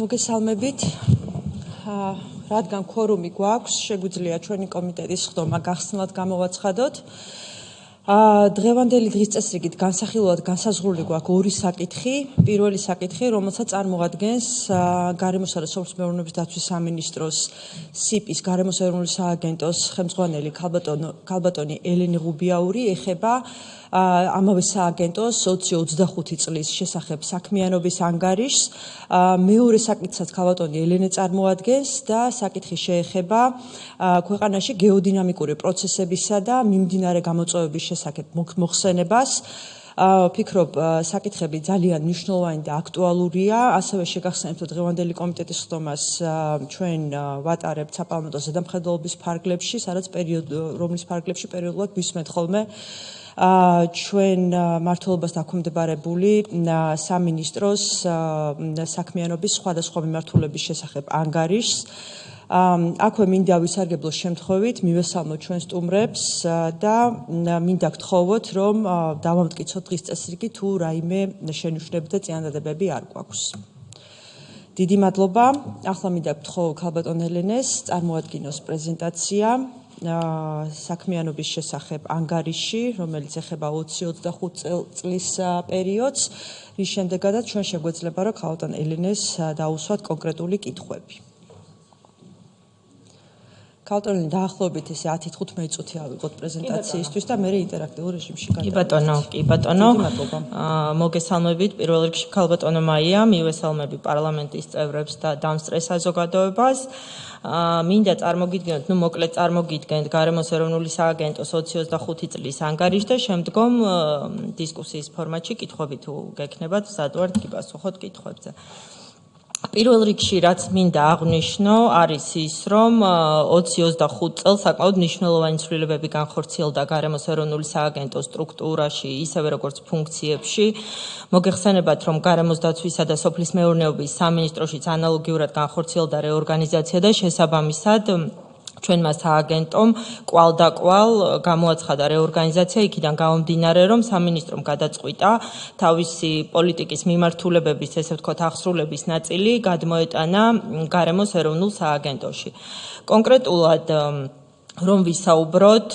მოგესალმებით. რადგან ქორუმი გვაქვს, შეგვიძლია ჩვენი კომიტეტის ხდომა გახსნილად გამოვაცხადოთ. დღევანდელი დღის წესრიგით განსახილულად განსაზღვრული გვაქვს ორი საკითხი. პირველი საკითხი, რომელსაც წარმოადგენს გარემოსა და სოფლის მეურნეობის დაცვის სამინისტროს სიპის გარემოს ეროვნული სააგენტოს ხელმძღვანელი ქალბატონი ელენე ღუბიაური ეხება ამავე სააგენტოს 2025 წლის შესახებ საქმიანობის ანგარიშს. მეორე საკითხსაც ქალბატონი ელენე წარმოადგენს და საკითხი შეეხება ქვეყანაში გეოდინამიკური პროცესებისა და მიმდინარე გამოწვევების შესახებ მოხსენებას. ვფიქრობ, საკითხები ძალიან მნიშვნელოვანი და აქტუალურია. ასევე შეგახსენებთ, რომ დღევანდელი კომიტეტის ხდომას ჩვენ ვატარებთ საპარლამენტო ზედამხედველობის ფარგლებში, სადაც რომლის ფარგლებში პერიოდულად ვისმენთ ხოლმე ჩვენ მმართველობას დაქვემდებარებული სამინისტროს საქმიანობის სხვადასხვა მიმართულების შესახებ ანგარიშს. აქვე მინდა ვისარგებლო შემთხვევით, მივესალმოთ ჩვენ სტუმრებს და მინდა გთხოვოთ, რომ დავამტკიცოთ დღის წესრიგი თუ რაიმე შენიშვნები და წინადადებები არ გვაქვს. დიდი მადლობა. ახლა მინდა გთხოვ ქალბატონ ელენეს წარმოადგინოს პრეზენტაცია საქმიანობის შესახებ ანგარიში, რომელიც ეხება 2025 წლის პერიოდს, რის შემდეგაც ჩვენ შეგვეძლება, რომ ქალბატონ ელენეს დაუსვათ კონკრეტული კითხვები. ქალბატონ ელენე, დაახლოებით ესე 10-15 წუთი ავიღოთ პრეზენტაციისთვის და მე ინტერაქტიულ რეჟიმში გადავიდეთ. კი ბატონო. მოგესალმებით პირველ რიგში ქალბატონო მაია, მივესალმები პარლამენტის წევრებს და დამსწრე საზოგადოებას. მინდა წარმოგიდგენთ, მოკლედ წარმოგიდგენთ გარემოს ეროვნული სააგენტოს 2025 წლის ანგარიშს და შემდგომ დისკუსიის ფორმატში კითხვები თუ გექნებათ, მზად ვართ გიპასუხოთ კითხვებზე. პირველ რიგში რაც მინდა აღვნიშნო არის ის, რომ 2025 წელს საკმაოდ მნიშვნელოვანი ცვლილებები განხორციელდა გარემოს ეროვნული სააგენტოს სტრუქტურაში, ისევე როგორც ფუნქციებში. მოგეხსენებათ, რომ გარემოს დაცვისა და სოფლის მეურნეობის სამინისტროშიც ანალოგიურად განხორციელდა რეორგანიზაცია და შესაბამისად ჩვენმა სააგენტომ კვალ გამოაცხადა რეორგანიზაცია, იქიდან გამომდინარე, რომ სამინისტრომ გადაწყვიტა თავისი პოლიტიკის მიმართულებების, ესე ვთქვათ, აღსრულების ნაწილი გადმოეტანა გარემოს ეროვნულ სააგენტოში. კონკრეტულად რომ ვისაუბროთ,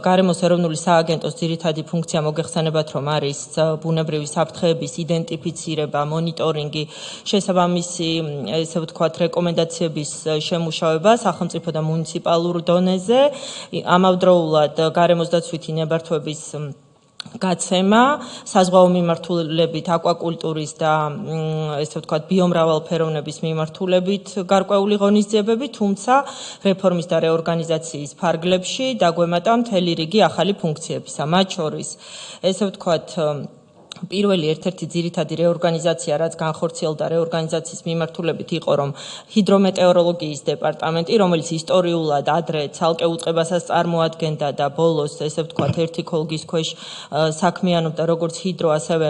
გარემოს ეროვნული სააგენტოს ძირითადი ფუნქცია მოგეხსენებათ, რომ არის ბუნებრივი საფრთხეების იდენტიფიცირება, მონიტორინგი, შესაბამისი, ესე ვთქვათ, რეკომენდაციების შემუშავება სახელმწიფო და მუნიციპალურ დონეზე, ამავდროულად გარემოს დაცვითი ნებართვების გაცემა, საზღვაო მიმართულებით, აკვაკულტურის და ესე ვთქვათ, ბიომრავალფეროვნების მიმართულებით გარკვეული ღონისძიებები, თუმცა რეფორმის და რეორგანიზაციის ფარგლებში დაგვემატა მთელი რიგი ახალი ფუნქციებისა. მათ შორის, ესე ვთქვათ, პირველი ერთ-ერთი ძირითადი რეორგანიზაცია, რაც განხორციელდა რეორგანიზაციის მიმართულებით იყო, რომ ჰიდრომეტეოროლოგიის დეპარტამენტი, რომელიც ისტორიულად ადრე ცალკე უწყებასაც წარმოადგენდა და ბოლოს, ესე ვთქვათ, ერთი ქოლგის ქვეშ საქმიანობდა როგორც ჰიდრო, ასევე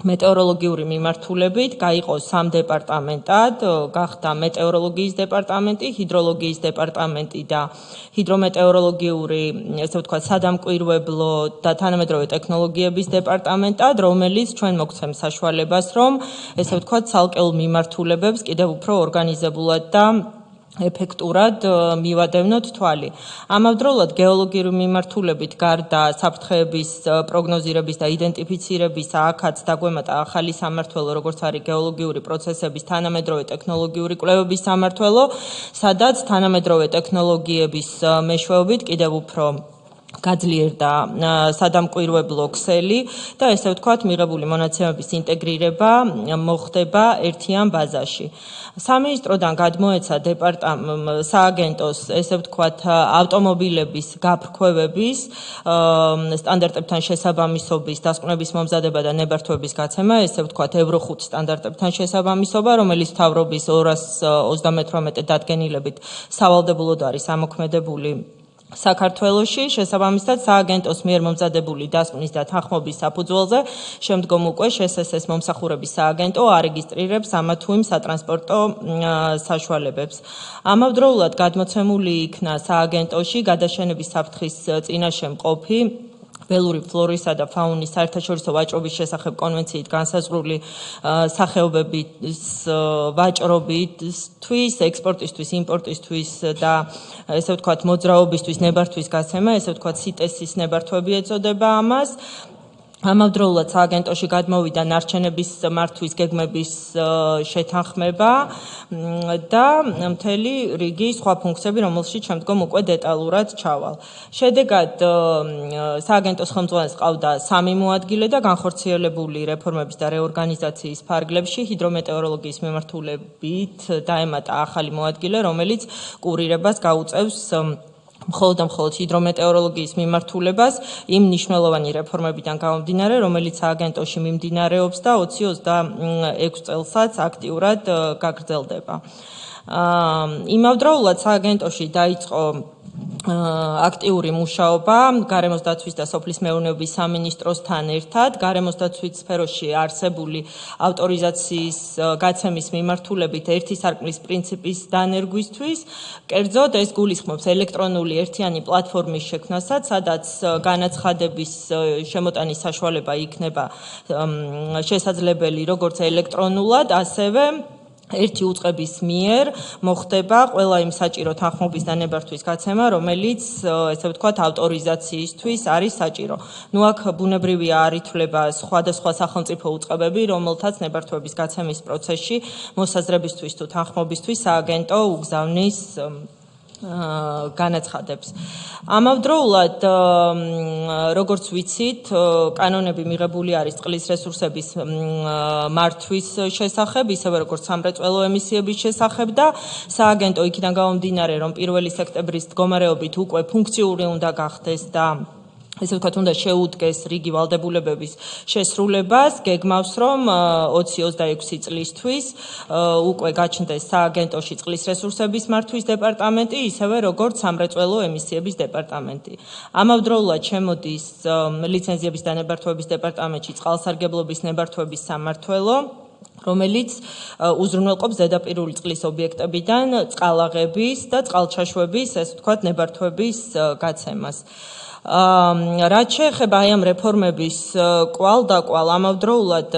მეტეოროლოგიური მიმართულებით, გაიყო 3 დეპარტამენტად, გახდა მეტეოროლოგიის დეპარტამენტი, ჰიდროლოგიის დეპარტამენტი და ჰიდრომეტეოროლოგიური, ესე ვთქვათ, სადამკვირვებლო და თანამედროვე ტექნოლოგიების დეპარტამენტად, რომელიც ჩვენ მოგცემს საშუალებას, რომ ესე ვთქვათ, ცალკეულ მიმართულებებს კიდევ უფრო ორგანიზებულად და ეფექტურად მივადევნოთ თვალი. ამავდროულად გეოლოგიური მიმართულებით გარდა საფრთხეების პროგნოზირების და იდენტიფიცირებისა, აქაც დაგვემატა ახალი სამმართველო, როგორც არის გეოლოგიური პროცესების თანამედროვე ტექნოლოგიური კვლევების სამმართველო, სადაც თანამედროვე ტექნოლოგიების მეშვეობით კიდევ უფრო გაძლიერდა სადამკვირვებლო ქსელი და ესე ვთქვათ, მიღებული მონაცემების ინტეგრირება მოხდება ერთიან ბაზაში. სამინისტროდან გადმოეცა სააგენტოს, ესე ვთქვათ, ავტომობილების გაფრქვევების სტანდარტებთან შესაბამისობის დასკვნების მომზადება და ნებართვების გაცემა, ესე ვთქვათ, ევრო 5 სტანდარტებთან შესაბამისობა, რომელიც მთავრობის 238 დადგენილებით სავალდებულოდ არის ამოქმედებული საქართველოში, შესაბამისად სააგენტოს მიერ მომზადებული დასკვნის და თანხმობის საფუძველზე შემდგომ უკვე შესესეს მომსახურების სააგენტო არეგისტრირებს ამა თუ იმ სატრანსპორტო საშუალებებს. ამავდროულად გადმოცემული იქნა სააგენტოში გადაშენების საფრთხის წინაშე მყოფი ველური ფლორისა და ფაუნის საერთაშორისო ვაჭრობის შესახებ კონვენციით განსაზღვრული სახეობების ვაჭრობისთვის, ექსპორტისთვის, იმპორტისთვის და ესე ვთქვათ მოძრაობისთვის ნებართვის გაცემა, ესე ვთქვათ CITES-ის ნებართვები ეწოდება ამას. ამავდროულად სააგენტოში გადმოვიდა ნარჩენების მართვის გეგმების შეთანხმება და მთელი რიგი სხვა ფუნქციები, რომელშიც შემდგომ უკვე დეტალურად ჩავალ. შედეგად სააგენტოს ხელმძღვანელს ყავდა 3 მოადგილე და განხორციელებული რეფორმების და რეორგანიზაციის ფარგლებში ჰიდრომეტეოროლოგიის მიმართულებით დაემატა ახალი მოადგილე, რომელიც კურირებას გაუწევს მხოლოდ ჰიდრომეტეოროლოგიის მიმართულებას იმ მნიშვნელოვანი რეფორმებიდან გამომდინარე, რომელიც სააგენტოში მიმდინარეობს და 2026 წელსაც აქტიურად გაგრძელდება. იმავდროულად სააგენტოში დაიწყო აქტიური მუშაობა გარემოს დაცვის და სოფლის მეურნეობის სამინისტროსთან ერთად გარემოს დაცვის სფეროში არსებული ავტორიზაციის გაცემის მიმართულებით ერთი სარკმლის პრინციპის დანერგვისთვის. კერძოდ ეს გულისხმობს ელექტრონული ერთიანი პლატფორმის შექმნასაც, სადაც განაცხადების შემოტანის საშუალება იქნება შესაძლებელი როგორც ელექტრონულად, ასევე ერთი უწყების მიერ მოხდება ყველა იმ საჭირო თანხმობის და ნებართვის გაცემა, რომელიც ესე ვთქვათ ავტორიზაციისთვის არის საჭირო. აქ ბუნებრივია არ ითვლება სხვადასხვა სახელმწიფო უწყებები, რომელთაც ნებართვების გაცემის პროცესში მოსაზრებისთვის თუ თანხმობისთვის სააგენტო უგზავნის განაცხადებს. ამავდროულად, როგორც ვიცით, კანონები მიღებული არის წყლის რესურსების მართვის შესახებ, ისევე როგორც სამრეწველო ემისიების შესახებ და სააგენტო იქიდან გამომდინარე, რომ 1 სექტემბრის მდგომარეობით უკვე ფუნქციური უნდა გახდეს და ესე ვთქვათ, უნდა შეუდგეს რიგი ვალდებულებების შესრულებას, გეგმავს, რომ 2026 წლისთვის უკვე გაჩნდეს სააგენტოში წყლის რესურსების მართვის დეპარტამენტი, ისევე როგორც სამრეწველო ემისიების დეპარტამენტი. ამავდროულად შემოდის ლიცენზიების და ნებართვების დეპარტამენტში წყალსარგებლობის ნებართვების სამმართველო, რომელიც უზრუნველყოფს ზედაპირული წყლის ობიექტებიდან წყალაღების და წყალჩაშვების, ესე ვთქვათ, ნებართვების გაცემას. რაც შეეხება აი ამ რეფორმების კვალ-დაკვალ ამავდროულად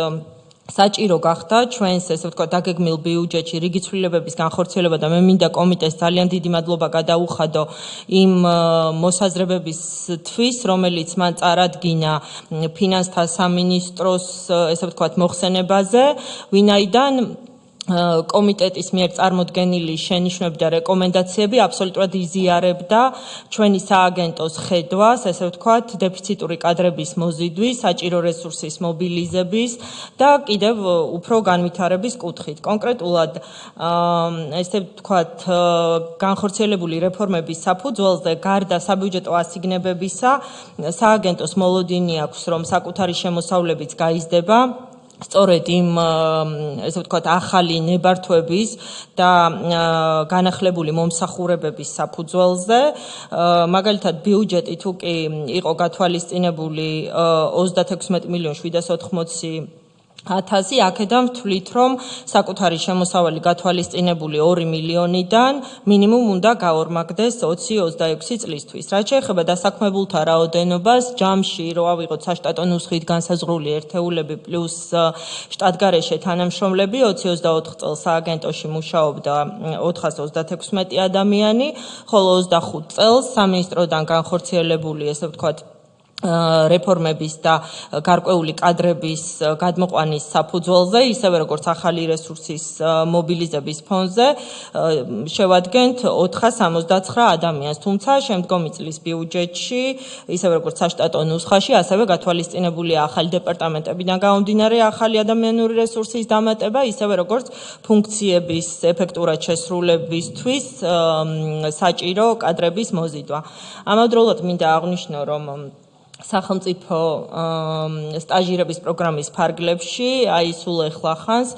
საჭირო გახდა ჩვენს ესე ვთქვათ დაგეგმილ ბიუჯეტში რიგი ცვლილებების განხორციელება და მე მინდა კომიტეტს ძალიან დიდი მადლობა გადაუხადო იმ მოსაზრებებისთვის, რომელიც მან წარადგინა ფინანსთა სამინისტროს ესე ვთქვათ მოხსენებაზე, ვინაიდან კომიტეტის მიერ წარმოდგენილი შენიშვნები და რეკომენდაციები აბსოლუტურად იზიარებდა ჩვენი სააგენტოს ხედვას, ესე ვთქვათ, დეფიციტური კადრების მოზიდვის, საჭირო რესურსის მობილიზების და კიდევ უფრო განვითარების კუთხით. კონკრეტულად, ესე ვთქვათ, განხორციელებული რეფორმების საფუძველზე გარდა საბიუჯეტო ასიგნებებისა, სააგენტოს მოლოდინი აქვს, რომ საკუთარი შემოსავლებიც გაიზრდება სწორედ იმ ესე ვთქვათ ახალი ნებართვების და განახლებული მომსახურებების საფუძველზე, მაგალითად ბიუჯეტი თუ კი იყო გათვალისწინებული 36,780,000 აქედან ვთვლით, რომ საკუთარი შემოსავალი გათვალისწინებული 2 მილიონიდან მინიმუმ უნდა გაორმაგდეს 2026 წლისთვის. რაც შეეხება დასაქმებულთა რაოდენობას, ჯამში რო ავიღოთ საშტატო ნუსხით განსაზღვრული ერთეულები პლუს შტატგარეშე თანამშრომლები, 2024 წელს სააგენტოში მუშაობდა 436 ადამიანი, ხოლო 25 წელს სამინისტროდან განხორციელებული, ესე ვთქვათ, რეფორმების და გარკვეული კადრების გადმოყვანის საფუძველზე, ისევე როგორც ახალი რესურსის მობილიზების ფონზე, შევადგენთ 469 ადამიანს, თუმცა შემდგომი წლის ბიუჯეტში, ისევე როგორც საშტატო ნუსხაში, ასევე გათვალისწინებულია ახალი დეპარტამენტებიდან გამომდინარე ახალი ადამიანური რესურსის დამატება, ისევე როგორც ფუნქციების ეფექტურად შესრულებისთვის საჭირო კადრების მოზიდვა. ამავდროულად მინდა აღვნიშნო, რომ სახელმწიფო სტაჟირების პროგრამის ფარგლებში, აი სულ ეხლახანს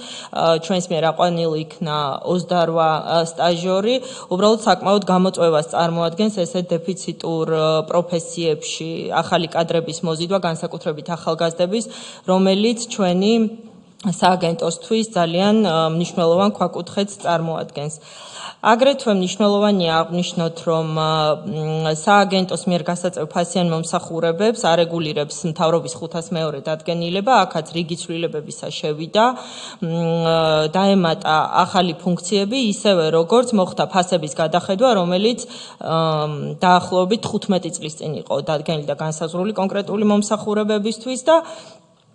ჩვენს მიერ აყვანილი იქნა 28 სტაჟიორი, უბრალოდ საკმაოდ გამოწვევას წარმოადგენს ესეთ დეფიციტურ პროფესიებში ახალი კადრების მოზიდვა, განსაკუთრებით ახალგაზრდების, რომელიც ჩვენი სააგენტოსთვის ძალიან მნიშვნელოვან ქვაკუთხედს წარმოადგენს. აგრეთვე მნიშვნელოვანია აღნიშნოთ, რომ სააგენტოს მიერ გასაწევ ფასიან მომსახურებებს არეგულირებს მთავრობის 502 დადგენილება, აქაც რიგი ცვლილებებისა შევიდა, დაემატა ახალი ფუნქციები, ისევე როგორც მოხდა ფასების გადახედვა, რომელიც დაახლოებით 15 წლის წინ იყო დადგენილი და განსაზღვრული კონკრეტული მომსახურებებისთვის და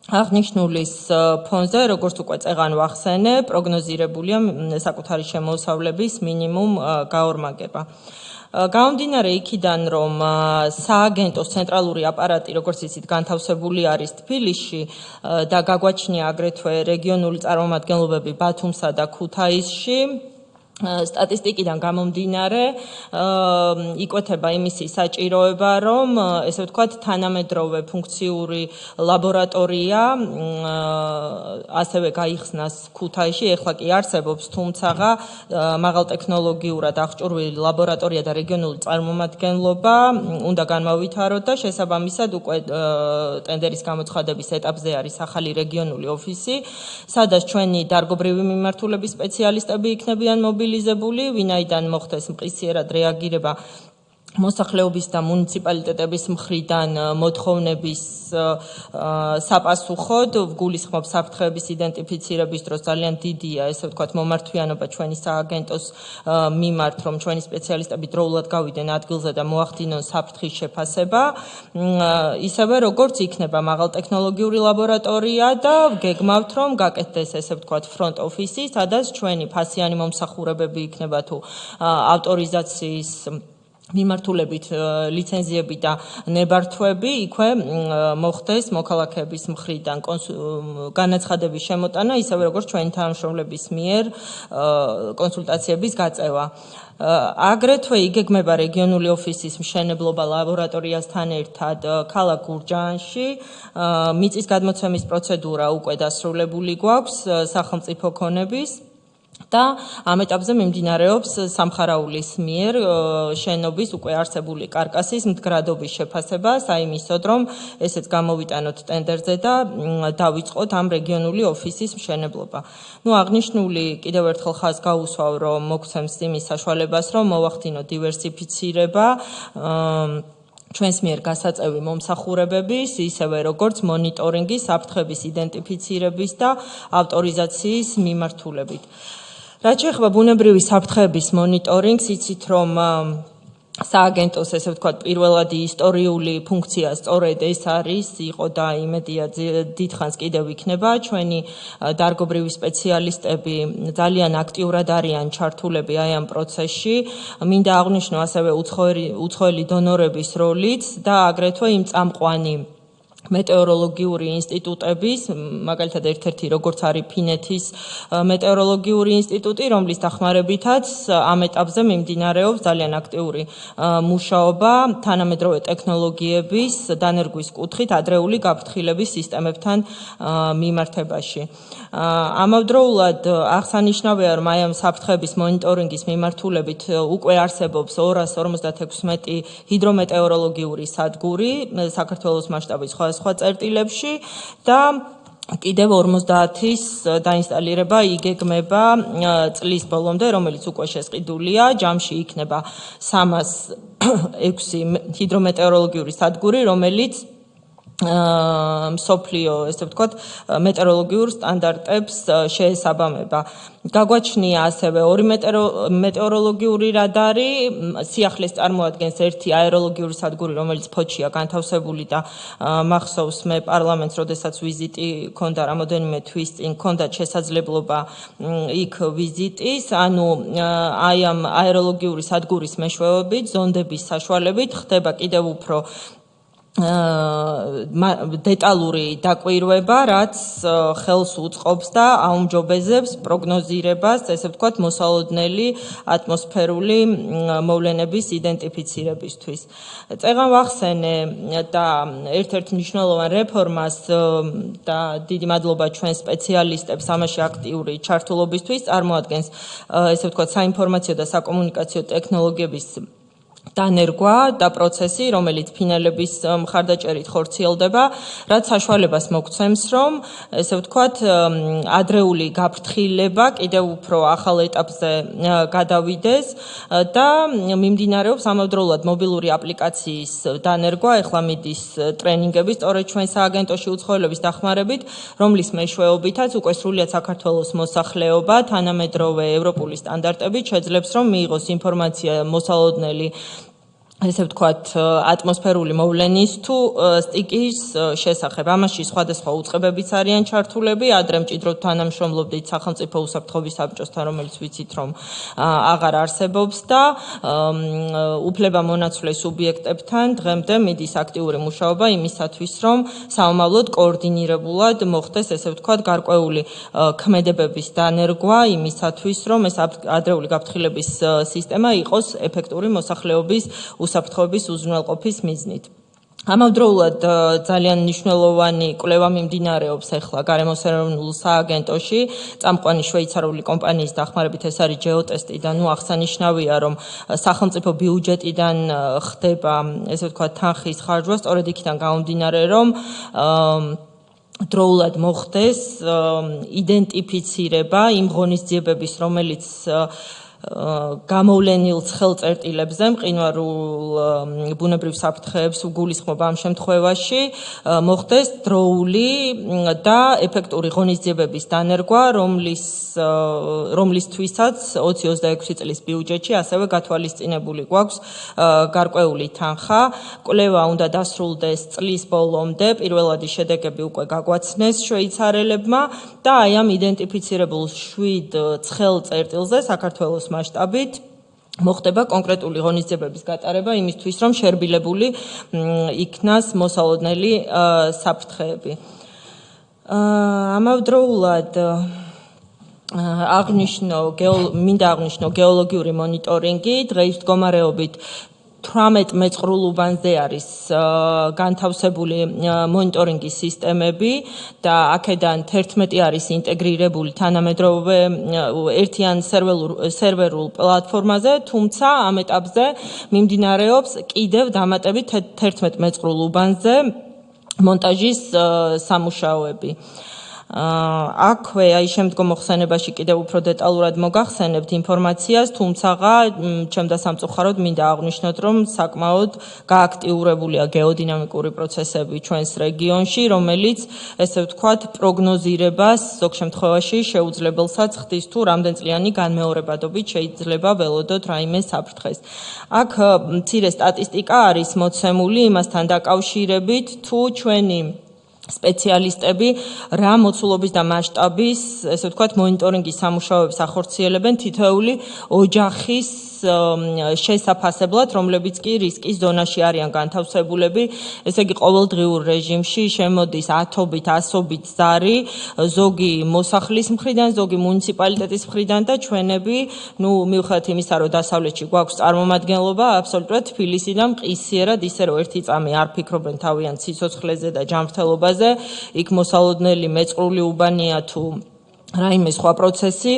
აღნიშნულის ფონზე, როგორც უკვე წეღან ვახსენე, პროგნოზირებულია საკუთარი შემოსავლების მინიმუმ გაორმაგება. გამომდინარე იქიდან, რომ სააგენტოს ცენტრალური აპარატი, როგორც იცით, განთავსებული არის თბილისში და გაგვაჩნია აგრეთვე რეგიონული წარმომადგენლობები ბათუმსა და ქუთაისში, სტატისტიკიდან გამომდინარე, იკვეთება იმისი საჭიროება, რომ ესე ვთქვათ, თანამედროვე ფუნქციური ლაბორატორია ასევე გაიხსნას ქუთაისში, ეხლა კი არსებობს, თუმცა მაღალტექნოლოგიურად აღჭურვილი ლაბორატორია და რეგიონული წარმომადგენლობა უნდა განმავითაროთ და შესაბამისად უკვე ტენდერის გამოცხადების ეტაპზე არის ახალი რეგიონული ოფისი, სადაც ჩვენი დარგობრივი მიმართულების სპეციალისტები იქნებიან მობილიზებული, ვინაიდან მოხდეს მყისიერად რეაგირება მოსახლეობის და მუნიციპალიტეტების მხრიდან მოთხოვნების საპასუხოდ, გულისხმობ საფრთხეების იდენტიფიცირების დროს ძალიან დიდია, ესე ვთქვათ, მომართვიანობა ჩვენი სააგენტოს მიმართ, რომ ჩვენი სპეციალისტები დროულად გავიდნენ ადგილზე და მოახდინონ საფრთხის შეფასება, ისევე როგორც იქნება მაღალტექნოლოგიური ლაბორატორია და გეგმავთ, რომ გაკეთდეს, ესე ვთქვათ, ფრონტ ოფისი, სადაც ჩვენი ფასიანი მომსახურებები იქნება თუ ავტორიზაციის მიმართულებით ლიცენზიები და ნებართვები იქვე მოხდეს მოქალაქეების მხრიდან განაცხადების შემოტანა, ისევე როგორც ჩვენი თანამშრომლების მიერ კონსულტაციების გაწევა. აგრეთვე იგეგმება რეგიონული ოფისის მშენებლობა ლაბორატორიასთან ერთად ქალაქ გურჯაანში. მიწის გადმოცემის პროცედურა უკვე დასრულებული გვაქვს სახელმწიფო ქონების და ამ ეტაპზე მიმდინარეობს სამხარაულის მიერ შენობის უკვე არსებული კარკასის მდგრადობის შეფასება, საიმისოდ, რომ ესეც გამოვიტანოთ ტენდერზე და დავიწყოთ ამ რეგიონული ოფისის მშენებლობა. აღნიშნული კიდევ ერთხელ ხაზს გაუსვავ, რომ მოგცემს იმის საშუალებას, რომ მოვახდინოთ დივერსიფიცირება ჩვენს მიერ გასაწევი მომსახურებების, ისევე როგორც მონიტორინგი, საფრთხების იდენტიფიცირების და ავტორიზაციის მიმართულებით. რაც შეეხება ბუნებრივი საფრთხეების მონიტორინგს, იცით, რომ სააგენტოს, ესე ვთქვათ, პირველადი ისტორიული ფუნქცია სწორედ ეს არის, იყო და იმედია დიდხანს კიდევ იქნება. ჩვენი დარგობრივი სპეციალისტები ძალიან აქტიურად არიან ჩართულები აი ამ პროცესში. მინდა აღვნიშნო ასევე უცხოელი დონორების როლიც და აგრეთვე იმ წამყვანი მეტეოროლოგიური ინსტიტუტების, მაგალითად ერთ-ერთი როგორც არის ფინეთის მეტეოროლოგიური ინსტიტუტი, რომლის დახმარებითაც ამ ეტაპზე მიმდინარეობს ძალიან აქტიური მუშაობა თანამედროვე ტექნოლოგიების დანერგვის კუთხით ადრეული გაფრთხილების სისტემებთან მიმართებაში. ამავდროულად აღსანიშნავია, რომ აი ამ საფრთხების მონიტორინგის მიმართულებით უკვე არსებობს 256 ჰიდრომეტეოროლოგიური სადგური საქართველოს მასშტაბით სხვა წერტილებში და კიდევ 50-ის დაინსტალირება იგეგმება წლის ბოლომდე, რომელიც უკვე შესყიდულია. ჯამში იქნება 306 ჰიდრომეტეოროლოგიური სადგური, რომელიც მსოფლიო, ესე ვთქვათ, მეტეოროლოგიურ სტანდარტებს შეესაბამება. გაგვაჩნია ასევე 2 მეტეოროლოგიური რადარი, სიახლეს წარმოადგენს ერთი აეროლოგიური სადგური, რომელიც ფოთშია განთავსებული და მახსოვს მე პარლამენტს, როდესაც ვიზიტი ჰქონდა რამოდენიმე თვის წინ, ჰქონდა შესაძლებლობა იქ ვიზიტის, ანუ აი ამ აეროლოგიური სადგურის მეშვეობით, ზონდების საშუალებით ხდება კიდევ უფრო დეტალური დაკვირვება, რაც ხელს უწყობს და აუმჯობესებს პროგნოზირებას, ესე ვთქვათ, მოსალოდნელი ატმოსფერული მოვლენების იდენტიფიცირებისთვის. წეღან ვახსენე და ერთ-ერთ მნიშვნელოვან რეფორმას და დიდი მადლობა ჩვენ სპეციალისტებს ამაში აქტიური ჩართულობისთვის წარმოადგენს, ესე ვთქვათ, საინფორმაციო და საკომუნიკაციო ტექნოლოგიების დანერგვა და პროცესი, რომელიც ფინალების მხარდაჭერით ხორციელდება, რაც საშუალებას მოგცემს, რომ ესე ვთქვათ, ადრეული გაფრთხილება კიდევ უფრო ახალ ეტაპზე გადავიდეს და მიმდინარეობს ამავდროულად მობილური აპლიკაციის დანერგვა, ეხლა მიდის ტრენინგები სწორედ ჩვენ სააგენტოში უცხოელების დახმარებით, რომლის მეშვეობითაც უკვე სრულიად საქართველოს მოსახლეობა თანამედროვე ევროპული სტანდარტებით შეძლებს, რომ მიიღოს ინფორმაცია მოსალოდნელი ესე ვთქვათ, ატმოსფერული მოვლენის თუ სტიკის შესახებ. ამაში სხვადასხვა უწყებებიც არიან ჩართულები, ადრე მჭიდროდ თანამშრომლობდით სახელმწიფო უსაფრთხოების საბჭოსთან, რომელიც ვიცით, რომ აღარ არსებობს და უფლებამონაცვლე სუბიექტებთან დღემდე მიდის აქტიური მუშაობა იმისათვის, რომ საომავლოდ კოორდინირებულად მოხდეს, ესე ვთქვათ, გარკვეული ქმედებების დანერგვა იმისათვის, რომ ეს ადრეული გაფრთხილების სისტემა იყოს ეფექტური მოსახლეობის უსაფრთხოების უზრუნველყოფის მიზნით. ამავდროულად ძალიან მნიშვნელოვანი კვლევა მიმდინარეობს ახლა გარემოს ეროვნულ სააგენტოში, წამყვანი შვეიცარიული კომპანიის დახმარებით ეს არის ჯეოტესტი და აღსანიშნავია, რომ სახელმწიფო ბიუჯეტიდან ხდება, ესე ვთქვათ, თანხის ხარჯვა, სწორედ იქიდან გამომდინარე, რომ დროულად მოხდეს იდენტიფიცირება იმ ღონისძიებების, რომელიც გამოვლენილ ცხელწერტილებზე მყინვარულ ბუნებრივ საფრთხეებს გულისხმობა ამ შემთხვევაში მოხდეს დროული და ეფექტური ღონისძიებების დანერგვა, რომლისთვისაც 20-26 წლის ბიუჯეტში ასევე გათვალისწინებული გვაქვს გარკვეული თანხა. კვლევა უნდა დასრულდეს წლის ბოლომდე, პირველადი შედეგები უკვე გაგვაცნეს შვეიცარელებმა და აი ამ იდენტიფიცირებულ 7 ცხელწერტილზე საქართველოს მასშტაბით მოხდება კონკრეტული ღონისძიებების გატარება იმისთვის, რომ შერბილებული იქნას მოსალოდნელი საფრთხეები. ამავდროულად მინდა აღნიშნო გეოლოგიური მონიტორინგი, დღეის მდგომარეობით 18 მეწყრულ უბანზე არის განთავსებული მონიტორინგის სისტემები და აქედან 11 არის ინტეგრირებული თანამედროვე ერთიან სერვერულ პლატფორმაზე, თუმცა ამ ეტაპზე მიმდინარეობს კიდევ დამატებით 11 მეწყრულ უბანზე მონტაჟის სამუშაოები. აქვე აი შემდგომ მოხსენებაში კიდევ უფრო დეტალურად მოგახსენებთ ინფორმაციას, თუმცა ჩემდა სამწუხაროდ მინდა აღვნიშნოთ, რომ საკმაოდ გააქტიურებულია გეოდინამიკური პროცესები ჩვენს რეგიონში, რომელიც ესე ვთქვათ, პროგნოზირებას ზოგ შემთხვევაში შეუძლებელსაც ხდის თუ რამდენწლიანი განმეორებადობით შეიძლება ველოდოთ რაიმე საფრთხეს. აქ მცირე სტატისტიკა არის მოცემული იმასთან დაკავშირებით, თუ ჩვენი სპეციალისტები რა მოცულობის და მასშტაბის, ესე ვთქვათ, მონიტორინგის სამუშაოებს ახორციელებენ თითოეული ოჯახის შესაფასებლად, რომლებიც კი რისკის ზონაში არიან განთავსებულები, ესე იგი ყოველდღიურ რეჟიმში შემოდის ათობით, ასობით ზარი, ზოგი მოსახლის მხრიდან, ზოგი მუნიციპალიტეტის მხრიდან და ჩვენები, მიუხედავად იმისა, რომ დასავლეთში გვაქვს წარმომადგენლობა, აბსოლუტურად თბილისიდან მყისიერად ისე რომ ერთი წამი არ ფიქრობენ თავიანთ სიცოცხლეზე და ჯანმრთელობაზე, იქ მოსალოდნელი მეწყრული უბანია თუ რაიმე სხვა პროცესი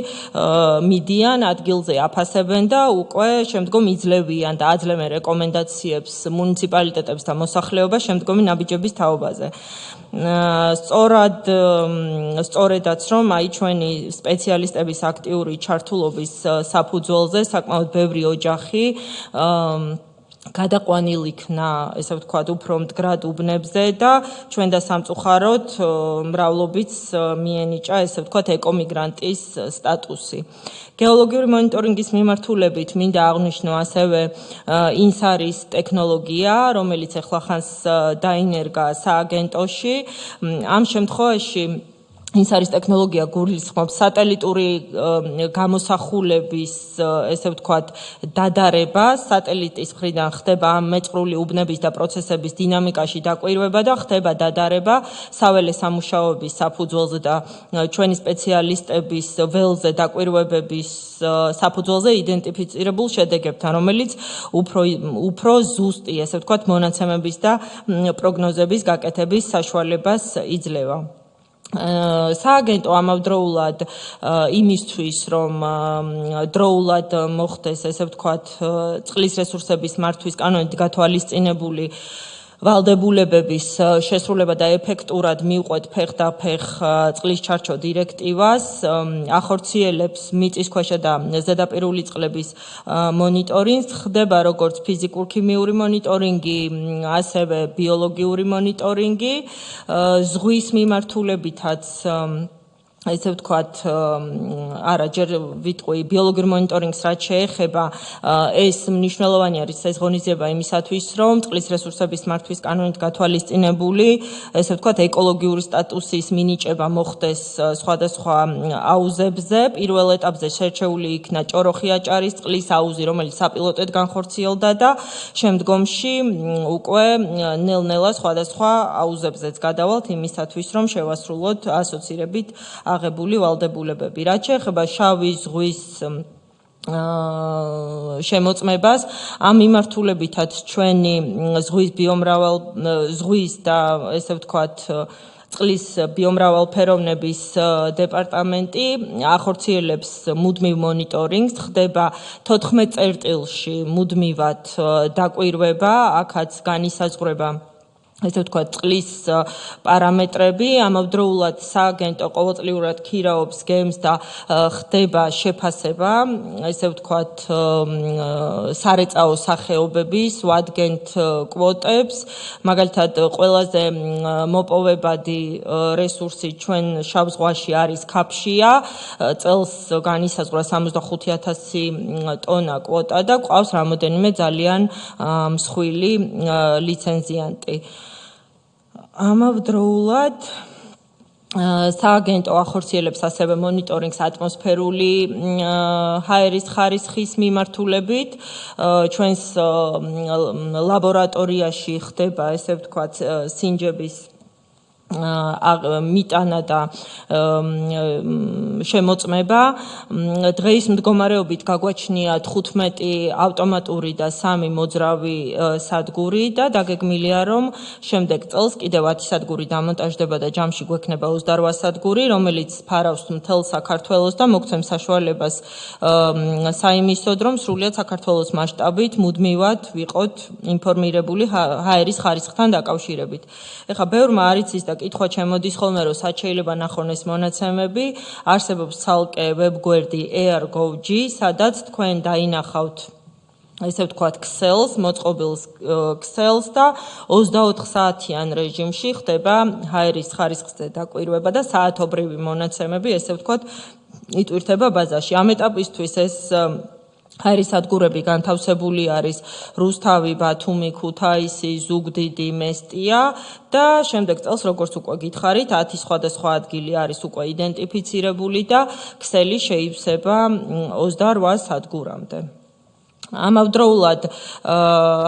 მიდიან, ადგილზე აფასებენ და უკვე შემდგომ იძლევიან და აძლევენ რეკომენდაციებს მუნიციპალიტეტებს და მოსახლეობას შემდგომი ნაბიჯების თაობაზე. სწორედაც რომ აი ჩვენი სპეციალისტების აქტიური ჩართულობის საფუძველზე საკმაოდ ბევრი ოჯახი გადაყვანილ იქნა, ესე ვთქვათ, უფრო მდგრად უბნებზე და ჩვენ და სამწუხაროდ მრავლობიც მიენიჭა, ესე ვთქვათ, ეკომიგრანტის სტატუსი. გეოლოგიური მონიტორინგის მიმართულებით მინდა აღვნიშნო ასევე ინსარის ტექნოლოგია, რომელიც ახლახანს დაინერგა სააგენტოში. ამ შემთხვევაში ინსარის ტექნოლოგია გულისხმობს სატელიტური გამოსახულების, ესე ვთქვათ, დადარება, სატელიტის მხრიდან ხდება ამ მეწყრული უბნების და პროცესების დინამიკაში დაკვირვება და ხდება დადარება საველე სამუშაოების საფუძველზე და ჩვენი სპეციალისტების ველზე დაკვირვებების საფუძველზე იდენტიფიცირებულ შედეგებთან, რომელიც უფრო ზუსტი, ესე ვთქვათ, მონაცემების და პროგნოზების გაკეთების საშუალებას იძლევა. სააგენტო ამავდროულად იმისთვის, რომ დროულად მოხდეს, ესე ვთქვათ, წყლის რესურსების მართვის კანონით გათვალისწინებული ვალდებულებების შესრულება და ეფექტურად მიუყვეთ ფეხ-და-ფეხ წყლის ჩარჩო დირექტივას, ახორციელებს მიწისქვეშა და ზედაპირული წყლების მონიტორინგს, ხდება როგორც ფიზიკურ-ქიმიური მონიტორინგი, ასევე ბიოლოგიური მონიტორინგი, ზღვის მიმართულებითაც ესე ვთქვათ, არა, ჯერ ვიტყვი ბიოლოგიურ მონიტორინგს რაც შეეხება, ეს მნიშვნელოვანი არის ეს ღონისძიება იმისათვის, რომ წყლის რესურსების მართვის კანონით გათვალისწინებული, ესე ვთქვათ, ეკოლოგიური სტატუსის მინიჭება მოხდეს სხვადასხვა აუზებზე. პირველ ეტაპზე შერჩეული იქნა ჭოროხი-აჭარის წყლის აუზი, რომელიც საპილოტოდ განხორციელდა და შემდგომში უკვე ნელ-ნელა სხვადასხვა აუზებზეც გადავალთ იმისათვის, რომ შევასრულოთ ასოცირებით აღებული ვალდებულებები. რაც შეეხება შავი ზღვის შემოწმებას, ამ მიმართულებითაც ჩვენი ზღვის და ესე ვთქვათ წყლის ბიომრავალფეროვნების დეპარტამენტი ახორციელებს მუდმივ მონიტორინგს, ხდება 14 წერტილში მუდმივად დაკვირვება, აქაც განისაზღვრება ესე ვთქვათ, წყლის პარამეტრები, ამავდროულად სააგენტო ყოველწლიურად ქირაობს გემს და ხდება შეფასება, ესე ვთქვათ, სარეწაო სახეობების, ვადგენთ კვოტებს, მაგალითად, ყველაზე მოპოვებადი რესურსი ჩვენ შავ ზღვაში არის ქაფშია, წელს განისაზღვრა 65,000 ტონა კვოტა და ყავს რამოდენიმე ძალიან მსხვილი ლიცენზიანტი. ამავდროულად სააგენტო ახორციელებს ასევე მონიტორინგს ატმოსფერული ჰაერის ხარისხის მიმართულებით. ჩვენს ლაბორატორიაში ხდება, ესე ვთქვათ, სინჯების მიტანა და შემოწმება. დღეის მდგომარეობით გაგვაჩნია 15 ავტომატური და 3 მოძრავი სადგური და დაგეგმილია, რომ შემდეგ წელს კიდევ 10 სადგური დამონტაჟდება და ჯამში გვექნება 28 სადგური, რომელიც ფარავს მთელ საქართველოს და მოგცემს საშუალებას საიმისოდ, რომ სრულიად საქართველოს მასშტაბით მუდმივად ვიყოთ ინფორმირებული ჰაერის ხარისხთან დაკავშირებით. ეხლა ბევრმა არ იცის და კითხვა შემოდის ხოლმე, რომ სად შეიძლება ნახონ ეს მონაცემები. არსებობს ცალკე ვებგვერდი air.gov.g, სადაც თქვენ დაინახავთ ესე ვთქვათ, ქსელს, მოწყობილ ქსელს და 24 საათიან რეჟიმში ხდება ჰაერის ხარისხზე დაკვირვება და საათობრივი მონაცემები, ესე ვთქვათ, იტვირთება ბაზაში. ამ ეტაპისთვის ეს ჰაერის სადგურები განთავსებული არის რუსთავი, ბათუმი, ქუთაისი, ზუგდიდი, მესტია და შემდეგ წელს, როგორც უკვე გითხარით, 10 სხვადასხვა ადგილი არის უკვე იდენტიფიცირებული და ქსელი შეივსება 28 სადგურამდე. ამავდროულად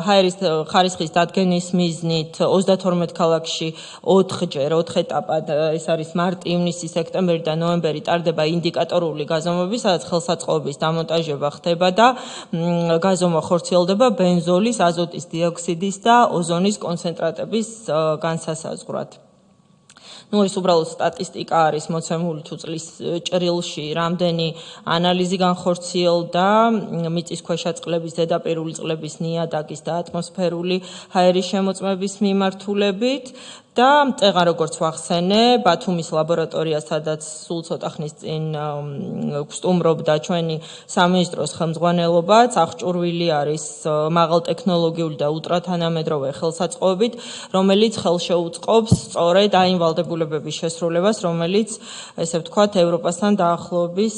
ჰაერის ხარისხის დადგენის მიზნით 32 ქალაქში 4 ეტაპად, ეს არის მარტი, ივნისი, სექტემბერი და ნოემბერი ტარდება ინდიკატორული გაზომვები, სადაც ხელსაწყოების დამონტაჟება ხდება და გაზომვა ხორციელდება ბენზოლის, აზოტის დიოქსიდის და ოზონის კონცენტრატების განსასაზღვრად. ეს უბრალოდ სტატისტიკა არის მოცემული თუ წლის ჭრილში რამდენი ანალიზი განხორციელდა მიწისქვეშა წყლების, ზედაპირული წყლების, ნიადაგის და ატმოსფერული ჰაერის შემოწმების მიმართულებით და წეღა როგორც ვახსენე, ბათუმის ლაბორატორია, სადაც სულ ცოტა ხნის წინ გვსტუმრობდა ჩვენი სამინისტროს ხელმძღვანელობაც, აღჭურვილი არის მაღალტექნოლოგიური და ულტრათანამედროვე ხელსაწყოებით, რომელიც ხელშეუწყობს სწორედ იმ ვალდებულებების შესრულებას, რომელიც, ესე ვთქვათ, ევროპასთან დაახლოების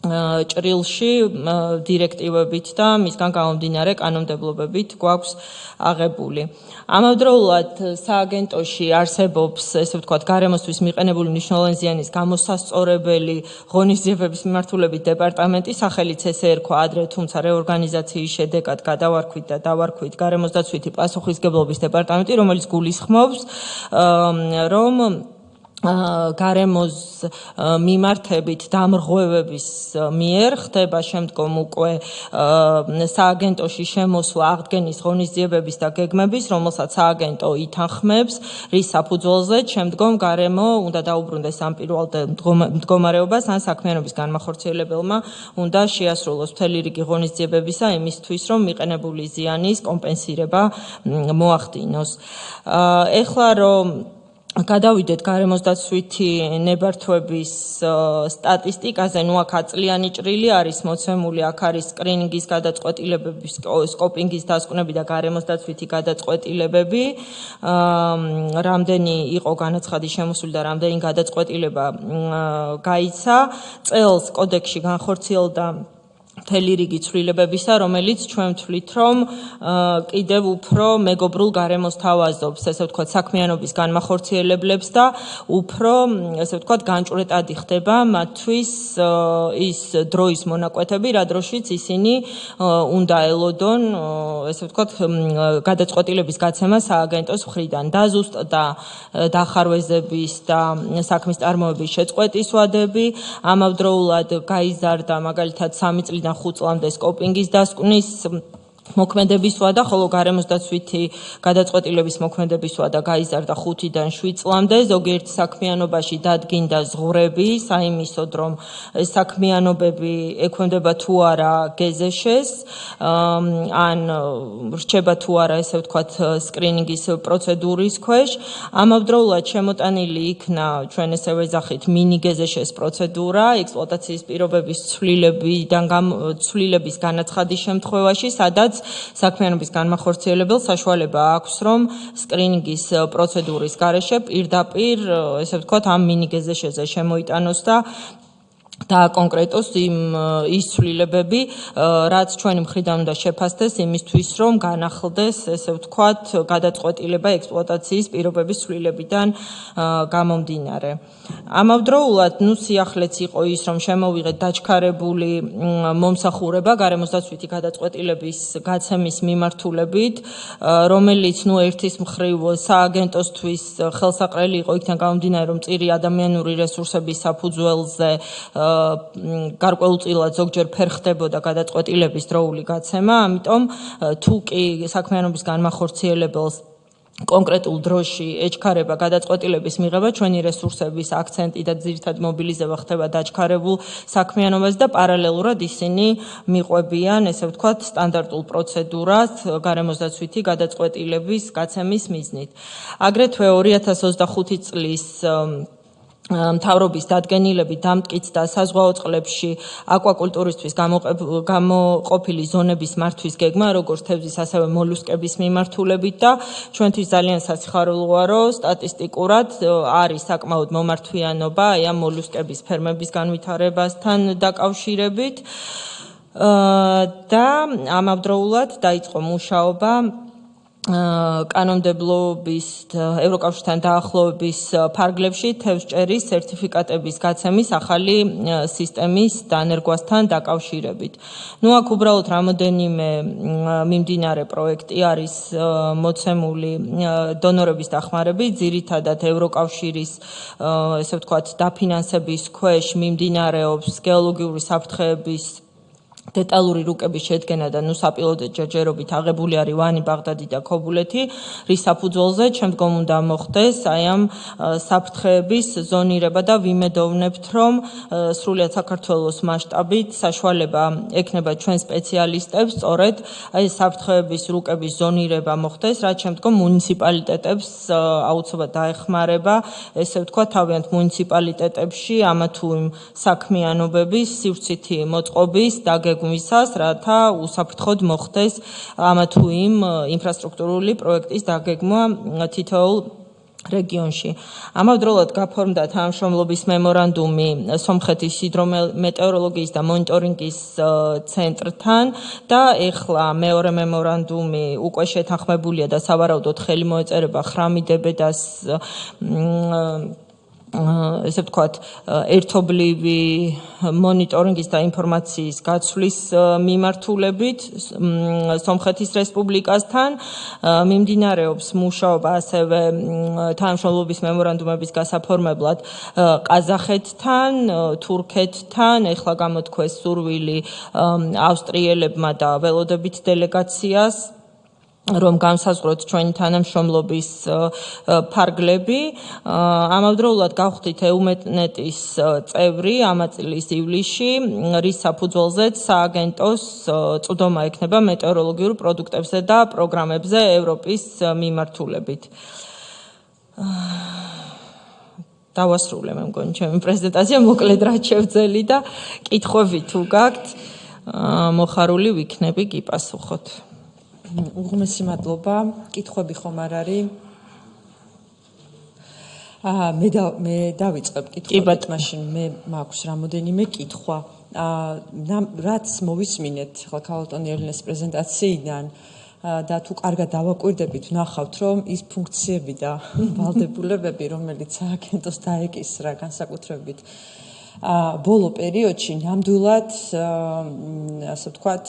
ჭრილში დირექტივებით და მისგან გამომდინარე კანონმდებლობებით გვაქვს აღებული. ამავდროულად სააგენტოში არსებობს, ესე ვთქვათ, გარემოსთვის მიყენებული მნიშვნელოვანი ზიანის გამოსასწორებელი ღონისძიებების მიმართულებით დეპარტამენტი, სახელიც ესე ერქვა ადრე, თუმცა რეორგანიზაციის შედეგად გადავარქვით და დავარქვით გარემოსდაცვითი პასუხისგებლობის დეპარტამენტი, რომელიც გულისხმობს, რომ გარემოს მიმართებით დამრღვევების მიერ ხდება შემდგომ უკვე სააგენტოში შემოსვლა აღდგენის ღონისძიებების და გეგმების, რომელსაც სააგენტო ითანხმებს, რის საფუძველზე შემდგომ გარემო უნდა დაუბრუნდეს ამ პირველ მდგომარეობას, ან საქმიანობის განმახორციელებელმა უნდა შეასრულოს მთელი რიგი ღონისძიებებისა იმისთვის, რომ მიყენებული ზიანის კომპენსირება მოახდინოს. ეხლა რომ გადავიდეთ გარემოსდაცვითი ნებართვების სტატისტიკაზე, ნუ აქ აწლიანი ჭრილი არის მოცემული, აქ არის სკრინინგის გადაწყვეტილებების, სკოპინგის დასკვნები და გარემოსდაცვითი გადაწყვეტილებები, რამდენი იყო განაცხადი შემოსული და რამდენი გადაწყვეტილება გაიცა. წელს კოდექსში განხორციელდა მთელი რიგი ცვლილებებისა, რომელიც ჩვენ ვთვლით, რომ კიდევ უფრო მეგობრულ გარემოს თავაზობს, ესე ვთქვათ, საქმიანობის განმახორციელებლებს და უფრო, ესე ვთქვათ, განჭვრეტადი ხდება მათთვის ის დროის მონაკვეთები, რა დროშიც ისინი უნდა ელოდონ, ესე ვთქვათ, გადაწყვეტილების გაცემა სააგენტოს მხრიდან. დაზუსტდა დახარვეზების და საქმის წარმოების შეწყვეტის ვადები, ამავდროულად გაიზარდა მაგალითად 3 წლიდან 5 წლამდე სკოპინგის დასკვნის მოქმედების ვადა, ხოლო გარემოსდაცვითი გადაწყვეტილების მოქმედების ვადა გაიზარდა 5-დან 7 წლამდე. ზოგიერთ საქმიანობაში დადგინდა ზღვრები, საიმისოდ, რომ საქმიანობები ექვემდებოდა თუ არა გეზეშეს, ან რჩება თუ არა, ესე ვთქვათ, სკრინინგის პროცედურის ქვეშ. ამავდროულად შემოტანილი იქნა, ჩვენ ესე ვეძახით, მინი გეზეშეს პროცედურა, ექსპლუატაციის პირობების ცვლილების განაცხადის შემთხვევაში, სადაც საქმიანობის განმახორციელებელს საშუალება აქვს, რომ სკრინინგის პროცედურის გარეშე პირდაპირ, ესე ვთქვათ, ამ მინიგეზეშეზე შემოიტანოს და დააკონკრეტოს ის ცვლილებები, რაც ჩვენი მხრიდან უნდა შეფასდეს იმისთვის, რომ განახლდეს, ესე ვთქვათ, გადაწყვეტილება ექსპლუატაციის პირობების ცვლილებიდან გამომდინარე. ამავდროულად, სიახლეც იყო ის, რომ შემოვიღეთ დაჩქარებული მომსახურება გარემოსდაცვითი გადაწყვეტილების გაცემის მიმართულებით, რომელიც ერთის მხრივ სააგენტოსთვის ხელსაყრელი იყო იქიდან გამომდინარე, რომ წირი ადამიანური რესურსების საფუძველზე გარკვეულწილად ზოგჯერ ფერხდებოდა გადაწყვეტილების დროული გაცემა, ამიტომ თუ კი საქმიანობის განმახორციელებელს კონკრეტულ დროში ეჩქარება გადაწყვეტილების მიღება, ჩვენი რესურსების აქცენტი და ძირითადი მობილიზება ხდება დაჩქარებულ საქმიანობას და პარალელურად ისინი მიყვებიან, ესე ვთქვათ, სტანდარტულ პროცედურას გარემოსდაცვითი გადაწყვეტილების გაცემის მიზნით. აგრეთვე 2025 წლის მთავრობის დადგენილებით დამტკიცდა საზღვაო წყლებში აკვაკულტურისთვის გამოყოფილი ზონების მართვის გეგმა, როგორც თევზის, ასევე მოლუსკების მიმართულებით და ჩვენთვის ძალიან სასიხარულოა, რომ სტატისტიკურად არის საკმაოდ მომართვიანობა ამ მოლუსკების ფერმების განვითარებასთან დაკავშირებით და ამავდროულად დაიწყო მუშაობა კანონმდებლობის ევროკავშირთან დაახლოების ფარგლებში თევზჭერის სერტიფიკატების გაცემის ახალი სისტემის დანერგვასთან დაკავშირებით. აქ უბრალოდ რამოდენიმე მიმდინარე პროექტი არის მოცემული დონორების დახმარებით, ძირითადად ევროკავშირის, ესე ვთქვათ, დაფინანსების ქვეშ მიმდინარეობს გეოლოგიური საფრთხეების დეტალური რუკების შედგენა და საპილოტო ჯერჯერობით აღებული არის ვანი, ბაღდადი და ქობულეთი, რის საფუძველზე შემდგომ უნდა მოხდეს ამ საფრთხეების ზონირება და ვიმედოვნებთ, რომ სრულიად საქართველოს მასშტაბით საშუალება ექნება ჩვენ სპეციალისტებს სწორედ საფრთხეების რუკების ზონირება მოხდეს, რაც შემდგომ მუნიციპალიტეტებს აუცილებლად დაეხმარება, ესე ვთქვათ, თავიანთ მუნიციპალიტეტებში ამა თუ იმ საქმიანობების სივრცითი მოწყობის გმისას, რათა უსაფრთხოდ მოხდეს ამა თუ იმ ინფრასტრუქტურული პროექტის დაგეგმა თითოეულ რეგიონში. ამავდროულად გაფორმდა თანამშრომლობის მემორანდუმი სომხეთის ჰიდრომეტეოროლოგიის და მონიტორინგის ცენტრთან და ეხლა მეორე მემორანდუმი უკვე შეთანხმებულია და სავარაუდოდ ხელი მოეწერება ხრამი დებედას ესე ვთქვათ, ერთობლივი მონიტორინგის და ინფორმაციის გაცვლის მიმართულებით სომხეთის რესპუბლიკასთან მიმდინარეობს მუშაობა ასევე თანამშრომლობის მემორანდუმების გასაფორმებლად ყაზახეთთან, თურქეთთან, ეხლა გამოთქვეს სურვილი ავსტრიელებმა და ველოდებით დელეგაციას რომ განსაზღვროთ ჩვენი თანამშრომლობის ფარგლები. ამავდროულად გავხდით EUMETNET-ის წევრი ამა წლის ივლისში, რის საფუძველზეც სააგენტოს წვდომა ექნება მეტეოროლოგიურ პროდუქტებზე და პროგრამებზე ევროპის მიმართულებით. დავასრულე მე მგონი ჩემი პრეზენტაცია, მოკლედ რაც შევძელი და კითხვები თუ გაქვთ, მოხარული ვიქნები გიპასუხოთ. უღმესი მადლობა, კითხვები ხომ არ არის? მე დავიწყებ კითხვებით, მაშინ მე მაქვს რამოდენიმე კითხვა. რაც მოვისმინეთ ახლა ქალბატონი ელენეს პრეზენტაციიდან და თუ კარგად დავაკვირდებით, ვნახავთ, რომ ის ფუნქციები და ვალდებულებები, რომელიც სააგენტოს დაეკისრა განსაკუთრებით ბოლო პერიოდში, ნამდვილად, ასე ვთქვათ,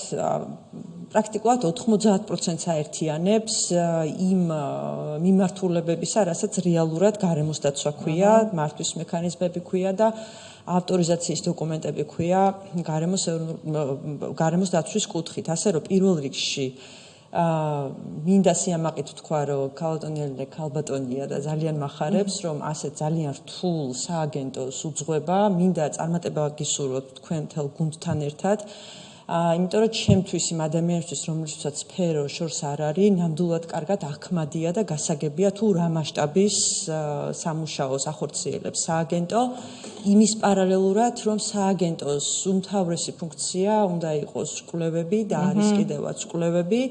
პრაქტიკულად 90%-ს აერთიანებს იმ მიმართულებებისა, რასაც რეალურად გარემოს დაცვა ქვია, მართვის მექანიზმები ქვია და ავტორიზაციის დოკუმენტები ქვია გარემოს დაცვის კუთხით. ასე რომ პირველ რიგში მინდა სიამაყით ვთქვა, რომ ქალბატონი ელენე ქალბატონია და ძალიან მახარებს, რომ ასე ძალიან რთულ სააგენტოს უძღვება, მინდა წარმატება გისურვოთ თქვენ მთელ გუნდთან ერთად. იმიტომ რომ ჩემთვის იმ ადამიანისთვის, რომლისთვისაც სფერო შორს არ არის, ნამდვილად კარგად ახმადია და გასაგებია თუ რა მასშტაბის სამუშაოს ახორციელებს სააგენტო, იმის პარალელურად, რომ სააგენტოს უმთავრესი ფუნქცია უნდა იყოს კვლევები და არის კიდევაც კვლევები,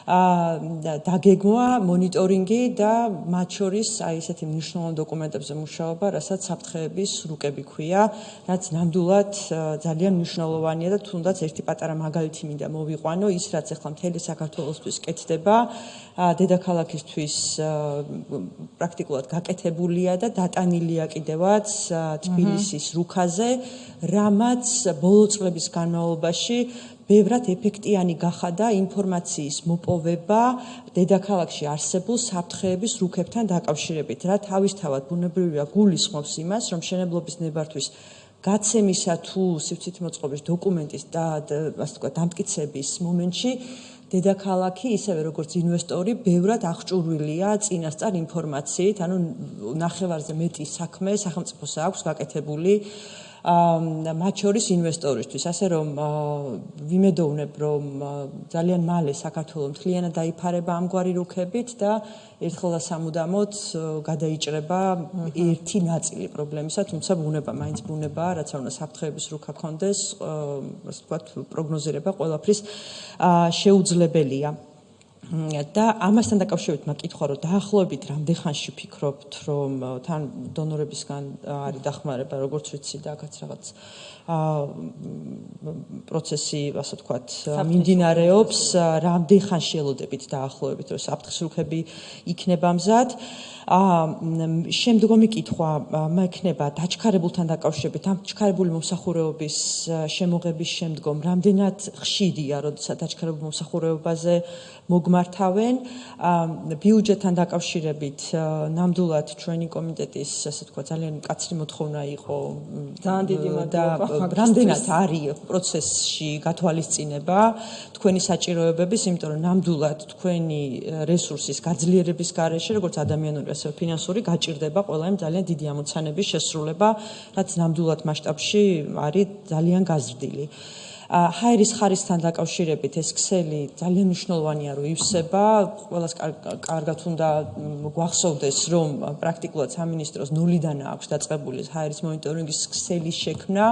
დაგეგმვა, მონიტორინგი და მათ შორის აი ესეთი მნიშვნელოვანი დოკუმენტებზე მუშაობა, რასაც საფრთხეების რუკები ქვია, რაც ნამდვილად ძალიან მნიშვნელოვანია და თუნდაც ერთი პატარა მაგალითი მინდა მოვიყვანო, ის რაც ახლა მთელი საქართველოსთვის კეთდება, დედაქალაქისთვის პრაქტიკულად გაკეთებულია და დატანილია კიდევაც თბილისის რუქაზე, რამაც ბოლო წლების განმავლობაში ბევრად ეფექტიანი გახადა ინფორმაციის მოპოვება დედაქალაქში არსებულ საფრთხეების რუკებთან დაკავშირებით, რა თავისთავად ბუნებრივია გულისხმობს იმას, რომ მშენებლობის ნებართვის გაცემისა თუ სივრცითი მოწყობის დოკუმენტის და ასე ვთქვათ დამტკიცების მომენტში დედაქალაქი ისევე როგორც ინვესტორი ბევრად აღჭურვილია წინასწარ ინფორმაციით, ანუ ნახევარზე მეტი საქმე სახელმწიფოს აქვს გაკეთებული მათ შორის ინვესტორისთვის, ასე რომ ვიმედოვნებ, რომ ძალიან მალე საქართველო მთლიანად დაიფარება ამგვარი რუკებით და ერთხელ და სამუდამოდ გადაიჭრება ერთი ნაწილი პრობლემისა, თუმცა ბუნება მაინც ბუნებაა, რაც არ უნდა საფრთხეების რუკა ქონდეს, ასე ვთქვათ, პროგნოზირება ყველაფრის შეუძლებელია. და ამასთან დაკავშირებით მაკითხვა, რომ დაახლოებით რამდენ ხანში ფიქრობთ, რომ თან დონორებისგან არის დახმარება, როგორც ვიცი და აქაც რაღაც პროცესი, ასე ვთქვათ, მიმდინარეობს, რამდენ ხანში ელოდებით დაახლოებით, რომ საფრთხის რუკები იქნება მზად. შემდგომი კითხვა მექნება დაჩქარებულთან დაკავშირებით, ამ ჩქარებული მომსახურეობის შემოღების შემდგომ რამდენად ხშირია, როდესაც დაჩქარებულ მომსახურეობაზე მოგმართავენ, ბიუჯეტთან დაკავშირებით ნამდვილად ჩვენი კომიტეტის, ასე ვთქვათ, ძალიან მკაცრი მოთხოვნა იყო ძალიან დიდი და რამდენად არის პროცესში გათვალისწინება თქვენი საჭიროებების, იმიტომ რომ ნამდვილად თქვენი რესურსის გაძლიერების გარეშე, როგორც ადამიანური, ასევე ფინანსური, გაჭირდება ყველა იმ ძალიან დიდი ამოცანების შესრულება, რაც ნამდვილად მასშტაბში არის ძალიან გაზრდილი. ჰაერის ხარისხთან დაკავშირებით ეს ქსელი ძალიან მნიშვნელოვანია, რომ ივსება, ყველას კარგად უნდა გვახსოვდეს, რომ პრაქტიკულად სამინისტროს ნულიდან აქვს დაწყებული ჰაერის მონიტორინგის ქსელის შექმნა.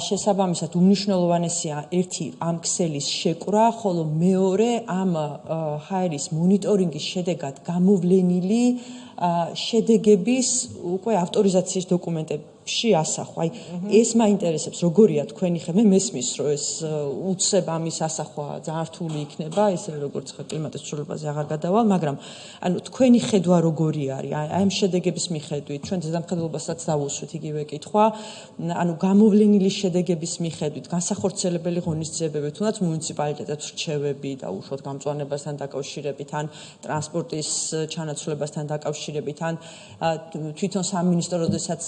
შესაბამისად უმნიშვნელოვანესია ერთი ამ ქსელის შეკვრა, ხოლო მეორე ამ ჰაერის მონიტორინგის შედეგად გამოვლენილი შედეგების უკვე ავტორიზაციის დოკუმენტების ასახვა. აი ეს მაინტერესებს, როგორია თქვენი ხე, მე მესმის, რომ ეს უცებ ამის ასახვა ძალიან რთული იქნება, ისე როგორც ხა კლიმატის ცვლილებაზე აღარ გადავალ, მაგრამ ანუ თქვენი ხედვა როგორი არის? აი ამ შედეგების მიხედვით, ჩვენ ზედამხედველობასაც დავუსვით იგივე კითხვა, ანუ გამოვლენილი შედეგების მიხედვით, განსახორციელებელი ღონისძიებები, თუნდაც მუნიციპალიტეტებს რჩევები და უშუალოდ გამწვანებასთან დაკავშირებით, ან ტრანსპორტის ჩანაცვლებასთან დაკავშირებით, ან თვითონ სამინისტრო როდესაც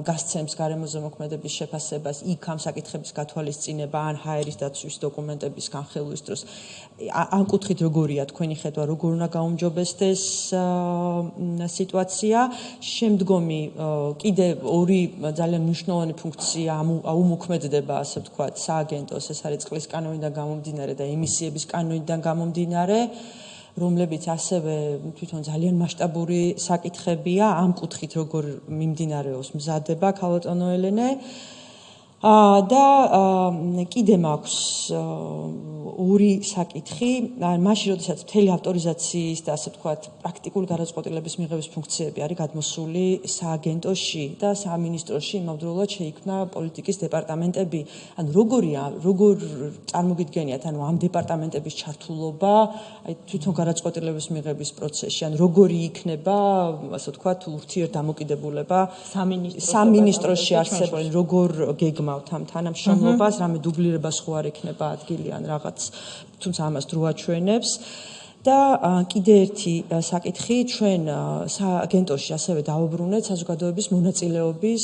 გასცემს გარემოზე მოქმედების შეფასებას, იქ ამ საკითხების გათვალისწინება, ან ჰაერის დაცვის დოკუმენტების განხილვის დროს, ამ კუთხით როგორია თქვენი ხედვა, როგორ უნდა გაუმჯობესდეს სიტუაცია? შემდგომი კიდე ორი ძალიან მნიშვნელოვანი ფუნქცია აუმოქმედდება, ასე ვთქვათ, სააგენტოს, ეს არის წყლის კანონიდან გამომდინარე და ემისიების კანონიდან გამომდინარე, რომლებიც ასევე თვითონ ძალიან მასშტაბური საკითხებია, ამ კუთხით როგორ მიმდინარეობს მზადება, ქალბატონო ელენე. და კიდე მაქვს ორი საკითხი, მაშინ როდესაც მთელი ავტორიზაციის და ასე ვთქვათ, პრაქტიკული გადაწყვეტილების მიღების ფუნქციები არის გადმოსული სააგენტოში და სამინისტროში, იმავდროულად შეიქმნა პოლიტიკის დეპარტამენტები. ანუ როგორ წარმოგიდგენიათ, ანუ ამ დეპარტამენტების ჩართულობა, აი თვითონ გადაწყვეტილების მიღების პროცესში, ანუ როგორი იქნება, ასე ვთქვათ, ურთიერთდამოკიდებულება სამინისტროში არსებული, როგორ გეგმავთ ამ თანამშრომლობას, რამე დუბლირებას ხო არ ექნება ადგილი ან რაღაც, თუმცა ამას დრო აჩვენებს. და კიდე ერთი საკითხი, ჩვენ სააგენტოში ასევე დავუბრუნეთ საზოგადოების მონაწილეობის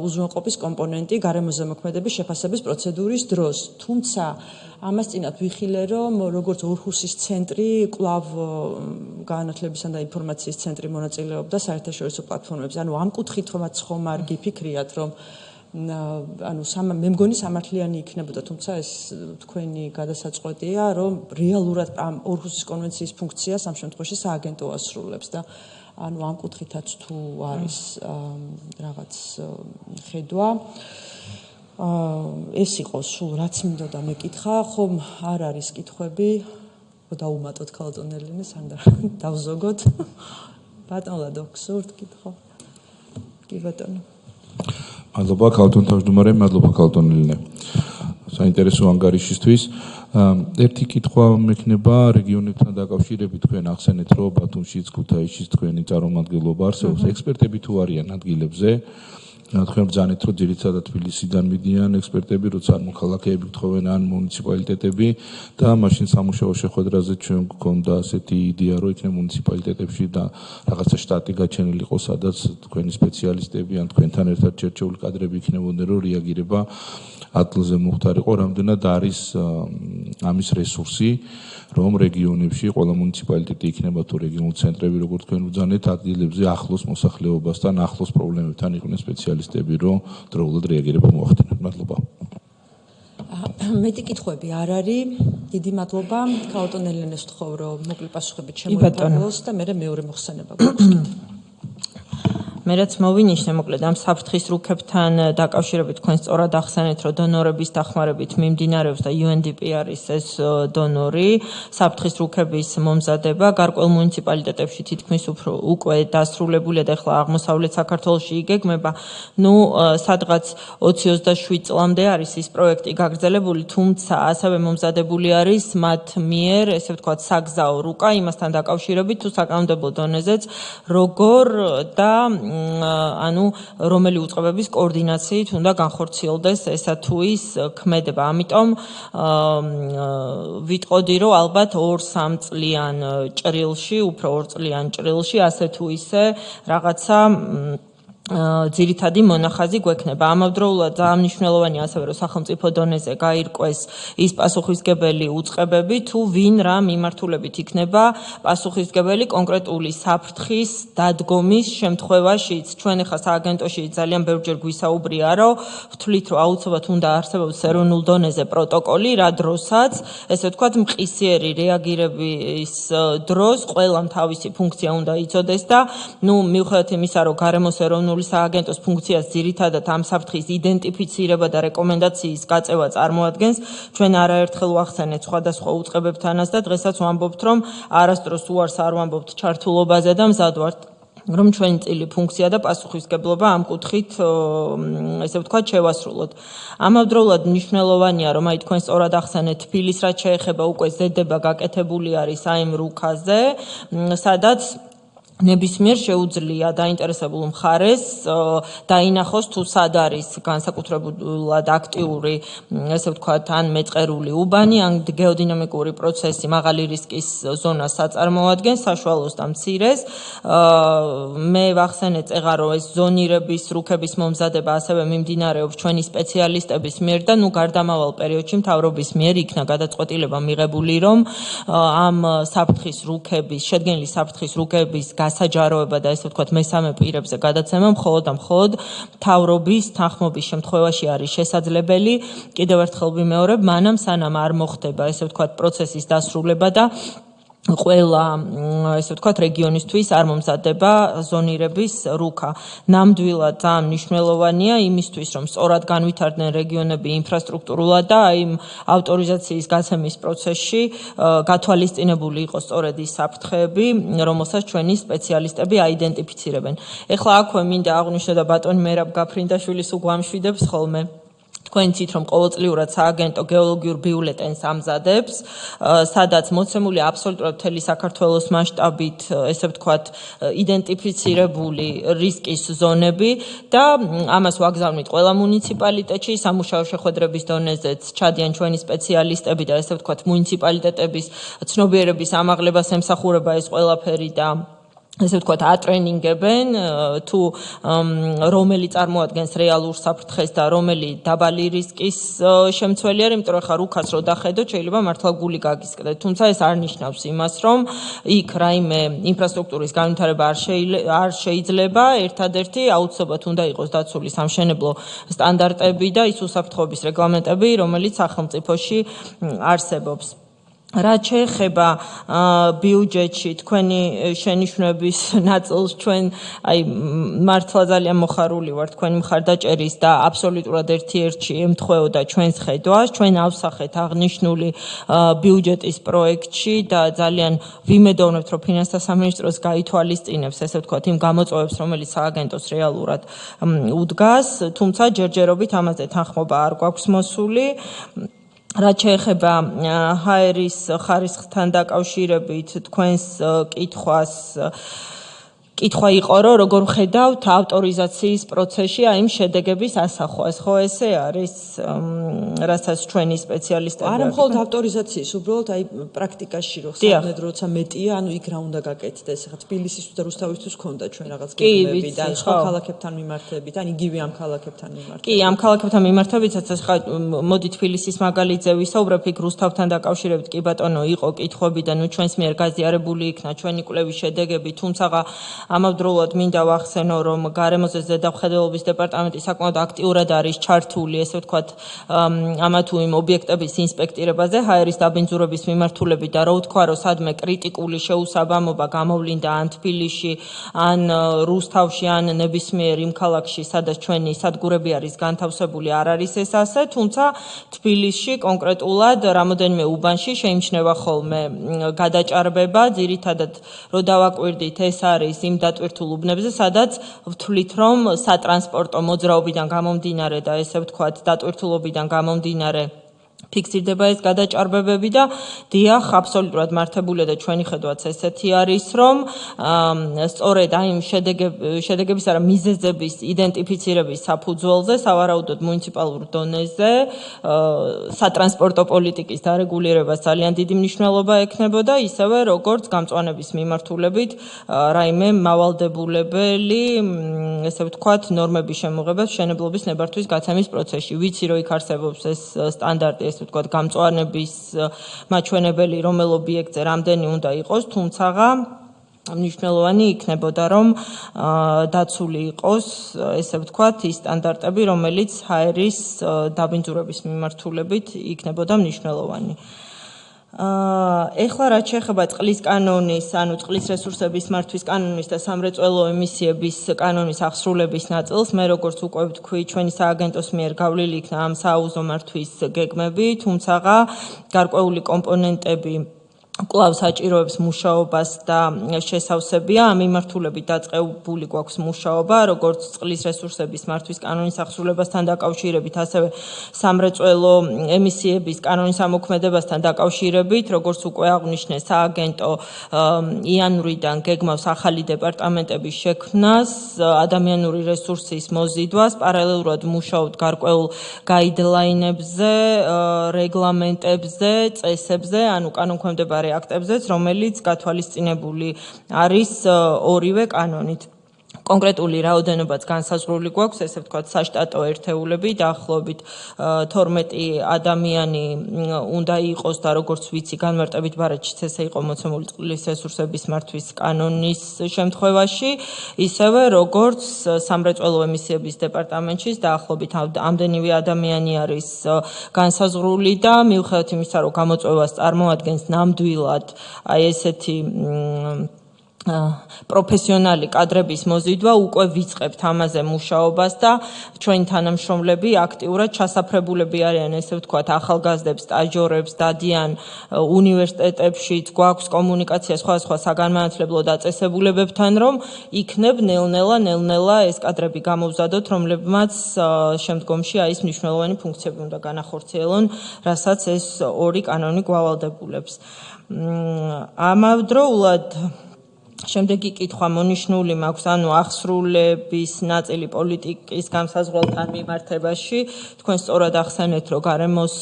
უზრუნველყოფის კომპონენტი გარემოზე მოქმედების შეფასების პროცედურის დროს. თუმცა ამას წინათ ვიხილე, რომ როგორც ორჰუსის ცენტრი, კვლავ განათლებისა და ინფორმაციის ცენტრი მონაწილეობდა საერთაშორისო პლატფორმებზე. ანუ ამ კუთხით ხომ არ გიფიქრიათ, რომ ანუ მე მგონი სამართლიანი იქნებოდა, თუმცა ეს თქვენი გადასაწყვეტია, რომ რეალურად ამ ორჰუსის კონვენციის ფუნქციას ამ შემთხვევაში სააგენტო ასრულებს და ანუ ამ კუთხითაც თუ არის რაღაც ხედვა. ეს იყო სულ რაც მინდოდა მეკითხა, ხომ არ არის კითხვები? დაუმატოთ ქალბატონ ელენე, სანდა დავზოგოთ. ბატონ ლადო, გსურთ კითხვა? კი ბატონო. მადლობა ქალბატონ თავმჯდომარე, მადლობა ქალბატონ ელენე. საინტერესო ანგარიშისთვის. ერთი კითხვა მექნება რეგიონებთან დაკავშირებით, თქვენ ახსენეთ, რომ ბათუმშიც, ქუთაისშიც თქვენი წარმომადგენლობა არსებობს. ექსპერტები თუ არიან ადგილებზე? თქვენ ბრძანეთ, რომ ძირითადად თბილისიდან მიდიან ექსპერტები, როცა არ მოქალაქეები გთხოვენ ან მუნიციპალიტეტები და მაშინ სამუშაო შეხვედრაზე ჩვენ გქონდა ასეთი იდეა, რომ იქნება მუნიციპალიტეტებში და რაღაცა შტატი გაჩენილი იყო, სადაც თქვენი სპეციალისტები ან თქვენთან ერთად შერჩეული კადრები იქნებოდნენ, რომ რეაგირება ადგილზე მოხდარიყო, რამდენად არის ამის რესურსი, რომ რეგიონებში ყველა მუნიციპალიტეტი იქნება თუ რეგიონული ცენტრები, როგორც თქვენ ბრძანეთ, ადგილებზე ახლოს მოსახლეობასთან, ახლოს პრობლემებთან იყვნენ სპეციალისტები, რომ დროულად რეაგირება მოახდინონ. მადლობა. მეტი კითხვები არ არის. დიდი მადლობა. ქალბატონ ელენეს ვთხოვ, რომ მოკლე პასუხებით შემოიტანოს და მე მეორე მოხსენება გვაქვს. მე რაც მოვინიშნე მოკლედ ამ საფრთხის რუკებთან დაკავშირებით თქვენ სწორად ახსენეთ, რომ დონორების დახმარებით მიმდინარეობს და UNDP არის ეს დონორი, საფრთხის რუკების მომზადება გარკვეულ მუნიციპალიტეტებში თითქმის უკვე დასრულებულია და ახლა აღმოსავლეთ საქართველოში იგეგმება. სადღაც 2027 წლამდე არის ის პროექტი გაგრძელებული, თუმცა ასევე მომზადებული არის მათ მიერ, ესე ვთქვათ, საგზაო რუკა იმასთან დაკავშირებით, თუ საკანონმდებლო დონეზეც როგორ და ანუ რომელი უწყებების კოორდინაციით უნდა განხორციელდეს ესა თუ ის ქმედება. ამიტომ ვიტყოდი, რომ ალბათ 2-3 წლიან ჭრილში, უფრო 2 წლიან ჭრილში, ასე თუ ისე რაღაცა ძირითადი მონახაზი გვექნება. ამავდროულად ძალიან მნიშვნელოვანია ასევე, რომ სახელმწიფო დონეზე გაირკვეს ის პასუხისგებელი უწყებები, თუ ვინ რა მიმართულებით იქნება პასუხისგებელი კონკრეტული საფრთხის დადგომის შემთხვევაშიც. ჩვენ ახლა სააგენტოში ძალიან ბევრჯერ გვისაუბრია, რომ ვთვლით, რომ აუცილებლად უნდა არსებობს ეროვნულ დონეზე პროტოკოლი, რა დროსაც, ესე ვთქვათ, მყისიერი რეაგირების დროს ყველამ თავისი ფუნქცია უნდა იცოდეს და მიუხედავად იმისა, რომ გარემოს ეროვნული სააგენტოს ფუნქციას ძირითადად ამ საფრთხის იდენტიფიცირება და რეკომენდაციის გაწევა წარმოადგენს. ჩვენ არაერთხელ ვახსენეთ სხვადასხვა უწყებებთანაც და დღესაც ვამბობთ, რომ არასდროს უარს არ ვამბობთ ჩართულობაზე და მზად ვართ რომ ჩვენი წილი ფუნქცია და პასუხისგებლობა ამ კუთხით ესე ვთქვათ შევასრულოთ. ამავდროულად მნიშვნელოვანია რომ აი თქვენ სწორად ახსენეთ თბილისს რაც შეეხება უკვე ზედება გაკეთებული არის აი იმ რუქაზე, სადაც ნებისმიერ შეუძლია დაინტერესებულ მხარეს დაინახოს თუ სად არის განსაკუთრებულად აქტიური ესე ვთქვათ ან მეწყერული უბანი ან გეოდინამიკური პროცესი მაღალი რისკის ზონას საწარმოადგენს საშუალოს და მცირეს მე ვახსენე წეღა რომ ეს ზონირების რუქების მომზადება ასევე მიმდინარეობს ჩვენი სპეციალისტების მიერ და ნუ გარდამავალ პერიოდში მთავრობის მიერ იქნა გადაწყვეტილება მიღებული რომ ამ საფრთხის რუქების შედგენილი საფრთხის რუქების გასაჯაროება და ესე ვთქვათ მესამე პირებზე გადაცემა მხოლოდ და მხოლოდ მთავრობის თანხმობის შემთხვევაში არის შესაძლებელი. კიდევ ერთხელ ვიმეორებ, მანამ სანამ არ მოხდება ესე ვთქვათ პროცესის დასრულება და ყველა ესე ვთქვათ რეგიონისთვის არ მომზადება ზონირების რუქა. ნამდვილად ძალიან მნიშვნელოვანია იმისთვის, რომ სწორად განვითარდნენ რეგიონები ინფრასტრუქტურულად და აი ავტორიზაციის გაცემის პროცესში გათვალისწინებული იყოს სწორედ ის საფრთხეები, რომელსაც ჩვენი სპეციალისტები აიდენტიფიცირებენ. ეხლა აქვე მინდა აღვნიშნო და ბატონი მერაბ გაფრინდაშვილის უგვამშვიდებს ხოლმე. თქვენ იცით რომ ყოველწლიურად სააგენტო გეოლოგიურ ბიულეტენს ამზადებს, სადაც მოცემული აბსოლუტურად მთელი საქართველოს მასშტაბით, ესე ვთქვათ, იდენტიფიცირებული რისკის ზონები და ამას ვაგზავნით ყველა მუნიციპალიტეტში, სამუშაო შეხვედრების დონეზეც ჩადიან ჩვენი სპეციალისტები და ესე ვთქვათ, მუნიციპალიტეტების ცნობიერების ამაღლებას ემსახურება ეს ყველაფერი და ესე ვთქვათ, ატრენინგებენ თუ რომელი წარმოადგენს რეალურ საფრთხეს და რომელი დაბალი რისკის შემცველი არის, იმიტომ რომ ხა რუქას რო დახედოთ, შეიძლება მართლა გული გაგისკდეთ. თუმცა ეს არ ნიშნავს იმას, რომ იქ რაიმე ინფრასტრუქტურის განვითარება არ შეიძლება, ერთადერთი აუცილებლად უნდა იყოს დაცული სამშენებლო სტანდარტები და ის უსაფრთხოების რეგლამენტები, რომელიც სახელმწიფოში არსებობს. რაც შეეხება ბიუჯეტში თქვენი შენიშვნების ნაწილს ჩვენ აი მართლა ძალიან მოხარული ვარ თქვენი მხარდაჭერის და აბსოლუტურად ერთ-ერთში ემთხვეოდა ჩვენს ხედვას, ჩვენ ავსახეთ აღნიშნული ბიუჯეტის პროექტში და ძალიან ვიმედოვნებთ, რომ ფინანსთა სამინისტროს გაითვალისწინებს, ესე ვთქვათ, იმ გამოწვევებს, რომელიც სააგენტოს რეალურად უდგას, თუმცა ჯერჯერობით ამაზე თანხმობა არ გვაქვს მოსული. რაც შეეხება ჰაერის ხარისხთან დაკავშირებით თქვენს კითხვა იყო, რომ როგორ ხედავთ ავტორიზაციის პროცესში აი იმ შედეგების ასახვას, ხო ესე არის, რასაც ჩვენი სპეციალისტები არა მხოლოდ ავტორიზაციის, უბრალოდ აი პრაქტიკაში რო ხსნათ, როცა მეტია, ანუ იქ რა უნდა გაკეთდეს, ხა თბილისისთვის და რუსთავისთვის ქონდა ჩვენ რაღაც გეგმები და სხვა ქალაქებთან მიმართებით, ან იგივე ამ ქალაქებთან მიმართებით. კი, ამ ქალაქებთან მიმართებითაც ხა მოდი თბილისის მაგალითზე ვისაუბრებ, იქ რუსთავთან დაკავშირებით კი ბატონო იყო კითხვები და ნუ ჩვენს მიერ გაზიარებული იქნა ჩვენი კვლევის შედეგები, თუმცა ამავდროულად მინდა ვახსენო, რომ გარემოზე ზედამხედველობის დეპარტამენტი საკმაოდ აქტიურად არის ჩართული, ესე ვთქვათ, ამა თუ იმ ობიექტების ინსპექტირებაზე, ჰაერის დაბინძურების მიმართულებით და რა ვთქვა, რომ სადმე კრიტიკული შეუსაბამობა გამოვლინდა ან თბილისში, ან რუსთავში, ან ნებისმიერ იმ ქალაქში, სადაც ჩვენი სადგურები არის განთავსებული, არ არის ეს ასე, თუმცა თბილისში კონკრეტულად რამოდენიმე უბანში შეიმჩნევა ხოლმე გადაჭარბება, ძირითადად რო დავაკვირდით, ეს არის იმ დატვირთულ უბნებზე, სადაც ვთვლით, რომ სატრანსპორტო მოძრაობიდან გამომდინარე და ესე ვთქვათ, დატვირთულობიდან გამომდინარე ფიქსირდება ეს გადაჭარბებები და დიახ, აბსოლუტურად მართებულია და ჩვენი ხედვაც ესეთი არის, რომ სწორედ აი იმ შედეგების არა მიზეზების იდენტიფიცირების საფუძველზე, სავარაუდოდ მუნიციპალურ დონეზე სატრანსპორტო პოლიტიკის დარეგულირებას ძალიან დიდი მნიშვნელობა ექნებოდა, ისევე როგორც გამწვანების მიმართულებით რაიმე მავალდებულებელი, ესე ვთქვათ, ნორმების შემოღებას მშენებლობის ნებართვის გაცემის პროცესში. ვიცი, რომ იქ არსებობს ეს სტანდარტი, ესე ვთქვათ, გამწვანების მაჩვენებელი, რომელ ობიექტზე რამდენი უნდა იყოს, თუმცა მნიშვნელოვანი იქნებოდა, რომ დაცული იყოს, ესე ვთქვათ, ის სტანდარტები, რომელიც ჰაერის დაბინძურების მიმართულებით იქნებოდა მნიშვნელოვანი. ეხლა რაც შეეხება წყლის კანონის, ანუ წყლის რესურსების მართვის კანონის და სამრეწველო ემისიების კანონის აღსრულების ნაწილს, მე როგორც უკვე ვთქვი, ჩვენი სააგენტოს მიერ გავლილი იქნა ამ სააუზო მართვის გეგმები, თუმცა გარკვეული კომპონენტები კვლავ საჭიროებს მუშაობას და შესავსებია. ამ მიმართულებით დაწყებული გვაქვს მუშაობა, როგორც წყლის რესურსების მართვის კანონის აღსრულებასთან დაკავშირებით, ასევე სამრეწველო ემისიების კანონის ამოქმედებასთან დაკავშირებით, როგორც უკვე აღვნიშნე, სააგენტო იანვრიდან გეგმავს ახალი დეპარტამენტების შექმნას, ადამიანური რესურსის მოზიდვას, პარალელურად მუშაობთ გარკვეულ გაიდლაინებზე, რეგლამენტებზე, წესებზე, ანუ კანონქვემდებარე აქტებზეც, რომელიც გათვალისწინებული არის ორივე კანონით. კონკრეტული რაოდენობაც განსაზღვრული გვაქვს, ესე ვთქვათ, საშტატო ერთეულები, დაახლოებით 12 ადამიანი უნდა იყოს და როგორც ვიცი, განმარტებით ბარათშიც ესე იყო მოცემული წყლის რესურსების მართვის კანონის შემთხვევაში, ისევე როგორც სამრეწველო ემისიების დეპარტამენტში დაახლოებით ამდენივე ადამიანი არის განსაზღვრული და მიუხედავად იმისა, რომ გამოწვევას წარმოადგენს ნამდვილად აი ესეთი პროფესიონალი კადრების მოზიდვა, უკვე ვიწყებთ ამაზე მუშაობას და ჩვენი თანამშრომლები აქტიურად ჩასაფრებულები არიან, ესე ვთქვათ, ახალგაზრდებს, სტაჟიორებს დადიან უნივერსიტეტებში, გვაქვს კომუნიკაცია სხვადასხვა საგანმანათლებლო დაწესებულებებთან, რომ იქნებ ნელ-ნელა ეს კადრები გამოვზადოთ, რომლებმაც შემდგომში აი ეს მნიშვნელოვანი ფუნქციები უნდა განახორციელონ, რასაც ეს ორი კანონი გვავალდებულებს. ამავდროულად შემდეგი კითხვა მონიშნული მაქვს, ანუ აღსრულების ნაწილი პოლიტიკის განსაზღვრელთან მიმართებაში. თქვენ სწორად ახსენეთ, რომ გარემოს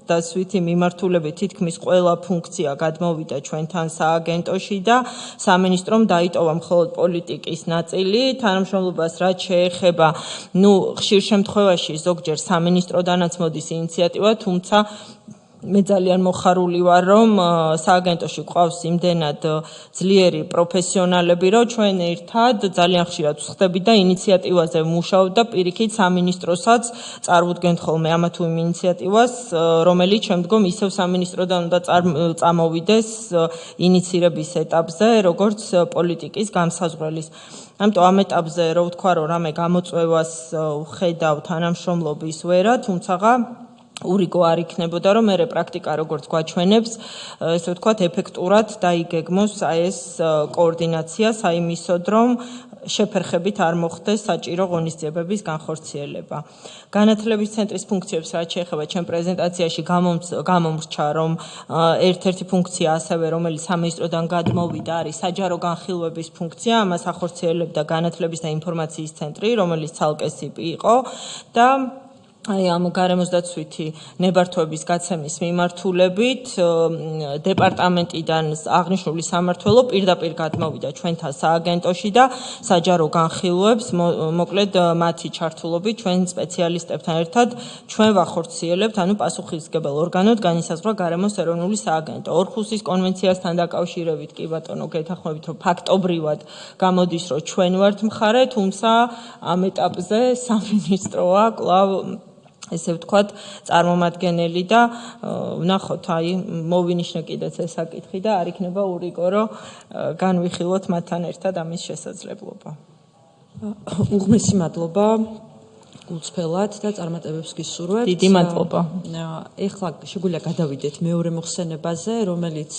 დასვითი მიმართულებით თითქმის ყველა ფუნქცია გადმოვიდა ჩვენთან სააგენტოში და სამინისტრომ დაიტოვა მხოლოდ პოლიტიკის ნაწილი. თანამშრომლობას რაც შეეხება, ხშირ შემთხვევაში ზოგჯერ სამინისტროდანაც მოდის ინიციატივა, თუმცა მე ძალიან მოხარული ვარ, რომ სააგენტოში გვყავს იმდენად ძლიერი პროფესიონალები, რომ ჩვენ ერთად ძალიან ხშირად ვხდებით და ინიციატივაზე ვმუშაობთ და პირიქით სამინისტროსაც წარუდგენთ ხოლმე ამა თუ იმ ინიციატივას, რომელიც შემდგომ ისევ სამინისტროდან უნდა წამოვიდეს ინიცირების ეტაპზე, როგორც პოლიტიკის განსაზღვრის. ამიტომ ამ ეტაპზე რო ვთქვა, რომ რამე გამოწვევას ვხედავ თანამშრომლობის ვერა, თუმცა ურიგო არ იქნებოდა, რომ მე პრაქტიკა როგორც გვაჩვენებს, ესე ვთქვათ, ეფექტურად დაიგეგმოს აი ეს კოორდინაცია საიმისოდ, რომ შეფერხებით არ მოხდეს საჭირო ღონისძიებების განხორციელება. განათლების ცენტრის ფუნქციებს რაც შეეხება, ჩემ პრეზენტაციაში გამომრჩა, რომ ერთ-ერთი ფუნქცია ასევე, რომელიც სამინისტროდან გადმოვიდა, არის საჯარო განხილვების ფუნქცია, ამას ახორციელებდა განათლების და ინფორმაციის ცენტრი, რომელიც ცალკე სიპი იყო და აი ამ გარემოსდაცვითი ნებართვების გაცემის მიმართულებით დეპარტამენტიდან აღნიშნული სამმართველო პირდაპირ გადმოვიდა ჩვენთან სააგენტოში და საჯარო განხილვებს, მოკლედ მათი ჩართულობით ჩვენ სპეციალისტებთან ერთად ჩვენ ვახორციელებთ, ანუ პასუხისმგებელ ორგანოდ განისაზღვრა გარემოს ეროვნული სააგენტო. ორხუსის კონვენციასთან დაკავშირებით კი ბატონო გეთანხმებით, რომ ფაქტობრივად გამოდის, რომ ჩვენ ვართ მხარე, თუმცა ამ ეტაპზე სამინისტროა კვლავ ესე ვთქვათ, წარმომადგენელი და ვნახოთ, აი მოვინიშნე კიდეც ეს საკითხი და არ იქნება ურიგო, რომ განვიხილოთ მათთან ერთად ამის შესაძლებლობა. უღმესი მადლობა გულწრფელად და წარმატებებს გისურვებთ. დიდი მადლობა. ეხლა შეგვიძლია გადავიდეთ მეორე მოხსენებაზე, რომელიც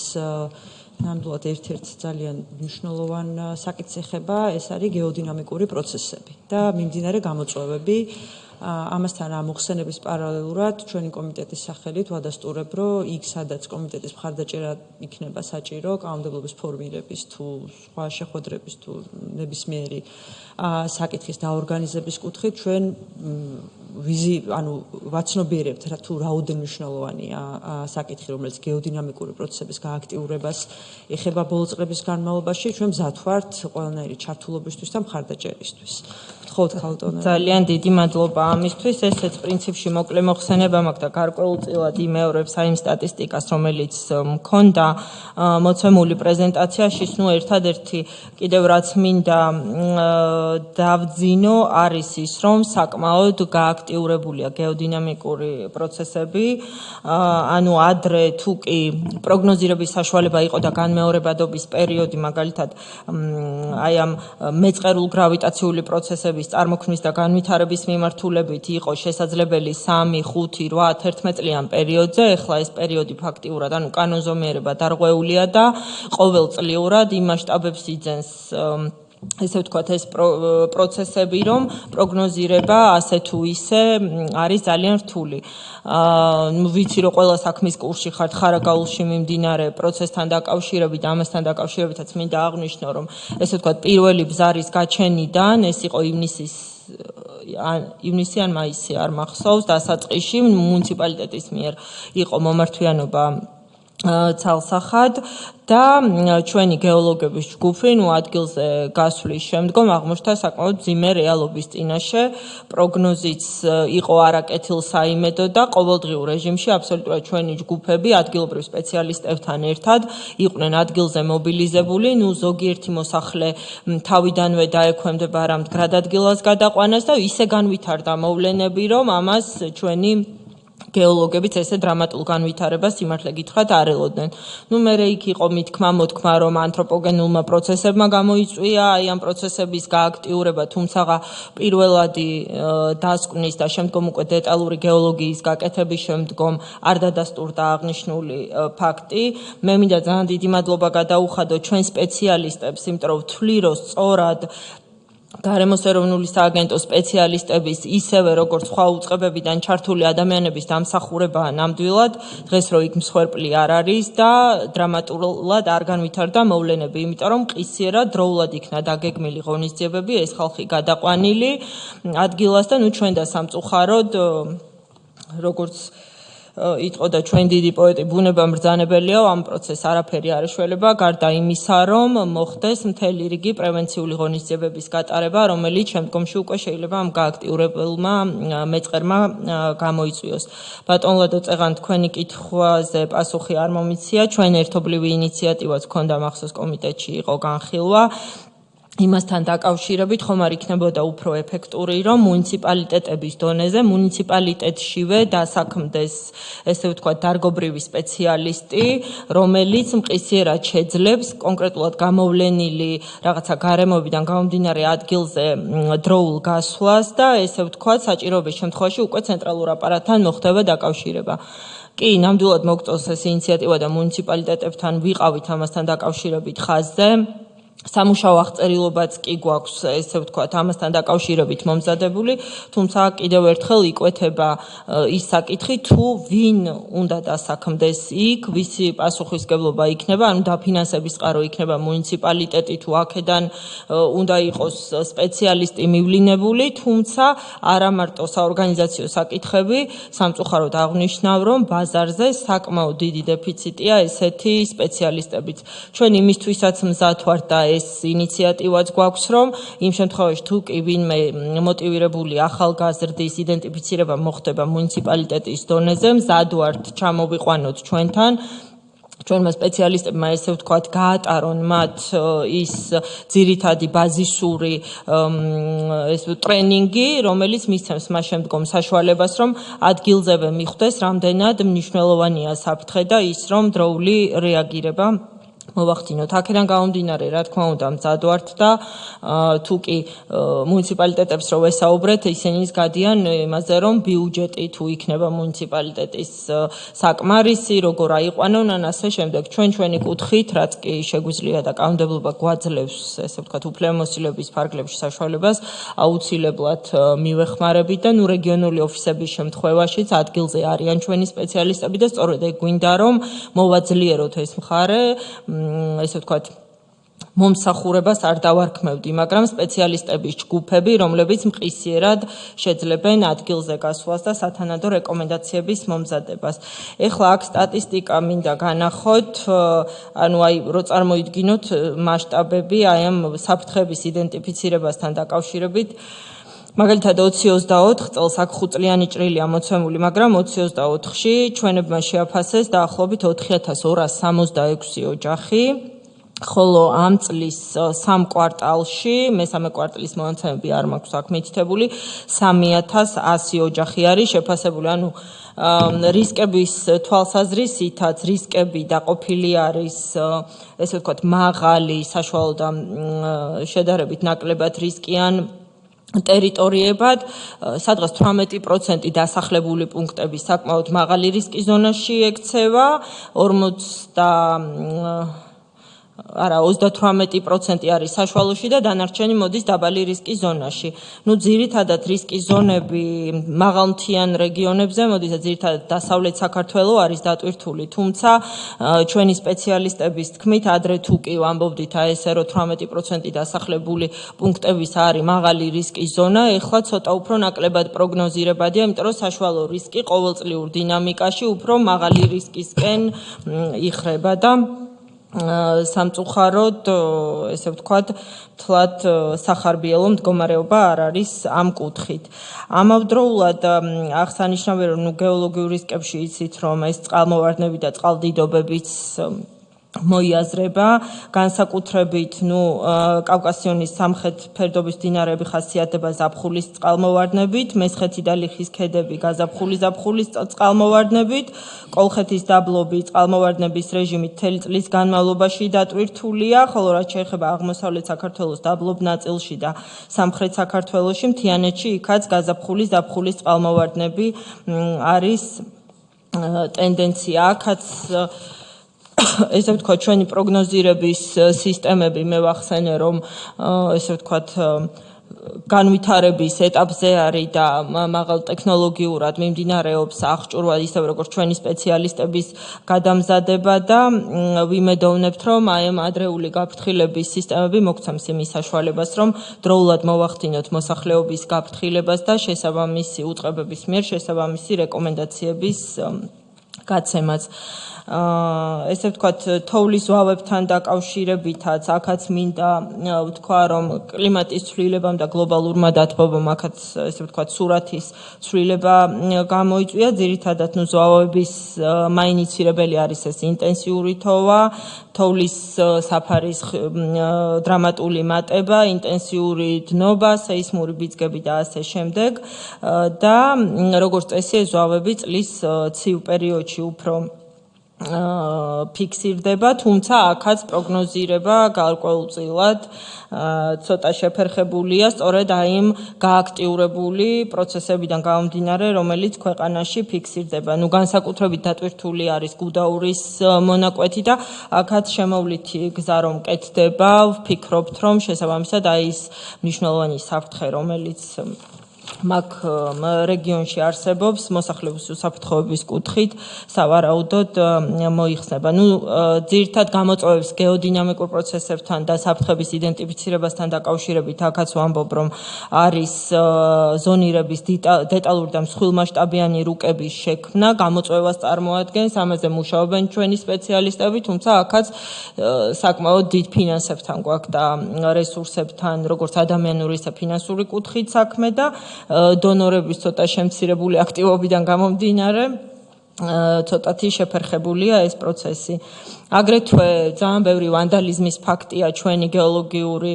ნამდვილად ერთ-ერთ ძალიან მნიშვნელოვან საკითხს ეხება, ეს არის გეოდინამიკური პროცესები და მიმდინარე გამოწვევები. ამასთან ამ მოხსენების პარალელურად ჩვენი კომიტეტის სახელით ვადასტურებ, რომ იქ სადაც კომიტეტის მხარდაჭერა იქნება საჭირო, კანონმდებლობის ფორმირების თუ სხვა შეხვედრების თუ ნებისმიერი საკითხის დაორგანიზების კუთხით ჩვენ ვაცნობიერებთ თუ რაოდენ მნიშვნელოვანია საკითხი, რომელიც გეოდინამიკური პროცესების გააქტიურებას ეხება ბოლო წლების განმავლობაში, ჩვენ მზად ვართ ყველანაირი ჩართულობისთვის და მხარდაჭერისთვის. ძალიან დიდი მადლობა ამისთვის. ესეც პრინციპში მოკლე მოხსენება მაქვს და გარკვეულწილად იმეორებს აი იმ სტატისტიკას, რომელიც მქონდა მოცემული პრეზენტაციაში. ერთადერთი კიდევ რაც მინდა დავძინო არის ის, რომ საკმაოდ გააქვთ გააქტიურებულია გეოდინამიკური პროცესები, ანუ ადრე თუ კი პროგნოზირების საშუალება იყო და განმეორებადობის პერიოდი, მაგალითად, აი ამ მეწყერულ გრავიტაციული პროცესების წარმოქმნის და განვითარების მიმართულებით იყო შესაძლებელი 3, 5, 8, 11 წლიან პერიოდზე, ეხლა ეს პერიოდი ფაქტიურად, ანუ კანონზომიერება დარღვეულია და ყოველწლიურად იმ მასშტაბებს იძენს ესე ვთქვათ ეს პროცესები, რომ პროგნოზირება ასე თუ ისე არის ძალიან რთული. ვიცი რომ ყველა საქმის კურსში ხართ ხარაგაულში მიმდინარე პროცესთან დაკავშირებით, ამასთან დაკავშირებითაც მინდა აღვნიშნო, რომ ესე ვთქვათ პირველი ბზარის გაჩენიდან, ეს იყო ივნისი ან მაისი არ მახსოვს, დასაწყისში მუნიციპალიტეტის მიერ იყო მომართვიანობა ცალსახად და ჩვენი გეოლოგების ჯგუფი ადგილზე გასვლის შემდგომ აღმოჩნდა საკმაოდ მძიმე რეალობის წინაშე, პროგნოზიც იყო არაკეთილსაიმედო და ყოველდღიურ რეჟიმში აბსოლუტურად ჩვენი ჯგუფები ადგილობრივ სპეციალისტებთან ერთად იყვნენ ადგილზე მობილიზებული, ზოგიერთი მოსახლე თავიდანვე დაექვემდება რა მდგრად ადგილას გადაყვანას და ისე განვითარდა მოვლენები, რომ ამას ჩვენი გეოლოგებიც ესე დრამატულ განვითარებას სიმართლე გითხრათ არ ელოდნენ. მერე იქ იყო მითქმა-მოთქმა, რომ ანთროპოგენულმა პროცესებმა გამოიწვია აი ამ პროცესების გააქტიურება, თუმცა პირველადი დასკვნის და შემდგომ უკვე დეტალური გეოლოგიის გაკეთების შემდგომ არ დადასტურდა აღნიშნული ფაქტი. მე მინდა ძალიან დიდი მადლობა გადაუხადო ჩვენ სპეციალისტებს, იმიტომ რომ ვთვლი, რომ სწორად გარემოს ეროვნული სააგენტოს სპეციალისტების ისევე როგორც სხვა უწყებებიდან ჩართული ადამიანების დამსახურებაა ნამდვილად დღეს რო იქ მსხვერპლი არ არის და დრამატულად არ განვითარდა მოვლენები, იმიტომ რომ ყისიერად დროულად იქნა დაგეგმილი ღონისძიებები, ეს ხალხი გადაყვანილი ადგილას და ჩვენ და სამწუხაროდ როგორც იტყოდა ჩვენ დიდი პოეტი ბუნება მბრძანებელიაო, ამ პროცესს არაფერი არ ეშველება, გარდა იმისა, რომ მოხდეს მთელი რიგი პრევენციული ღონისძიებების გატარება, რომელიც შემდგომში უკვე შეიძლება ამ გააქტიურებელმა მეწყერმა გამოიწვიოს. ბატონ ლადო წეღან, თქვენი კითხვაზე პასუხი არ მომიცია, ჩვენ ერთობლივი ინიციატივაც ჰქონდა მახსოვს კომიტეტში იყო განხილვა. იმასთან დაკავშირებით ხომ არ იქნებოდა უფრო ეფექტური, რომ მუნიციპალიტეტების დონეზე, მუნიციპალიტეტშივე დასაქმდეს, ესე ვთქვათ, დარგობრივი სპეციალისტი, რომელიც მყისიერად შეძლებს კონკრეტულად გამოვლენილი რაღაცა გარემოებიდან გამომდინარე ადგილზე დროულ გასვლას და ესე ვთქვათ, საჭიროების შემთხვევაში უკვე ცენტრალურ აპარატთან მოხდება დაკავშირება. კი, ნამდვილად მოგწონს ეს ინიციატივა და მუნიციპალიტეტებთან ვიყავით ამასთან დაკავშირებით ხაზზე. სამუშაო აღწერილობაც კი გვაქვს, ესე ვთქვათ, ამასთან დაკავშირებით მომზადებული, თუმცა კიდევ ერთხელ იკვეთება ის საკითხი, თუ ვინ უნდა დასაქმდეს იქ, ვისი პასუხისმგებლობა იქნება, ანუ დაფინანსების წყარო იქნება მუნიციპალიტეტი, თუ აქედან უნდა იყოს სპეციალისტი მივლინებული, თუმცა არა მარტო საორგანიზაციო საკითხები, სამწუხაროდ აღვნიშნავ, რომ ბაზარზე საკმაოდ დიდი დეფიციტია ესეთი სპეციალისტებიც. ჩვენ იმისთვისაც მზად ვართ და ეს ინიციატივაც გვაქვს, რომ იმ შემთხვევაში თუ კი ვინმე მოტივირებული ახალგაზრდის იდენტიფიცირება მოხდება მუნიციპალიტეტის დონეზე, მზად ვართ ჩამოვიყვანოთ ჩვენთან. ჩვენმა სპეციალისტებმა ესე ვთქვათ გაატარონ მათ ის ძირითადი ბაზისური ტრენინგი, რომელიც მისცემს მას შემდგომ საშუალებას, რომ ადგილზევე მიხვდეს, რამდენად მნიშვნელოვანია საფრთხე და ის, რომ დროული რეაგირება მოვახდინოთ. აქედან გამომდინარე, რა თქმა უნდა, მზად ვართ და თუ კი მუნიციპალიტეტებს რო ვესაუბრეთ, ისინი გადიან იმაზე, რომ ბიუჯეტი თუ იქნება მუნიციპალიტეტის საკმარისი, როგორ აიყვანონ, ან ასე შემდეგ. ჩვენი კუთხით, რაც კი შეგვიძლია და კანონმდებლობა გვაძლევს, ესე ვთქვათ, უფლებამოსილების ფარგლებში საშუალებას, აუცილებლად მივეხმარებით და რეგიონული ოფისების შემთხვევაშიც ადგილზე არიან ჩვენი სპეციალისტები და სწორედ ეგ გვინდა, რომ მოვაძლიეროთ ეს მხარე, ესე ვთქვათ, მომსახურებას არ დავარქმევდი, მაგრამ სპეციალისტების ჯგუფები, რომლებიც მყისიერად შეძლებენ ადგილზე გასვლას და სათანადო რეკომენდაციების მომზადებას. ეხლა აქ სტატისტიკა მინდა განახოთ, ანუ აი რო წარმოიდგინოთ მასშტაბები აი ამ საფრთხების იდენტიფიცირებასთან დაკავშირებით. მაგალითად 2024 წელს აქ 5 წლიანი ჭრილია მოცემული, მაგრამ 2024-ში ჩვენებმა შეაფასეს დაახლოებით 4266 ოჯახი. ხოლო ამ წლის 3 კვარტალში, მესამე კვარტალის მონაცემები არ მაქვს აქ მითითებული, 3100 ოჯახი არის შეფასებული, ანუ რისკების თვალსაზრისითაც რისკები დაყოფილი არის, ესე ვთქვათ, მაღალი, საშუალო და შედარებით ნაკლებად რისკიან ტერიტორიებად, სადღაც 18% დასახლებული პუნქტები საკმაოდ მაღალი რისკის ზონაში ექცევა, 38% არის საშუალოში და დანარჩენი მოდის დაბალი რისკის ზონაში. ძირითადად რისკის ზონები მაღალმთიან რეგიონებზე მოდის და ძირითადად დასავლეთ საქართველოს არის დატვირთული, თუმცა ჩვენი სპეციალისტების თქმით, ადრე თუ კი ვამბობდით ესე რომ 18% დასახლებული პუნქტების არის მაღალი რისკის ზონა, ეხლა ცოტა უფრო ნაკლებად პროგნოზირებადია, იმიტომ რომ საშუალო რისკი ყოველწლიურ დინამიკაში უფრო მაღალი რისკისკენ იხრება და სამწუხაროდ, ესე ვთქვათ, თლად სახარბიელო მდგომარეობა არ არის ამ კუთხით. ამავდროულად აღსანიშნავია, რომ გეოლოგიურ რისკებში იცით, რომ ეს წყალმოვარდნები და წყალდიდობებიც მოიაზრება, განსაკუთრებით, კავკასიონის სამხრეთ ფერდობის მდინარეები ხასიათდება ზაფხულის წყალმოვარდნებით, მესხეთი და ლიხის ქედები გაზაფხული ზაფხულის წყალმოვარდნებით, კოლხეთის დაბლობი წყალმოვარდნების რეჟიმით მთელი წლის განმავლობაში დატვირთულია, ხოლო რაც შეეხება აღმოსავლეთ საქართველოს დაბლობ ნაწილში და სამხრეთ საქართველოში, მთიანეთში იქაც გაზაფხული ზაფხულის წყალმოვარდნები არის ტენდენცია, აქაც ესე ვთქვათ, ჩვენი პროგნოზირების სისტემები მე ვახსენე, რომ ესე ვთქვათ, განვითარების ეტაპზე არის და მაღალ ტექნოლოგიურად მიმდინარეობს აღჭურვა, ისე როგორც ჩვენი სპეციალისტების გადამზადება და ვიმედოვნებთ, რომ აი ამ ადრეული გაფრთხილების სისტემები მოგცემს იმის საშუალებას, რომ დროულად მოვახდინოთ მოსახლეობის გაფრთხილებას და შესაბამისი უწყებების მიერ შესაბამისი რეკომენდაციების გაცემაც. ესე ვთქვათ, თოვლის ვავებთან დაკავშირებითაც, აქაც მინდა ვთქვა, რომ კლიმატის ცვლილებამ და გლობალურმა დათბობამ აქაც, ესე ვთქვათ, სურათის ცვლილება გამოიწვია, ძირითადად ზვავების მაინიცირებელი არის ეს ინტენსიური თოვა, თოვლის საფარის დრამატული მატება, ინტენსიური დნობა, სეისმური ბიძგები და ასე შემდეგ და როგორც წესი, ზვავები წლის ცივ პერიოდში უფრო ფიქსირდება, თუმცა აქაც პროგნოზირება გარკვეულწილად ცოტა შეფერხებულია, სწორედ აი იმ გააქტიურებული პროცესებიდან გამომდინარე, რომელიც ქვეყანაში ფიქსირდება. განსაკუთრებით დატვირთული არის გუდაურის მონაკვეთი და აქაც შემოვლითი გზა რომ კეთდება, ვფიქრობთ, რომ შესაბამისად აი ის მნიშვნელოვანი საფრთხე, რომელიც მაგ რეგიონში არსებობს, მოსახლეობის უსაფრთხოების კუთხით სავარაუდოდ მოიხსნება. ძირითად გამოწვევებს გეოდინამიკურ პროცესებთან და საფრთხების იდენტიფიცირებასთან დაკავშირებით აქაც ვამბობ, რომ არის ზონირების დეტალური და მსხვილმასშტაბიანი რუკების შექმნა, გამოწვევას წარმოადგენს, ამაზე მუშაობენ ჩვენი სპეციალისტები, თუმცა აქაც საკმაოდ დიდ ფინანსებთან გვაქვს და რესურსებთან, როგორც ადამიანური, ისე ფინანსური კუთხით საქმე და დონორების ცოტა შემცირებული აქტივობიდან გამომდინარე, ცოტათი შეფერხებულია ეს პროცესი. აგრეთვე ძალიან ბევრი ვანდალიზმის ფაქტია ჩვენი გეოლოგიური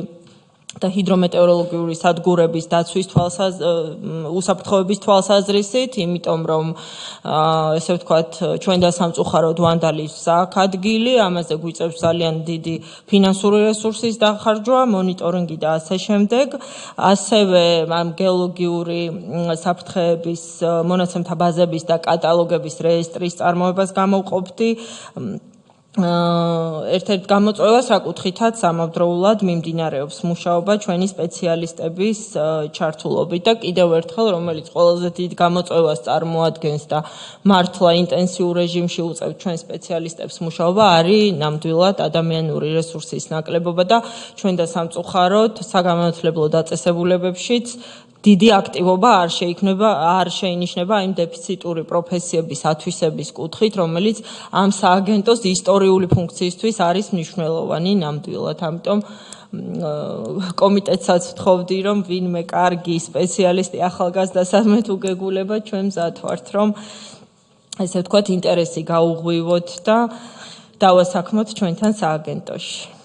და ჰიდრომეტეოროლოგიური სადგურების დაცვის უსაფრთხოების თვალსაზრისით, იმიტომ რომ ესე ვთქვათ, ჩვენ და სამწუხაროდ ვანდალიზმს აქვს ადგილი, ამაზე გვიწევს ძალიან დიდი ფინანსური რესურსის დახარჯვა, მონიტორინგი და ასე შემდეგ. ასევე ამ გეოლოგიური საფრთხეების მონაცემთა ბაზების და კატალოგების რეესტრის წარმოებას გამოვყოფდი. ერთ-ერთ გამოწვევას რა კუთხითაც ამავდროულად მიმდინარეობს მუშაობა ჩვენი სპეციალისტების ჩართულობით და კიდევ ერთხელ, რომელიც ყველაზე დიდ გამოწვევას წარმოადგენს და მართლა ინტენსიურ რეჟიმში უწევთ ჩვენ სპეციალისტებს მუშაობა, არის ნამდვილად ადამიანური რესურსის ნაკლებობა და ჩვენ და სამწუხაროდ საგამართლებლო დაწესებულებებშიც დიდი აქტივობა არ შეინიშნება იმ დეფიციტური პროფესიების ათვისების კუთხით, რომელიც ამ სააგენტოს ისტორიული ფუნქციისთვის არის მნიშვნელოვანი ნამდვილად. ამიტომ კომიტეტსაც ვთხოვდი, რომ ვინმე კარგი სპეციალისტი ახალგაზრდასაც თუ გეგულება, ჩვენ მზად ვართ, რომ ესე ვთქვათ, ინტერესი გაუღვივოთ და დავასაქმოთ ჩვენთან სააგენტოში.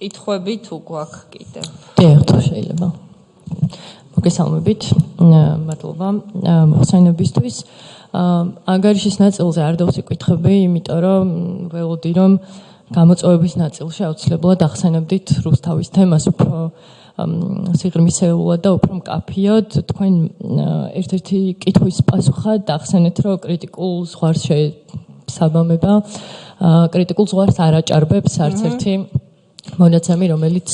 კითხვები თუ გვაქვს კიდე. დიახ, შეიძლება. მოგესალმებით. მადლობა მოხსენებისთვის. ანგარიშის ნაწილზე არ დავსი კითხვები, იმიტომ რომ ველოდი რომ გამოწვევების ნაწილში აუცილებლად ახსენებდით რუსთავის თემას უფრო სიღრმისეულად და უფრო მკაფიოდ. თქვენ ერთ-ერთი კითხვის პასუხად ახსენეთ, რომ კრიტიკულ ზღვარს საბამება, კრიტიკულ ზღვარს არ აჭარბებს არც ერთი მონაცემი, რომელიც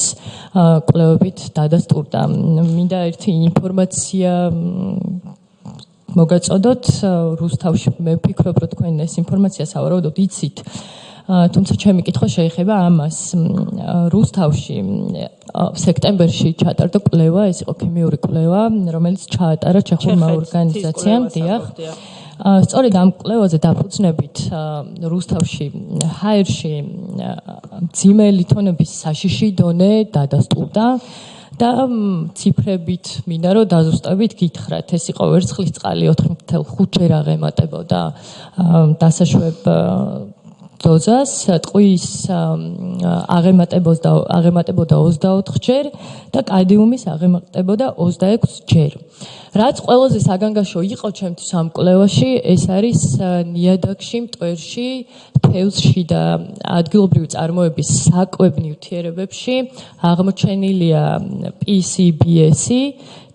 კვლევებით დადასტურდა. მინდა ერთი ინფორმაცია მოგაწოდოთ რუსთავში. მე ვფიქრობ, რომ თქვენ ეს ინფორმაცია სავარაუდოდ იცით. თუმცა ჩემი კითხვა შეეხება ამას. რუსთავში სექტემბერში ჩატარდა კვლევა, ეს იყო ქიმიური კვლევა, რომელიც ჩაატარა ჩეხურმა ორგანიზაციამ. დიახ. სწორედ ამ კვლევაზე დაფუძნებით რუსთავში ჰაერში ძიმელი თონების საშიში დონე დადასტურდა და ციფრებით მინდა რომ დაზუსტებით გითხრათ. ეს იყო ვერცხლის წყალი 4.5-ჯერ აღემატებოდა დასაშვებ დოზას, ტყვის აღემატებოდა 24-ჯერ და კადიუმის აღემატებოდა 26-ჯერ. რაც ყველაზე საგანგაშო იყო ჩემთვის ამ კვლევაში, ეს არის ნიადაგში, მტვერში, თევზში და ადგილობრივი წარმოების საკვებ ნივთიერებებში აღმოჩენილია PCBS-ი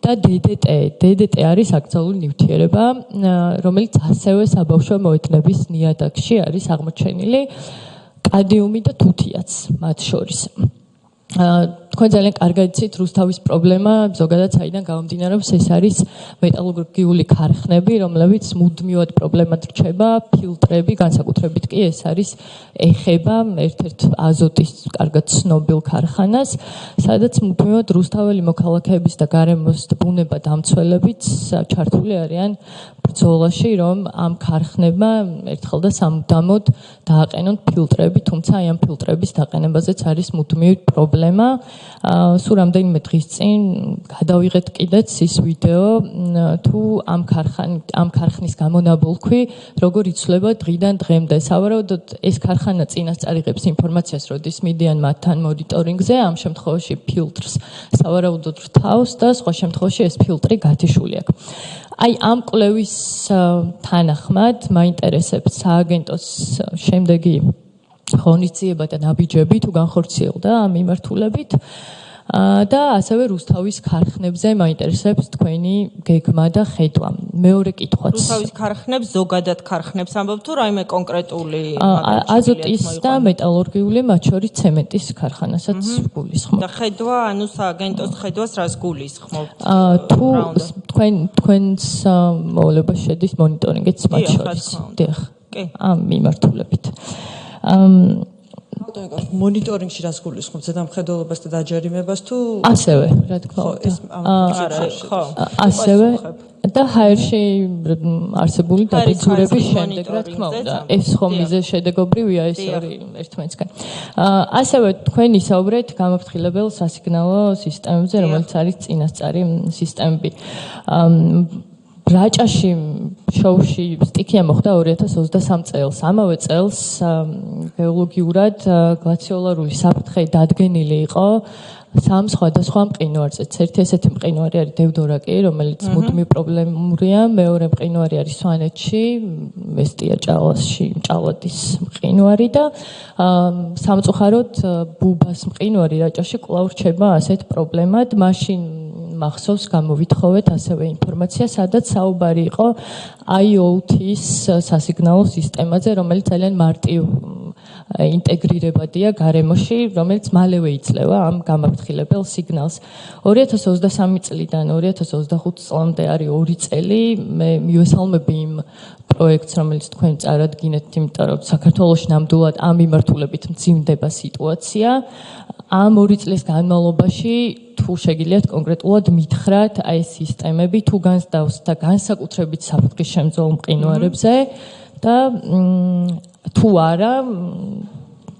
და DDT. DDT არის აკრძალული ნივთიერება, რომელიც ასევე საბავშვო მოედნების ნიადაგში არის აღმოჩენილი, კადიუმი და თუთიაც მათ შორის. თქვენ ძალიან კარგად იცით რუსთავის პრობლემა, ზოგადად საიდან გამომდინარეობს, ეს არის მეტალურგიული ქარხნები, რომლებიც მუდმივად პრობლემად რჩება, ფილტრები, განსაკუთრებით კი ეს არის ეხება ერთ-ერთ აზოტის კარგად ცნობილ ქარხანას, სადაც მუდმივად რუსთაველი მოქალაქეების და გარემოს ბუნება დამცველებიც ჩართული არიან ბრძოლაში, რომ ამ ქარხნებმა ერთხელ და სამუდამოდ დააყენონ ფილტრები, თუმცა აი ამ ფილტრების დაყენებაზეც არის მუდმივი პრობლემა. სულ რამდენიმე დღის წინ გადავიღეთ კიდეც ის ვიდეო თუ ამ ქარხნის გამონაბოლქვი როგორ იცვლება დღიდან დღემდე. სავარაუდოდ ეს ქარხანა წინასწარ იღებს ინფორმაციას, როდის მიდიან მათთან მონიტორინგზე, ამ შემთხვევაში ფილტრს სავარაუდოდ რთავს და სხვა შემთხვევაში ეს ფილტრი გათიშული აქვს. აი ამ კვლევის თანახმად მაინტერესებს სააგენტოს შემდეგი ღონისძიება და ნაბიჯები თუ განხორციელდა ამ მიმართულებით და ასევე რუსთავის ქარხნებზე მაინტერესებს თქვენი გეგმა და ხედვა. მეორე კითხვაც. რუსთავის ქარხნებს, ზოგადად ქარხნებს ამბობ თუ რაიმე კონკრეტული აზოტის და მეტალურგიული, მათ შორის ცემენტის ქარხანასაც გულისხმობ. და ხედვა, ანუ სააგენტოს ხედვას რას გულისხმობთ? თუ თქვენს მოვალეობაში შედის მონიტორინგიც მათ შორის. დიახ. ამ მიმართულებით. მონიტორინგში რას გულისხმობთ? ზედამხედველობას და დაჯერიმებას თუ ასევე, რა თქმა უნდა. ასევე და ჰაერში არსებული დაბეჭდურების შემდეგ, რა თქმა უნდა, ეს ხომ მიზე შედეგობრივია ეს ორი ერთმანეთსგან. ასევე თქვენ ისაუბრეთ გამაფრთხილებელ სასიგნალო სისტემებზე, რომელიც არის წინასწარი სისტემები. რაჭაში შოუში სტიქია მოხდა 2023 წელს. ამავე წელს გეოლოგიურად გლაციოლარული საფრთხე დადგენილი იყო სამ სხვადასხვა მყინვარზე. ერთი ესეთი მყინვარი არის დევდორაკი, რომელიც მუდმივ პრობლემურია, მეორე მყინვარი არის სვანეთში, მესტია ჭალაში, ჭალადის მყინვარი და სამწუხაროდ ბუბას მყინვარი რაჭაში კვლავ რჩება ასეთ პრობლემად. მაშინ მახსოვს გამოვითხოვეთ ასევე ინფორმაცია, სადაც საუბარი იყო IoT-ის სასიგნალო სისტემაზე, რომელიც ძალიან მარტივ ინტეგრირებადია გარემოში, რომელიც მალევე იძლევა ამ გამაფრთხილებელ სიგნალს. 2023 წლიდან 2025 წლამდე არის 2 წელი. მე მივესალმები იმ პროექტს, რომელიც თქვენ წარადგინეთ, იმიტომ რომ საქართველოში ნამდვილად ამ მიმართულებით მძიმდება სიტუაცია. ამ 2 წლის განმავლობაში თუ შეგიძლიათ კონკრეტულად მითხრათ აი ეს სისტემები თუ განსდავს და განსაკუთრებით საფრთხის შემცველ მყინვარებზე და თუ არა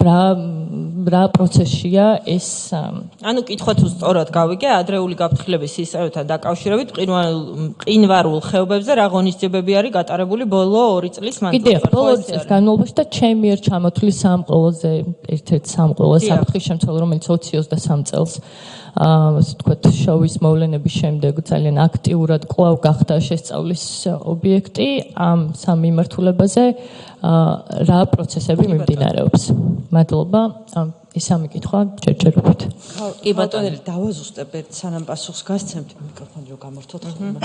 რა პროცესია ეს ანუ კითხვა თუ სწორად გავიგე ადრეული გაფრთხილების სისტემებთან დაკავშირებით მყინვარულ ხეობებზე რა ღონისძიებები არის გატარებული ბოლო 2 წლის მანძილზე კიდევ ბოლო 2 წლის განმავლობაში და ჩემი ერთ ჩამოთვლის სამყოლოზე ერთ-ერთ სამყოლო საფრთხის შემცველ რომელიც 2023 წელს ასე ვთქვათ შოვის მოვლენების შემდეგ ძალიან აქტიურად კვლავ გახდა შესწავლის ობიექტი ამ სამ მიმართულებაზე რა პროცესები მიმდინარეობს. მადლობა. ეს სამი კითხვა ჯერჯერობით. კი ბატონელი დავაზუსტებ ერთ სანამ პასუხს გასცემთ მიკროფონი რო გამორთოთ ხოლმე.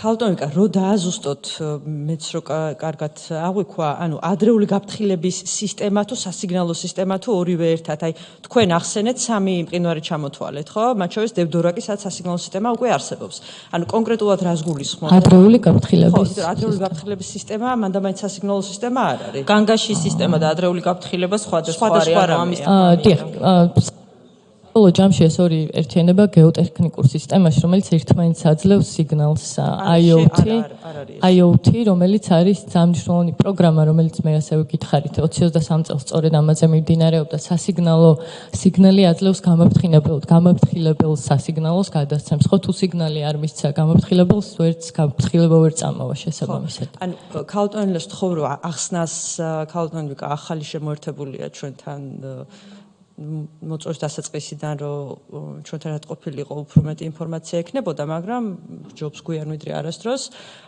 ქალბატონიკა რო დააზუსტოთ მეც რო კარგად აღვიქვა, ანუ ადრეული გაფრთხილების სისტემა თუ სასიგნალო სისტემა თუ ორივე ერთად, აი თქვენ ახსენეთ სამი მყინვარი ჩამოთვალეთ, ხო? მათ შორის დევდორაკი სადაც სასიგნალო სისტემა უკვე არსებობს. ანუ კონკრეტულად რას გულისხმობთ? ადრეული გაფრთხილების. ხო, ადრეული გაფრთხილების სისტემა, მანდამაინც სასიგნალო სისტემა არ არის. განგაშის სისტემა და ადრეული გაფრთხილება სხვადასხვა არის. დიახ, ბოლო ჯამში ეს ორი ერთიანება გეოტექნიკურ სისტემაში, რომელიც ერთმანეთს აძლევს სიგნალს IoT, რომელიც არის ძამნიშნულოვანი პროგრამა, რომელიც მე ასევე გითხარით 2023 წელს სწორედ ამაზე მიმდინარეობდა სასიგნალო სიგნალი აძლევს გამაფრთხილებელ სასიგნალოს გადასცემს. ხო, თუ სიგნალი არ მისცა გამაფრთხილებელს, ვერც გამაფრთხილება ვერ წამოვა შესაბამისად. ანუ ქალბატონელს ვთხოვ რომ ახსნას ქალბატონიკა ახალი შემოერთებულია ჩვენთან მოწვევის დასაწყისიდან რომ ჩვენთან რა ყოფილიყო უფრო მეტი ინფორმაცია ექნებოდა, მაგრამ ჯობს გვიან ვიდრე არასდროს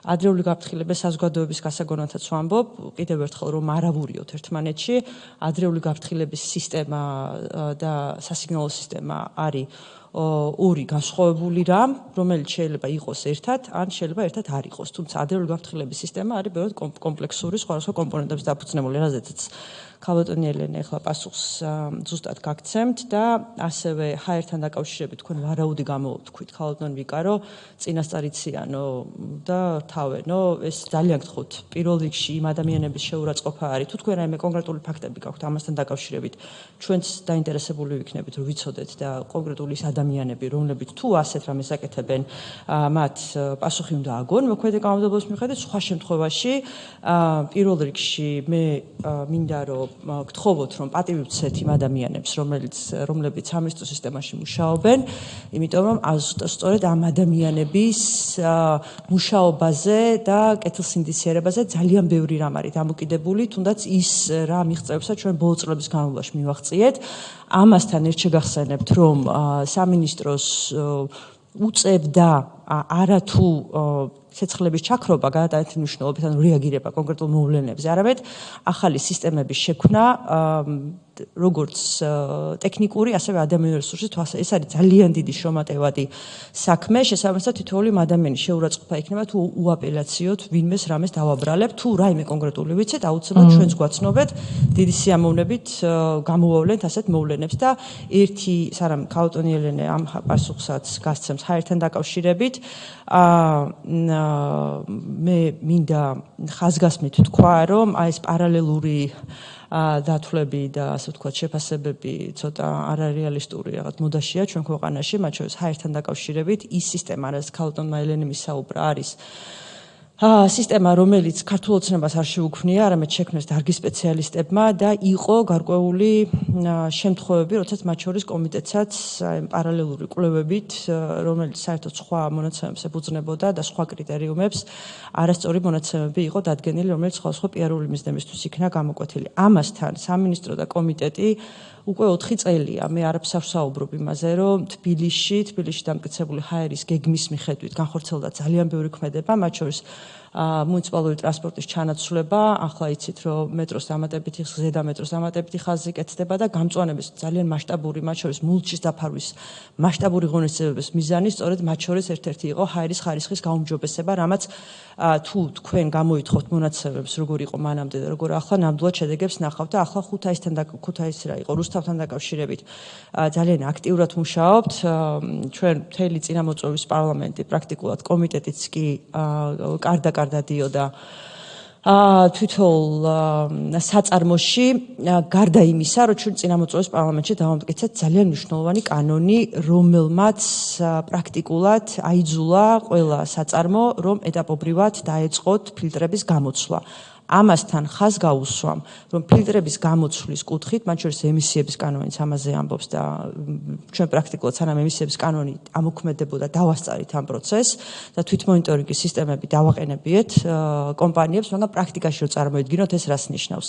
ადრეული გაფრთხილების საზოგადოების გასაგონათაც ვამბობ, კიდევ ერთხელ რომ არავურიოთ ერთმანეთში, ადრეული გაფრთხილების სისტემა და სასიგნალო სისტემა არის ორი განსხვავებული რამ, რომელიც შეიძლება იყოს ერთად, ან შეიძლება ერთად არ იყოს. თუმცა ადრეული გაფრთხილების სისტემა არის ბევრად კომპლექსური, სხვადასხვა კომპონენტების დაფუძნებული, რაზეც ქალბატონი ელენე ახლა პასუხს ზუსტად გაგცემთ და ასევე ჰაერთან დაკავშირებით თქვენ ვარაუდი გამოვთქვით ქალბატონ ვიკარო, წინასწარ იციანო და თავენო, ეს ძალიან გთხოვთ პირველ რიგში იმ ადამიანების შეურაცხყოფა არის. თუ თქვენ რაიმე კონკრეტული ფაქტები გაქვთ ამასთან დაკავშირებით, ჩვენც დაინტერესებული ვიქნებით რომ ვიცოდეთ და კონკრეტული ის ადამიანები, რომლებიც თუ ასეთ რამეს აკეთებენ, მათ პასუხი უნდა აგონ მოქმედი კანონმდებლობის მიხედვით. სხვა შემთხვევაში პირველ რიგში მე მინდა რომ გთხოვოთ რომ პატივი ვცეთ იმ ადამიანებს, რომლებიც სამისტრო სისტემაში მუშაობენ, იმიტომ რომ სწორედ ამ ადამიანების მუშაობაზე და კეთილსინდისიერებაზე ძალიან ბევრი რამ არის დამოკიდებული, თუნდაც ის რა მიღწევებსაც ჩვენ ბოლო წლების განმავლობაში მივაღწიეთ. ამასთან ერთ შეგახსენებთ, რომ სამინისტროს უწევდა არათუ ცეცხლების ჩაქრობა გადატანითი მნიშვნელობით, ანუ რეაგირება კონკრეტულ მოვლენებზე, არამედ ახალი სისტემების შექმნა როგორც ტექნიკური, ასევე ადამიანური რესურსის თვალსაზრისით. ეს არის ძალიან დიდი შრომატევადი საქმე, შესაბამისად თითოეული ადამიანის შეურაცხყოფა იქნება თუ უაპელაციოდ ვინმეს რამეს დავაბრალებთ, თუ რაიმე კონკრეტული ვიცით, აუცილებლად ჩვენც გვაცნობეთ, დიდი სიამოვნებით გამოვავლენთ ასეთ მოვლენებს და ერთი, სანამ ქალბატონი ელენე ამ პასუხსაც გასცემს ჰაერთან დაკავშირებით, მე მინდა ხაზგასმით ვთქვა, რომ ეს პარალელური დათვლები და ასე ვთქვათ შეფასებები ცოტა არარეალისტური რაღაც მოდაშია ჩვენ ქვეყანაში, მათ შორის ჰაერთან დაკავშირებით ის სისტემა, რაც ქალბატონმა ელენემ ისაუბრა, არის სისტემა, რომელიც ქართულ ოცნებას არ შეუქმნია, არამედ შექმნეს დარგის სპეციალისტებმა და იყო გარკვეული შემთხვევები, როდესაც მათ შორის კომიტეტსაც პარალელური კვლევებით, რომელიც საერთოდ სხვა მონაცემებს ეფუძნებოდა და სხვა კრიტერიუმებს, არასწორი მონაცემები იყო დადგენილი, რომელიც სხვადასხვა პიარული მიზნებისთვის იქნა გამოკვეთილი. ამასთან სამინისტრო და კომიტეტი უკვე 4 წელია მე არაფერს არ ვსაუბრობ იმაზე, რომ თბილისში დამტკიცებული ჰაერის გეგმის მიხედვით განხორციელდა ძალიან ბევრი ქმედება, მათ შორის მუნიციპალური ტრანსპორტის ჩანაცვლება, ახლა იცით რომ მეტროს დამატებითი ზედა მეტროს დამატებითი ხაზი კეთდება და გამწვანების ძალიან მასშტაბური, მათ შორის მულჩის დაფარვის მასშტაბური ღონისძიებების მიზანი სწორედ მათ შორის ერთ-ერთი იყო ჰაერის ხარისხის გაუმჯობესება, რამაც თუ თქვენ გამოითხოვთ მონაცემებს, როგორ იყო მანამდე და როგორ ახლა, ნამდვილად შედეგებს ნახავთ და ახლა ქუთაისი რა იყო რუსთავთან დაკავშირებით ძალიან აქტიურად მუშაობთ. ჩვენ მთელი წინამოწვევის პარლამენტი პრაქტიკულად კომიტეტიც კი კარდა დიოდა თვითონ საწარმოში, გარდა იმისა, რომ ჩვენ წინამოწვევის პარლამენტში დავამტკიცეთ ძალიან მნიშვნელოვანი კანონი, რომელმაც პრაქტიკულად აიძულა ყველა საწარმო, რომ ეტაპობრივად დაეწყოთ ფილტრების გამოცვლა. ამასთან ხაზ გაუსვამ, რომ ფილტრების გამოცვლის კუთხით, მათ შორის ემისიების კანონიც ამაზე ამბობს და ჩვენ პრაქტიკულად სანამ ემისიების კანონი ამოქმედებოდა, დავასწარით ამ პროცესს და თვითმონიტორინგის სისტემები დავაყენებიეთ კომპანიებს, მაგრამ პრაქტიკაში რო წარმოიდგინოთ ეს რას ნიშნავს.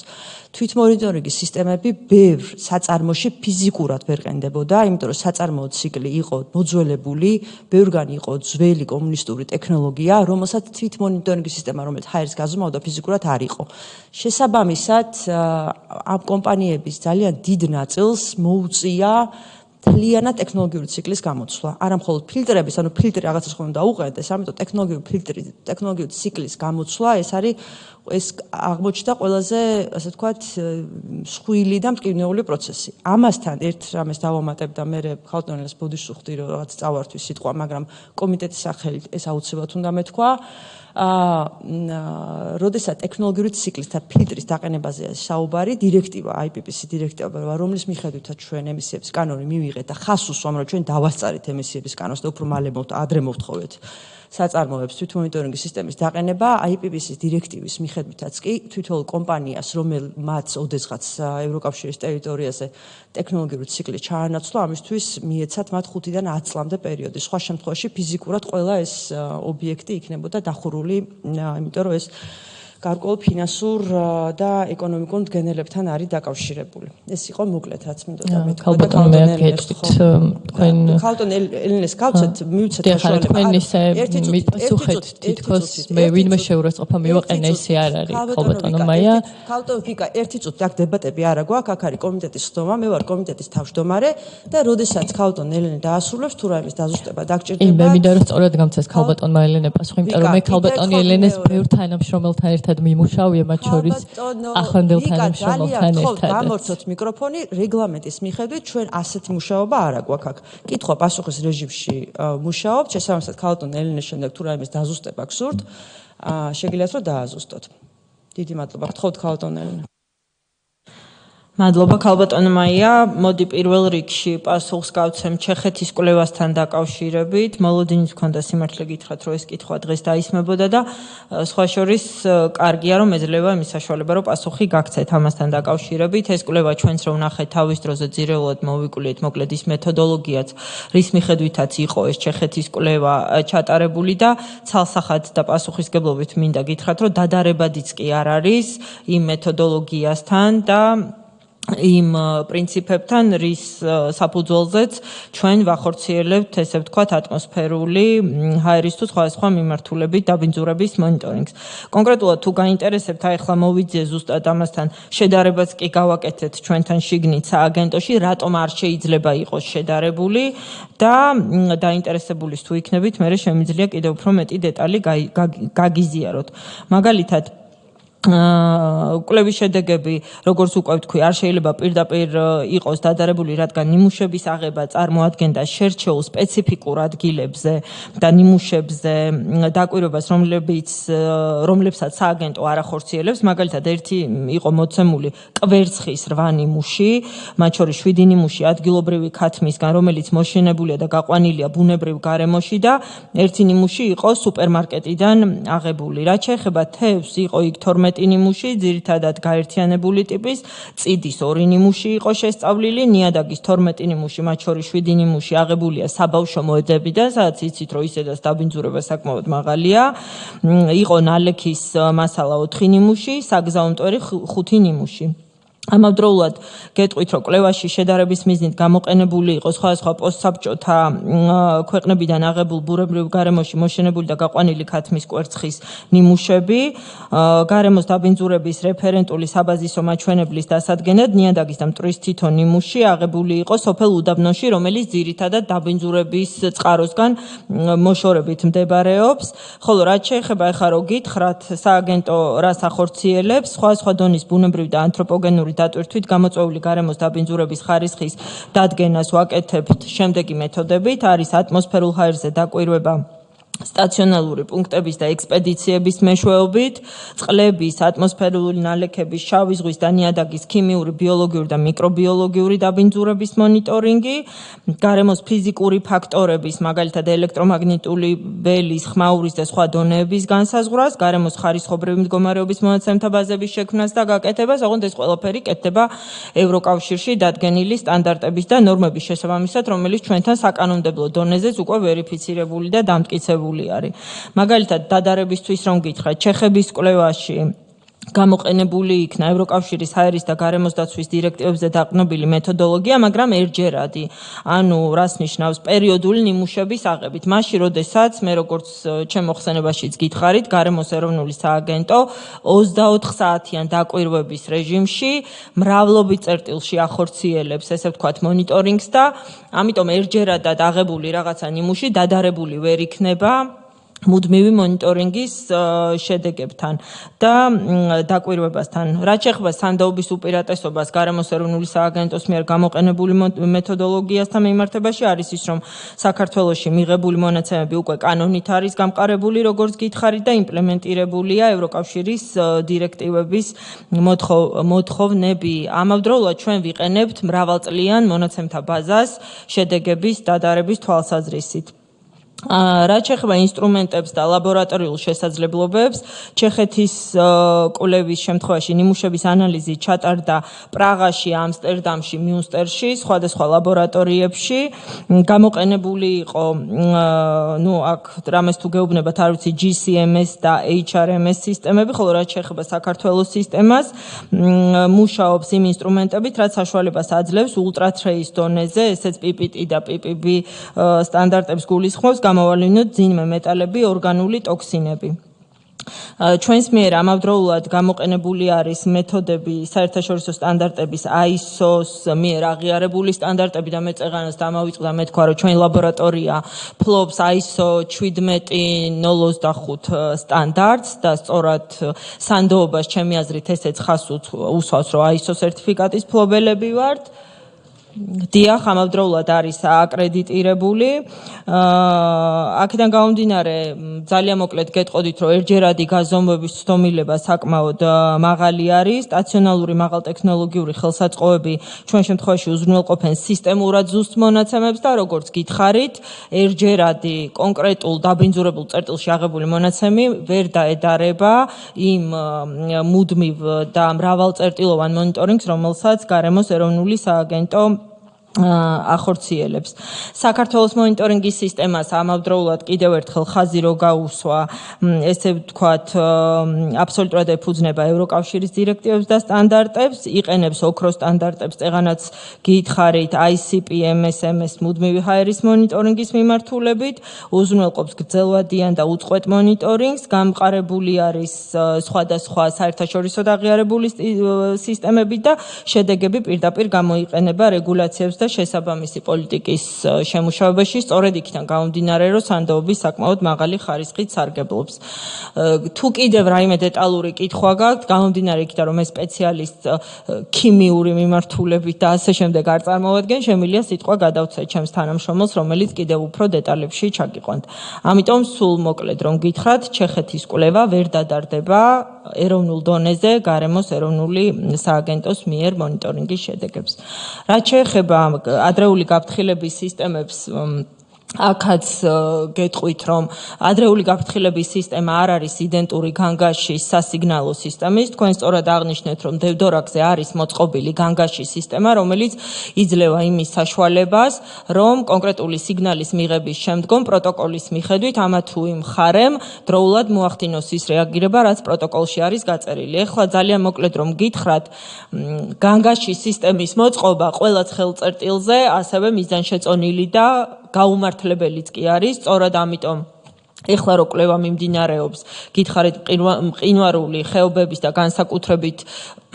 თვითმონიტორინგის სისტემები ბევრ საწარმოში ფიზიკურად ვერ ყენდებოდა, იმიტომ რომ საწარმოო ციკლი იყო მოძველებული, ბევრგან იყო ძველი კომუნისტური ტექნოლოგია, რომელსაც თვითმონიტორინგის სისტემა, რომელიც ჰაერს გაზომავდა, ფიზიკურად არ იყო. შესაბამისად, ამ კომპანიების ძალიან დიდ ნაწილს მოუწია მთლიანად ტექნოლოგიური ციკლის გამოცვლა. არა მხოლოდ ფილტრების, ანუ ფილტრი რაღაცას ხომ დაუყენდეს, ამიტომ ტექნოლოგიური ციკლის გამოცვლა ეს აღმოჩნდა ყველაზე, ასე ვთქვათ, მსხვილი და მტკივნეული პროცესი. ამასთან ერთ რამეს დავამატებ და მე ხალხონელს ბოდიშუხდი რომ რაღაც წავართვის სიტყვა, მაგრამ კომიტეტის სახელით ეს აუცილებლად უნდა მეთქვა. როდესაც ტექნოლოგიური ციკლის და ფილტრის დაყენებაზეა საუბარი, დირექტივა, IPPC დირექტივა, რომლის მიხედვითაც ჩვენ ემისიების კანონი მივიღეთ და ხაზს უსვამ, რომ ჩვენ დავასწარით ემისიების კანონს და უფრო მალე ადრე მოვთხოვეთ საწარმოებს თვითმონიტორინგის სისტემის დაყენება, IPPC-ის დირექტივის მიხედვითაც კი თვითონ კომპანიას, რომელმაც ოდესღაც ევროკავშირის ტერიტორიაზე ტექნოლოგიური ციკლი ჩაანაცვლა, ამისთვის მიეცათ მათ 5-დან 10 წლამდე პერიოდი. სხვა შემთხვევაში ფიზიკურად ყველა ეს ობიექტი იქნებოდა დახურული, იმიტომ რომ ეს გარკვეულ ფინანსურ და ეკონომიკურ მდგენელებთან არის დაკავშირებული. ეს იყო მოკლედ რაც მინდოდა მეთქვა. ქალბატონ მე გეტყვით თქვენ ქალბატონ ელენეს გავცეთ მივცეთ საშუალება. თქვენ ისე მიწუხეთ თითქოს მე ვინმე შეურაცხყოფა მივაყენე ესე არ არის ქალბატონო მაია. ქალბატონ ვიკა ერთი წუთი აქ დებატები არა გვაქვს, აქ არის კომიტეტის ხდომა, მე ვარ კომიტეტის თავმჯდომარე და როდესაც ქალბატონ ელენე დაასრულებს თუ რაიმეს დაზუსტება დაგჭირდება. მე მინდა რომ სწორად გამცეს ქალბატონმა ელენე პასუხი, იმიტომ რომ მე ქალბატონი ელენეს ბევრ თანამშრომელთან ერთად მიმუშავია მათ შორის ახლანდელ თანამშრომელთან ერთად. გამორთოთ მიკროფონი, რეგლამენტის მიხედვით ჩვენ ასეთი მუშაობა არ აქვს აქ. კითხვა-პასუხის რეჟიმში მუშაობთ, შესაბამისად ქალბატონ ელენეს შემდეგ თუ რაიმეს დაზუსტება გსურთ, შეგიძლიათ რომ დააზუსტოთ. დიდი მადლობა. გთხოვთ ქალბატონ ელენე. მადლობა ქალბატონ მაია. მოდი პირველ რიგში პასუხს გავცემ ჩეხეთის კვლევასთან დაკავშირებით. მოლოდინის მქონდა სიმართლე გითხრათ, რომ ეს კითხვა დღეს დაისმებოდა და სხვა შორის კარგია რომ ეძლევა იმის საშუალება, რომ პასუხი გაგცეთ ამასთან დაკავშირებით. ეს კვლევა ჩვენც რომ ნახეთ თავის დროზე ძირეულად მოვიკვლიეთ, მოკლედ ის მეთოდოლოგიაც, რის მიხედვითაც იყო ეს ჩეხეთის კვლევა ჩატარებული და ცალსახად და პასუხისგებლობით მინდა გითხრათ, რომ დადარებადიც კი არ არის იმ მეთოდოლოგიასთან და იმ პრინციპებთან, რის საფუძველზეც ჩვენ ვახორციელებთ, ესე ვთქვათ, ატმოსფერული ჰაერის თუ სხვა მიმართულებით დაბინძურების მონიტორინგს. კონკრეტულად თუ გაინტერესებთ, აი ახლა მოვიძიე ზუსტად ამასთან შედარებაც კი გავაკეთეთ ჩვენთან შიგნით სააგენტოში, რატომ არ შეიძლება იყოს შედარებული და დაინტერესებულის თუ იქნებით, მე შემიძლია კიდევ უფრო მეტი დეტალი გაგიზიაროთ. მაგალითად კვლევის შედეგები, როგორც უკვე ვთქვი, არ შეიძლება პირდაპირ იყოს დადარებული, რადგან ნიმუშების აღება წარმოადგენდა შერჩეულ სპეციფიკურ ადგილებზე და ნიმუშებზე დაკვირვებას, რომლებსაც სააგენტო არ ახორციელებს. მაგალითად, ერთი იყო მოცემული კვერცხის 8 ნიმუში, მათ შორის 7 ნიმუში ადგილობრივი ქათმისგან, რომელიც მოშენებულია და გაყვანილია ბუნებრივ გარემოში და ერთი ნიმუში იყო სუპერმარკეტიდან აღებული. რაც შეეხება თევზს, იყო იქ 12 ნიმუში, ძირითადად გაერთიანებული ტიპის, წიდის 2 ნიმუში იყო შესწავლილი, ნიადაგის 12 ნიმუში, მათ შორის 7 ნიმუში აღებულია საბავშვო მოედებიდან, სადაც იცით, რომ ისედაც დაბინძურება საკმაოდ მაღალია. იყო ნალექის მასალა 4 ნიმუში, საგზაო მტვერი 5 ნიმუში. ამავდროულად გეტყვით, რომ კვლევაში შედარების მიზნით გამოყენებული იყო სხვადასხვა პოსტსაბჭოთა ქვეყნებიდან აღებულ ბუნებრივ გარემოში მოშენებული და გაყვანილი ქათმის კვერცხის ნიმუშები. გარემოს დაბინძურების რეფერენტული საბაზისო მაჩვენებლის დასადგენად ნიადაგის და მტვრის თითო ნიმუში აღებული იყო სოფელ უდაბნოში, რომელიც ძირითადად დაბინძურების წყაროსგან მოშორებით მდებარეობს. ხოლო რაც შეეხება ახლა რო გითხრათ, სააგენტო რას ახორციელებს, სხვადასხვა დონის ბუნებრივ და ანთროპოგენური დატვირთვით გამოწვეული გარემოს დაბინძურების ხარისხის დადგენას ვაკეთებთ შემდეგი მეთოდებით. არის ატმოსფერულ ჰაერზე დაკვირვება სტაციონალური პუნქტების და ექსპედიციების მეშვეობით, წყლების, ატმოსფერული ნალექების, შავი ზღვის და ნიადაგის ქიმიური, ბიოლოგიური და მიკრობიოლოგიური დაბინძურების მონიტორინგი, გარემოს ფიზიკური ფაქტორების, მაგალითად ელექტრომაგნიტური ველის, ხმაურის და სხვა დონეების განსაზღვრას, გარემოს ხარისხობრივი მდგომარეობის მონაცემთა ბაზების შექმნას და გაკეთებას, ოღონდ ეს ყველაფერი კეთდება ევროკავშირში დადგენილი სტანდარტების და ნორმების შესაბამისად, რომელიც ჩვენთან საკანონმდებლო დონეზეც უკვე ვერიფიცირებული და დამტკიცებული არის. მაგალითად, დადარებისთვის რომ გითხრათ, ჩეხების კვლევაში გამოყენებული იქნა ევროკავშირის ჰაერის და გარემოს დაცვის დირექტივებზე დაყრდნობილი მეთოდოლოგია, მაგრამ ერთჯერადი, ანუ რას ნიშნავს პერიოდული ნიმუშების აღებით. მაშინ, როდესაც მე როგორც ჩემ მოხსენებაშიც გითხარით, გარემოს ეროვნული სააგენტო 24 საათიან დაკვირვების რეჟიმში მრავლობით წერტილში ახორციელებს, ესე ვთქვათ, მონიტორინგს და ამიტომ ერთჯერადად აღებული რაღაცა ნიმუში დადარებული ვერ იქნება მუდმივი მონიტორინგის შედეგებთან და დაკვირვებასთან. რაც შეეხება სანდოობის უპირატესობას გარემოს ეროვნული სააგენტოს მიერ გამოყენებული მეთოდოლოგიასთან მიმართებაში, არის ის, რომ საქართველოში მიღებული მონაცემები უკვე კანონით არის გამყარებული, როგორც გითხარით და იმპლემენტირებულია ევროკავშირის დირექტივების მოთხოვნები. ამავდროულად ჩვენ ვიყენებთ მრავალწლიან მონაცემთა ბაზას შედეგების დადარების თვალსაზრისით. რაც შეეხება ინსტრუმენტებს და ლაბორატორიულ შესაძლებლობებს, ჩეხეთის კვლევის შემთხვევაში ნიმუშების ანალიზი ჩატარდა პრაღაში, ამსტერდამში, მიუნსტერში, სხვადასხვა ლაბორატორიებში. გამოყენებული იყო, აქ რამეს თუ გეუბნებათ, არ ვიცი, GCMS და HRMS სისტემები, ხოლო რაც შეეხება საქართველოს სისტემას, მუშაობს იმ ინსტრუმენტებით, რაც საშუალებას აძლევს ულტრათრეის დონეზე, ესეც PPT და PPB სტანდარტებს გულისხმობს, გამოავლინოთ ძინმე მეტალები, ორგანული ტოქსინები. ჩვენს მიერ ამავდროულად გამოყენებული არის მეთოდები საერთაშორისო სტანდარტების ISO-ს მიერ აღიარებული სტანდარტები და მე წეღანას დამავიწყდა მე თქვა რომ ჩვენი ლაბორატორია ფლობს ISO 17025 სტანდარტს და სწორად სანდოობას ჩემი აზრით ესეც ხაზს უსვავს რომ ISO სერტიფიკატის ფლობელები ვართ. დიახ, ამავდროულად არის აკრედიტირებული. აქედან გამომდინარე, ძალიან მოკლედ გეტყოდით, რომ ერთჯერადი გაზომვების ცდომილება საკმაოდ მაღალი არის. სტაციონალური მაღალტექნოლოგიური ხელსაწყოები ჩვენ შემთხვევაში უზრუნველყოფენ სისტემურად ზუსტ მონაცემებს და როგორც გითხარით, ერთჯერადი კონკრეტულ დაბინძურებულ წერტილში აღებული მონაცემი ვერ დაედარება იმ მუდმივ და მრავალწერტილოვან მონიტორინგს, რომელსაც გარემოს ეროვნული სააგენტო ახორციელებს. საქართველოს მონიტორინგის სისტემას ამავდროულად კიდევ ერთხელ ხაზი რო გაუსვა, ესე ვთქვათ, აბსოლუტურად ეფუძნება ევროკავშირის დირექტივებს და სტანდარტებს, იყენებს ოქროს სტანდარტებს, წეღანაც გითხარით ICP-MS მუდმივი ჰაერის მონიტორინგის მიმართულებით, უზრუნველყოფს გრძელვადიან და უწყვეტ მონიტორინგს, გამყარებული არის სხვადასხვა საერთაშორისო აღიარებული სისტემები და შედეგები პირდაპირ გამოიყენება რეგულაციებს და შესაბამისი პოლიტიკის შემუშავებაში, სწორედ იქიდან გამომდინარე, რომ სანდოობის საკმაოდ მაღალი ხარისხით სარგებლობს. თუ კიდევ რაიმე დეტალური კითხვა გაქვთ, გამომდინარე იქიდან, რომ მე სპეციალისტ ქიმიური მიმართულებით და ასე შემდეგ არ წარმოვადგენ, შემიძლია სიტყვა გადავცე ჩემს თანამშრომელს, რომელიც კიდევ უფრო დეტალებში ჩაგიყვანთ. ამიტომ სულ მოკლედ რომ გითხრათ, ჩეხეთის კვლევა ვერ დადარდება ეროვნულ დონეზე გარემოს ეროვნული სააგენტოს მიერ მონიტორინგის შედეგებს. რაც შეეხება ადრეული გაფრთხილების სისტემებს, აქაც გეტყვით, რომ ადრეული გაფრთხილების სისტემა არ არის იდენტური განგაშის სასიგნალო სისტემის. თქვენ სწორად აღნიშნეთ, რომ დევდორაკზე არის მოწყობილი განგაშის სისტემა, რომელიც იძლევა იმის საშუალებას, რომ კონკრეტული სიგნალის მიღების შემდგომ პროტოკოლის მიხედვით ამა თუ იმ მხარემ დროულად მოახდინოს ის რეაგირება, რაც პროტოკოლში არის გაწერილი. ეხლა ძალიან მოკლედ რომ გითხრათ, განგაშის სისტემის მოწყობა ყველა ხელწერტილზე ასევე მიზანშეწონილი და გაუმართლებელიც კი არის, სწორად ამიტომ ეხლა რო კვლევა მიმდინარეობს, გითხარით მყინვარული ხეობების და განსაკუთრებით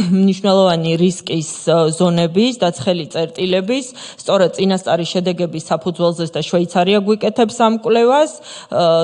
მნიშვნელოვანი რისკის ზონების და ცხელი წერტილების, სწორედ წინასწარი შედეგების საფუძველზეც და შვეიცარია გვიკეთებს ამ კვლევას,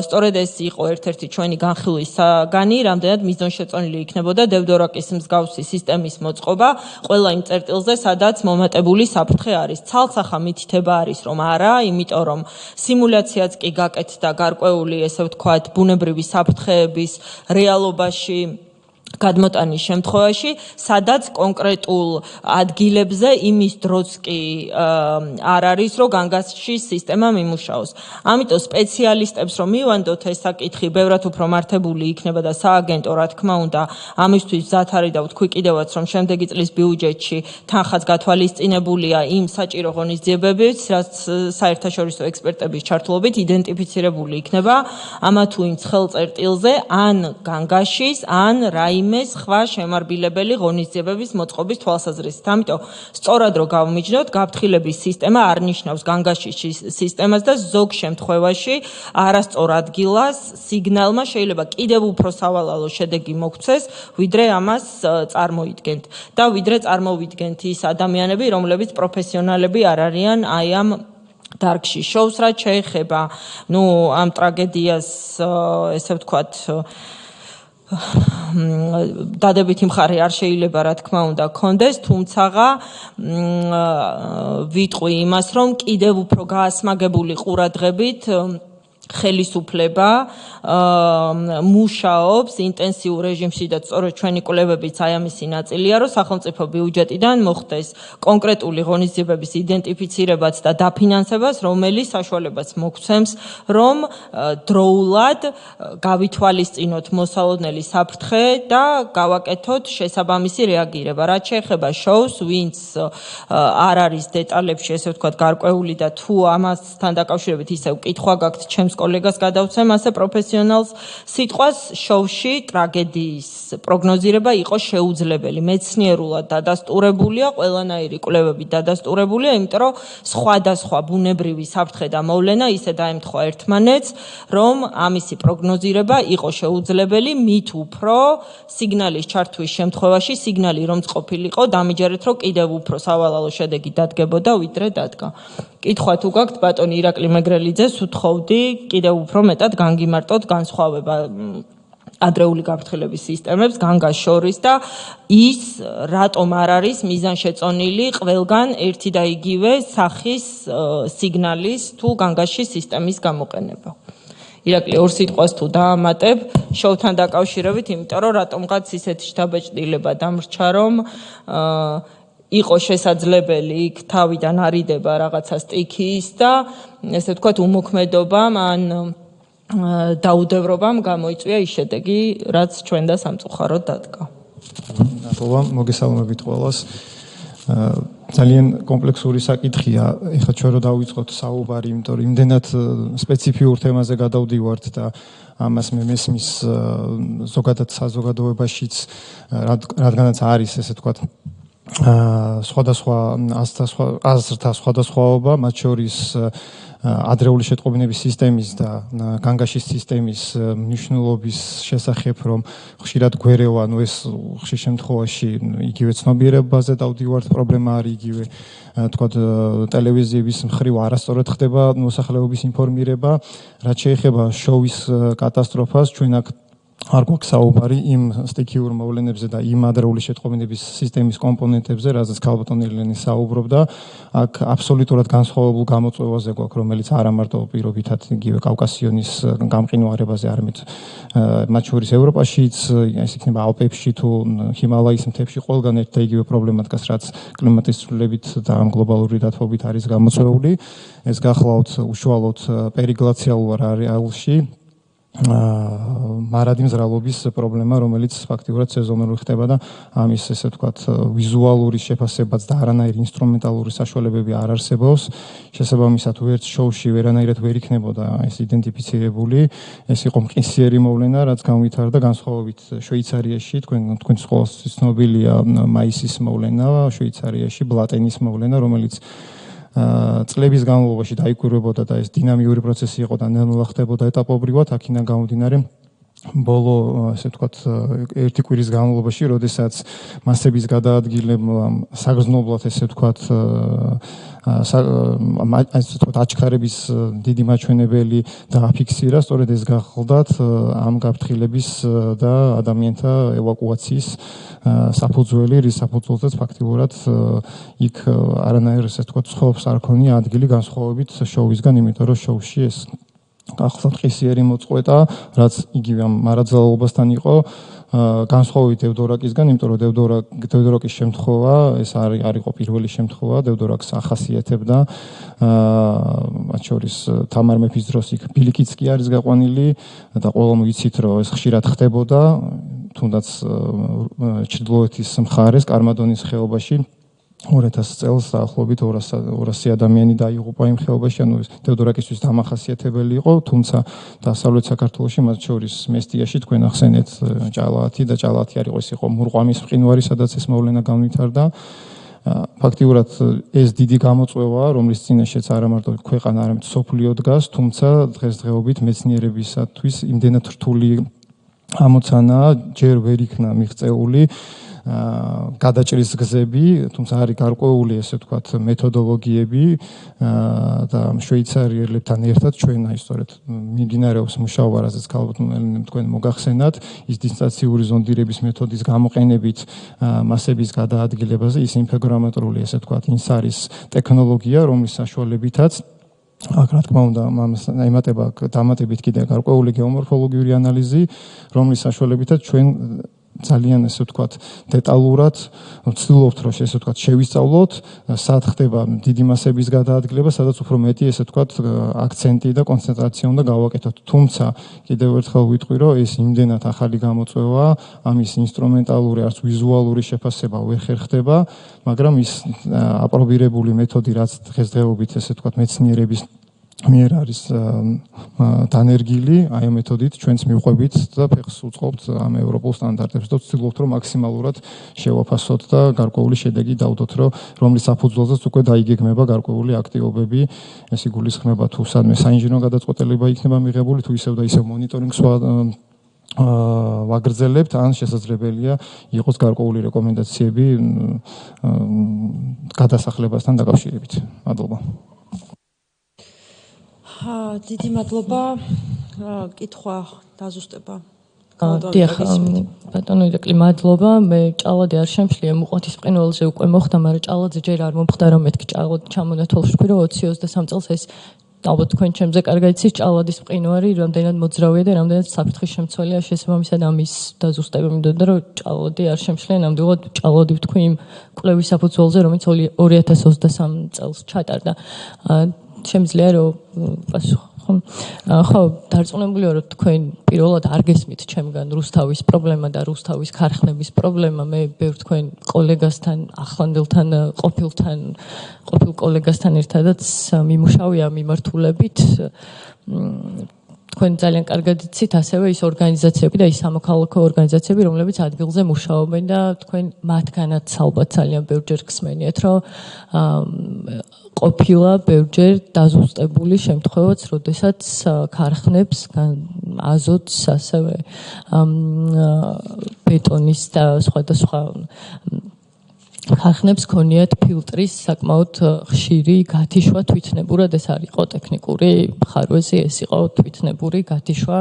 სწორედ ეს იყო ერთ-ერთი ჩვენი განხილვის საგანი, რამდენად მიზანშეწონილი იქნებოდა დევდორაკის მსგავსი სისტემის მოწყობა ყველა იმ წერტილზე, სადაც მომატებული საფრთხე არის. ცალსახა მითითება არის, რომ არა, იმიტომ რომ სიმულაციაც კი გაკეთდა გარკვეული, ესე ესე ვთქვათ, ბუნებრივი საფრთხეების რეალობაში გადმოტანის შემთხვევაში, სადაც კონკრეტულ ადგილებზე იმის დროც კი არ არის, რომ განგაშის სისტემა მიმუშაოს. ამიტომ სპეციალისტებს რომ მივანდოთ ეს საკითხი, ბევრად უფრო მართებული იქნება და სააგენტო, რა თქმა უნდა, ამისთვის მზად არის და ვთქვი კიდევაც, რომ შემდეგი წლის ბიუჯეტში თანხაც გათვალისწინებულია იმ საჭირო ღონისძიებებით, რაც საერთაშორისო ექსპერტების ჩართულობით იდენტიფიცირებული იქნება ამა თუ იმ ცხელწერტილზე, ან განგაშის, ან რაიმე სხვა შემარბილებელი ღონისძიებების მოწყობის თვალსაზრისით. ამიტომ სწორად რომ გავმიჯნოთ, გაფრთხილების სისტემა არ ნიშნავს განგაშის სისტემას და ზოგ შემთხვევაში არასწორ ადგილას სიგნალმა შეიძლება კიდევ უფრო სავალალო შედეგი მოგვცეს, ვიდრე ამას წარმოიდგენთ. და ვიდრე წარმოვიდგენთ ის ადამიანები, რომლებიც პროფესიონალები არ არიან აი ამ დარგში. შოუს რაც შეეხება, ამ ტრაგედიას, ესე ვთქვათ, დადებითი მხარე არ შეიძლება, რა თქმა უნდა, გქონდეს, თუმცა ვიტყვი იმას, რომ კიდევ უფრო გაასმაგებული ყურადღებით ხელისუფლება მუშაობს ინტენსიურ რეჟიმში და სწორედ ჩვენი კვლევებიც აი ამისი ნაწილია, რომ სახელმწიფო ბიუჯეტიდან მოხდეს კონკრეტული ღონისძიებების იდენტიფიცირებაც და დაფინანსებას, რომელიც საშუალებას მოგვცემს, რომ დროულად გავითვალისწინოთ მოსალოდნელი საფრთხე და გავაკეთოთ შესაბამისი რეაგირება. რაც შეეხება შოუს, ვინც არ არის დეტალებში, ესე ვთქვათ, გარკვეული და თუ ამასთან დაკავშირებით ისევ კითხვა გაქვთ ჩემს კოლეგას გადავცემ ასე პროფესიონალს სიტყვას შოუში ტრაგედიის პროგნოზირება იყო შეუძლებელი. მეცნიერულად დადასტურებულია, ყველანაირი კვლევები დადასტურებულია, იმიტომ რომ სხვადასხვა ბუნებრივი საფრთხე და მოვლენა ისე დაემთხვა ერთმანეთს, რომ ამისი პროგნოზირება იყო შეუძლებელი, მით უფრო სიგნალის ჩართვის შემთხვევაში, სიგნალი რომ ყოფილიყო, დამიჯერეთ, რომ კიდევ უფრო სავალალო შედეგი დადგებოდა, ვიდრე დადგა. კითხვა თუ გაქვთ, ბატონი ირაკლი მეგრელიძეს უთხოვდი კიდევ უფრო მეტად განგიმარტოთ განსხვავება ადრეული გაფრთხილების სისტემებს, განგას შორის და ის რატომ არ არის მიზანშეწონილი ყველგან ერთი და იგივე სახის სიგნალის თუ განგაშის სისტემის გამოყენება. ირაკლი, ორ სიტყვას თუ დაამატებ შოუთან დაკავშირებით, იმიტომ რომ რატომღაც ისეთი შთაბეჭდილება დამრჩა, რომ იყო შესაძლებელი იქ თავიდან არიდება რაღაცა სტიქიის და ესე ვთქვათ უმოქმედობამ ან დაუდევრობამ გამოიწვია ის შედეგი, რაც ჩვენ და სამწუხაროდ დადგა. მადლობა, მოგესალმებით ყველას. ძალიან კომპლექსური საკითხია. ეხლა ჩვენ რო დავიწყოთ საუბარი, იმიტომ რომ იმდენად სპეციფიურ თემაზე გადავდივართ და ამას მე მესმის ზოგადად საზოგადოებაშიც, რადგანაც არის ესე ვთქვათ სხვადასხვა აზრთა სხვადასხვაობა, მათ შორის ადრეული შეტყობინების სისტემის და განგაშის სისტემის მნიშვნელობის შესახებ, რომ ხშირად გვერევა, ეს ხშირ შემთხვევაში იგივე ცნობიერებაზე დავდივართ, პრობლემა არის იგივე, თქვათ, ტელევიზიების მხრივ არასწორად ხდება მოსახლეობის ინფორმირება, რაც შეეხება შოუის კატასტროფას, ჩვენ აქ არ გვაქვს საუბარი იმ სტიქიურ მოვლენებზე და იმ ადრეული შეტყობინების სისტემის კომპონენტებზე, რაზეც ქალბატონელი საუბრობდა, აქ აბსოლუტურად განსხვავებულ გამოწვევაზე გვაქვს, რომელიც არა მარტო პირობითად იგივე კავკასიონის გამყინვარებაზე, არამედ მათ შორის ევროპაშიც, ეს იქნება ალპებში თუ ჰიმალაის მთებში, ყველგან ერთ და იგივე პრობლემა დგას, რაც კლიმატის ცვლილებით და გლობალური დათბობით არის გამოწვეული. ეს გახლავთ უშუალოდ პერიგლაციალურ არეალში მარადი მზრალობის პრობლემა, რომელიც ფაქტიურად სეზონური ხდება და ამის ესე ვთქვათ ვიზუალური შეფასებაც და არანაირი ინსტრუმენტალური საშუალებები არ არსებობს. შესაბამისად, ვერც შოუში ვერანაირად ვერ იქნებოდა ეს იდენტიფიცირებული. ეს იყო მყისიერი მოვლენა, რაც განვითარდა განსხვავებით შვეიცარიაში, თქვენს ყველას ცნობილია მაისის მოვლენა, შვეიცარიაში ბლატენის მოვლენა, რომელიც წლების განმავლობაში დაიკვირვებოდა და ეს დინამიური პროცესი იყო და ნელ-ნელა ხდებოდა ეტაპობრივად, აქედან გამომდინარე ბოლო, ასე ვთქვათ, ერთი კვირის განმავლობაში, როდესაც მასების გადაადგილება საგრძნობლად, ესე ვთქვათ, აჩქარების დიდი მაჩვენებელი დააფიქსირა, სწორედ ეს გახლდათ ამ გაფრთხილების და ადამიანთა ევაკუაციის საფუძველი, რის საფუძველზეც ფაქტიურად იქ არანაირ, ესე ვთქვათ, ცხოვრობს არ ქონია ადგილი განსხვავებით შოუისგან, იმიტომ რომ შოუში ეს ახლად ხისიერი მოწყვეტა, რაც იგივე ამ მარაძალობასთან იყო განსხვავებით დევდორაკისგან, იმიტომ რომ დევდორაკის შემთხვევა ეს არ იყო პირველი შემთხვევა, დევდორაკს ახასიათებდა მათ შორის თამარ მეფის დროს იქ ბილიკიც კი არის გაყვანილი და ყველამ ვიცით რომ ეს ხშირად ხდებოდა, თუნდაც ჩრდილოეთის მხარეს კარმადონის ხეობაში 2000 წელს დაახლოებით 200 ადამიანი დაიღუპა იმ ხეობაში, ანუ დევდორაკისთვის დამახასიათებელი იყო, თუმცა დასავლეთ საქართველოში, მათ შორის მესტიაში თქვენ ახსენეთ ჭალაათი და ჭალაათი არ იყო, ეს იყო მურყვამის მყინვარი, სადაც ეს მოვლენა განვითარდა. ფაქტიურად ეს დიდი გამოწვევა, რომლის წინაშეც არა მარტო ქვეყანა, არამედ სოფლიო დგას, თუმცა დღესდღეობით მეცნიერებისათვის იმდენად რთული ამოცანა ჯერ ვერ იქნა მიღწეული გადაჭრის გზები, თუმცა არის გარკვეული ესე ვთქვათ მეთოდოლოგიები და შვეიცარიელებთან ერთად ჩვენ აი სწორედ მიმდინარეობს მუშაობა, რაზეც ალბათ თქვენ მოგახსენათ, ის დისტანციური ზონდირების მეთოდის გამოყენებით მასების გადაადგილებაზე, ის ინფოგრამატრული ესე ვთქვათ ინსარის ტექნოლოგია, რომლის საშუალებითაც აქ რა თქმა უნდა ემატება დამატებით კიდე გარკვეული გეომორფოლოგიური ანალიზი, რომლის საშუალებითაც ჩვენ ძალიან ესე ვთქვათ დეტალურად ვცდილობთ რომ ესე ვთქვათ შევისწავლოთ სად ხდება დიდი მასების გადაადგილება, სადაც უფრო მეტი ესე ვთქვათ აქცენტი და კონცენტრაცია უნდა გავაკეთოთ. თუმცა კიდევ ერთხელ ვიტყვი რომ ეს იმდენად ახალი გამოწვევა, ამის ინსტრუმენტალური არც ვიზუალური შეფასება ვერ ხერხდება, მაგრამ ის აპრობირებული მეთოდი, რაც დღესდღეობით ესე ვთქვათ მეცნიერების მიერ არის დანერგილი, აი ამ მეთოდით ჩვენც მივყვებით და ფეხს უწყობთ ამ ევროპულ სტანდარტებს და ვცდილობთ რომ მაქსიმალურად შევაფასოთ და გარკვეული შედეგი დავდოთ, რომლის საფუძველზეც უკვე დაიგეგმება გარკვეული აქტივობები, ეს იგულისხმება თუ სადმე საინჟინრო გადაწყვეტილება იქნება მიღებული, თუ ისევ და ისევ მონიტორინგს ვაგრძელებთ, ან შესაძლებელია იყოს გარკვეული რეკომენდაციები გადასახლებასთან დაკავშირებით. მადლობა. დიდი მადლობა. კითხვა დაზუსტება. დიახ, ბატონო ირაკლი, მადლობა. მე ჭალადი არ შემშლია, მუყოთის მყინვალზე უკვე მოხდა, მაგრამ ჭალაძე ჯერ არ მომხდა, რომ მეთქი ჭალადი ჩამონათვალში ვთქვი, რომ 20-23 წელს ეს ალბათ თქვენ ჩემზე კარგად იცით, ჭალადის მყინვარი რამდენად მოძრავია და რამდენად საფრთხის შემცველია, შესაბამისად ამის დაზუსტება მინდოდა, რომ ჭალადი არ შემშლია, ნამდვილად ჭალადი ვთქვი იმ კვლევის საფუძველზე, რომელიც 2023 წელს ჩატარდა. შემიძლია რომ ხო, დარწმუნებულია რომ თქვენ პირველად არ გესმით ჩემგან რუსთავის პრობლემა და რუსთავის ქარხნების პრობლემა. მე ბევრ თქვენ კოლეგასთან, ახლანდელთან, ყოფილ კოლეგასთან ერთადაც მიმუშავე ამ მიმართულებით. თქვენ ძალიან კარგად იცით ასევე ის ორგანიზაციები და ის სამოქალაქო ორგანიზაციები, რომლებიც ადგილზე მუშაობენ და თქვენ მათგანაც ალბათ ძალიან ბევრჯერ გსმენიათ, რომ ყოფილა ბევრჯერ დაზუსტებული შემთხვევაც, როდესაც ქარხნებს, აზოტს, ასევე ბეტონის და სხვადასხვა ქარხნებს ქონიათ ფილტრის საკმაოდ ხშირი გათიშვა თვითნებურად, ეს არ იყო ტექნიკური მხარვეზი, ეს იყო თვითნებური გათიშვა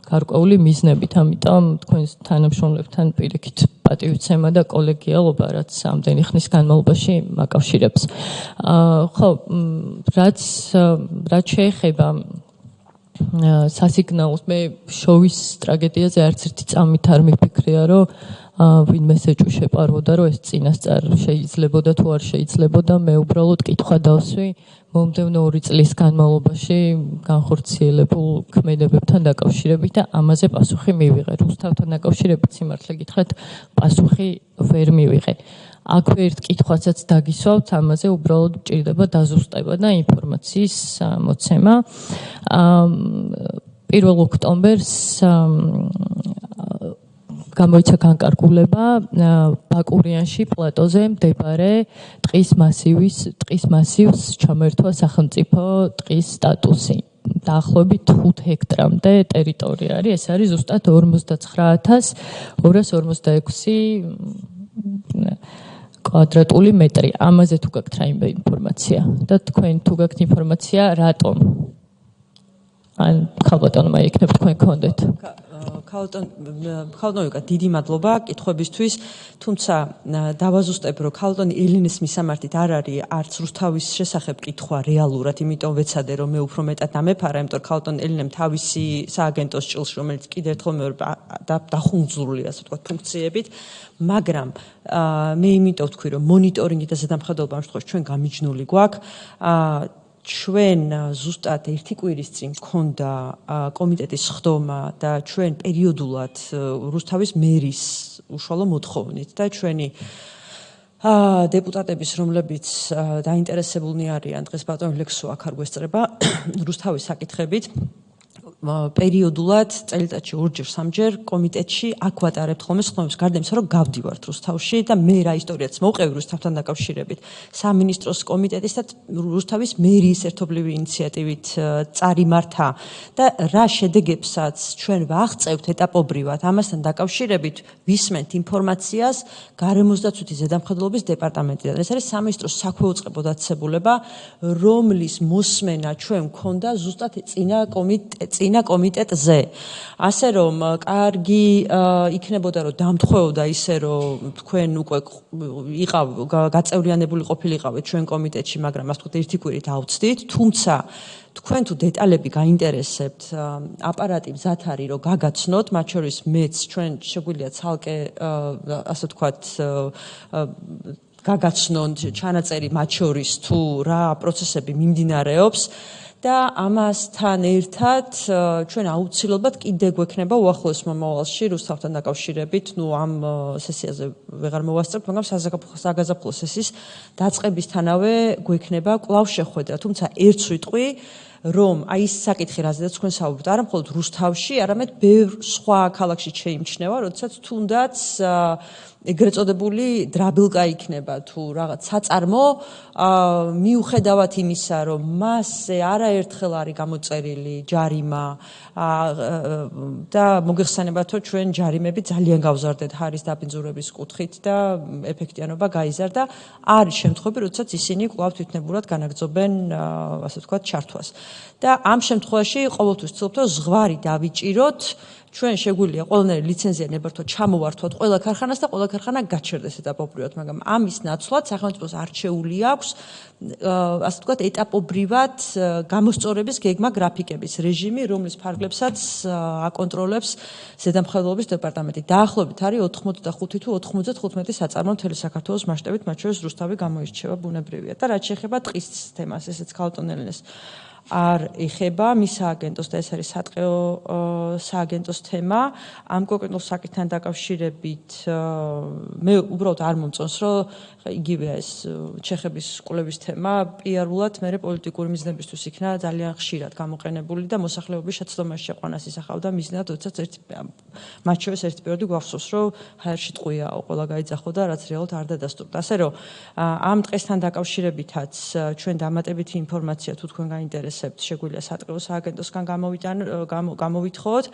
გარკვეული მიზნებით. ამიტომ თქვენს თანამშრომლებთან პირიქით პატივცემა და კოლეგიალობა, რაც ამდენი ხნის განმავლობაში მაკავშირებს. ხო, რაც შეეხება სასიგნალოს, მე შოვის ტრაგედიაზე არც ერთი წამით არ მიფიქრია, რომ ვინმეს ეჭვი შეპარვოდა, რომ ეს წინასწარ შეიძლებოდა თუ არ შეიძლებოდა. მე უბრალოდ კითხვა დავსვი მომდევნო 2 წლის განმავლობაში განხორციელებულ ქმედებებთან დაკავშირებით და ამაზე პასუხი მივიღე. რუსთავთან დაკავშირებით სიმართლე გითხრათ, პასუხი ვერ მივიღე. აქვე ერთ კითხვაცაც დაგისვავთ, ამაზე უბრალოდ მჭირდება დაზუსტება და ინფორმაციის მოცემა. 1 ოქტომბერს გამოიცა განკარგულება ბაკურიანში პლატოზე მდებარე ტყის მასივს ჩამოერთვა სახელმწიფო ტყის სტატუსი. დაახლოებით 5 ჰექტრამდე ტერიტორია არის, ეს არის ზუსტად 49256 კვადრატული მეტრი. ამაზე თუ გაქვთ რაიმე ინფორმაცია და თქვენ თუ გაქვთ ინფორმაცია, რატომ? ან ხალბატონმა იქნებ თქვენ გქონდეთ. ქალბატონიკა დიდი მადლობა კითხვებისთვის, თუმცა დავაზუსტებ, რომ ქალბატონი ელენეს მისამართით არ არის არც რუსთავის შესახებ კითხვა რეალურად, იმიტომ ვეცადე, რომ მე უფრო მეტად დამეფარა, იმიტომ რომ ქალბატონ ელენემ თავისი სააგენტოს ჭილში, რომელიც კიდევ ერთხელ მეორე დახუნძურული, ასე ვთქვათ, ფუნქციებით, მაგრამ მე იმიტომ ვთქვი, რომ მონიტორინგი და ზედამხედველობა ამ შემთხვევაში ჩვენ გამიჯნული გვაქვს. ჩვენ ზუსტად ერთი კვირის წინ გქონდა კომიტეტის სხდომა და ჩვენ პერიოდულად რუსთავის მერის უშუალო მოთხოვნით და ჩვენი დეპუტატების, რომლებიც დაინტერესებულნი არიან, დღეს ბატონ ლექსო აქ არ გვესწრება რუსთავის საკითხებით, პერიოდულად წელიწადში ორჯერ, სამჯერ კომიტეტში აქ ვატარებთ ხოლმე სხდომებს, გარდა იმისა, რომ გავდივართ რუსთავში და მე რა ისტორიაც მოვყევი რუსთავთან დაკავშირებით, სამინისტროს კომიტეტის და რუსთავის მერიის ერთობლივი ინიციატივით წარიმართა და რა შედეგებსაც ჩვენ ვაღწევთ ეტაპობრივად ამასთან დაკავშირებით ვისმენთ ინფორმაციას გარემოსდაცვითი ზედამხედველობის დეპარტამენტიდან. ეს არის სამინისტროს საქვეუწყებო დაწესებულება, რომლის მოსმენა ჩვენ გქონდა ზუსტად წინა კომიტეტზე. ასე რომ კარგი იქნებოდა რომ დამთხოვდა ისე რომ თქვენ უკვე გაწევრიანებული ყოფილიყავით ჩვენ კომიტეტში, მაგრამ ასე ვთქვათ ერთი კვირით ავწდით, თუმცა თქვენ თუ დეტალები გაინტერესებთ, აპარატი მზად არის რომ გაგაცნოთ, მათ შორის მეც ჩვენ შეგვიძლია ცალკე ასე ვთქვათ გაგაცნოთ ჩანაწერი მათ შორის თუ რა პროცესები მიმდინარეობს. და ამასთან ერთად ჩვენ აუცილებლად კიდე გვექნება უახლოეს მომავალში რუსთავთან დაკავშირებით, ამ სესიაზე ვეღარ მოვასწრებთ, მაგრამ საგაზაფხულო სესიის დაწყებისთანავე გვექნება კვლავ შეხვედრა, თუმცა ერთს ვიტყვი, რომ აი ის საკითხი, რაზედაც თქვენ საუბრობთ, არა მხოლოდ რუსთავში, არამედ ბევრ სხვა ქალაქში შეიმჩნევა, როდესაც თუნდაც ეგრეთ წოდებული დრაბილკა იქნება თუ რაღაც საწარმო, მიუხედავად იმისა, რომ მასზე არაერთხელ არის გამოწერილი ჯარიმა და მოგეხსენებათ, რომ ჩვენ ჯარიმები ძალიან გავზარდეთ ჰარის დაბინძურების კუთხით და ეფექტიანობა გაიზარდა. არის შემთხვევები, როდესაც ისინი კვლავ თვითნებურად განაგრძობენ, ასე ვთქვათ, ჩართვას. და ამ შემთხვევაში ყოველთვის ვცდილობთ, რომ ზღვარი დავიჭიროთ. ჩვენ შეგვიძლია ყველანაირი ლიცენზია ნებართვა ჩამოვართვათ ყველა ქარხანას და ყველა ქარხანა გაჩერდეს ეტაპობრივად, მაგრამ ამის ნაცვლად სახელმწიფოს არჩეული აქვს, ასე ვთქვათ, ეტაპობრივად გამოსწორების გეგმა გრაფიკების რეჟიმი, რომლის ფარგლებსაც აკონტროლებს ზედამხედველობის დეპარტამენტი. დაახლოებით არის 85 თუ 95 საწარმო მთელი საქართველოს მასშტაბით, მათ შორის რუსთავი გამოირჩევა ბუნებრივია. და რაც შეეხება ტყის თემას, ესეც ქალბატონ ელენეს არ ეხება მის სააგენტოს და ეს არის სატყეო სააგენტოს თემა. ამ კონკრეტულ საკითხთან დაკავშირებით მე უბრალოდ არ მომწონს, რომ იგივეა ეს ჩეხების კვლევის თემა პიარულად მე პოლიტიკური მიზნებისთვის იქნა ძალიან ხშირად გამოყენებული და მოსახლეობის შეცდომაში შეყვანას ისახავდა მიზნად, როდესაც მათ შორის ერთი პერიოდი გვახსოვს, რომ ჰაერში ტყვიაო, ყველა გაიძახო და რაც რეალურად არ დადასტურდა. ასე რომ ამ დღესთან დაკავშირებითაც ჩვენ დამატებითი ინფორმაცია თუ თქვენ გაინტერესებთ, შეგვიძლია სატყეო სააგენტოსგან გამოვითხოვოთ,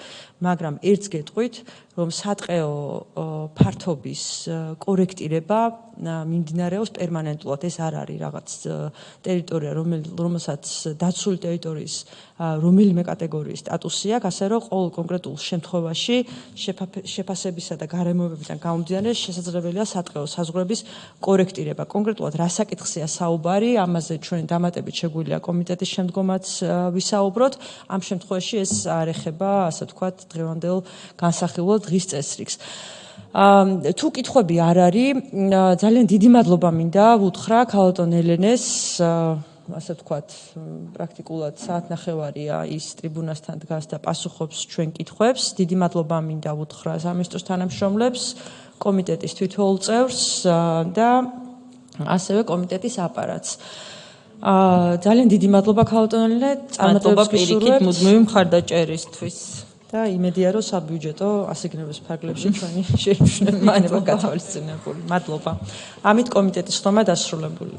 მაგრამ ერთს გეტყვით, რომ სატყეო ფართობის კორექტირება მიმდინარეობს პერმანენტულად. ეს არ არის რაღაც ტერიტორია, რომელსაც დაცული ტერიტორიის რომელიმე კატეგორიის სტატუსი აქვს, ასე რომ ყოველ კონკრეტულ შემთხვევაში შეფასებისა და გარემოებებიდან გამომდინარე შესაძლებელია სატყეო საზღვრების კორექტირება. კონკრეტულად რა საკითხია საუბარი, ამაზე ჩვენ დამატებით შეგვიძლია კომიტეტის შემდგომაც ვისაუბროთ. ამ შემთხვევაში ეს არ ეხება, ასე ვთქვათ, დღევანდელ განსახილველ დღის წესრიგს. თუ კითხვები არ არის, ძალიან დიდი მადლობა მინდა ვუთხრა ქალბატონ ელენეს, ასე ვთქვათ, პრაქტიკულად საათნახევარია ის ტრიბუნასთან დგას და პასუხობს ჩვენ კითხვებს. დიდი მადლობა მინდა ვუთხრა სამინისტროს თანამშრომლებს, კომიტეტის თითოეულ წევრს და ასევე კომიტეტის აპარატს. ძალიან დიდი მადლობა ქალბატონ ელენე, წარმატებებს გისურვებთ მუდმივი მხარდაჭერისთვის. და იმედია რომ საბიუჯეტო ასიგნების ფარგლებში ჩვენი შეიმჩნევა გათვალისწინებული. მადლობა. ამით კომიტეტის სხდომა დასრულებული.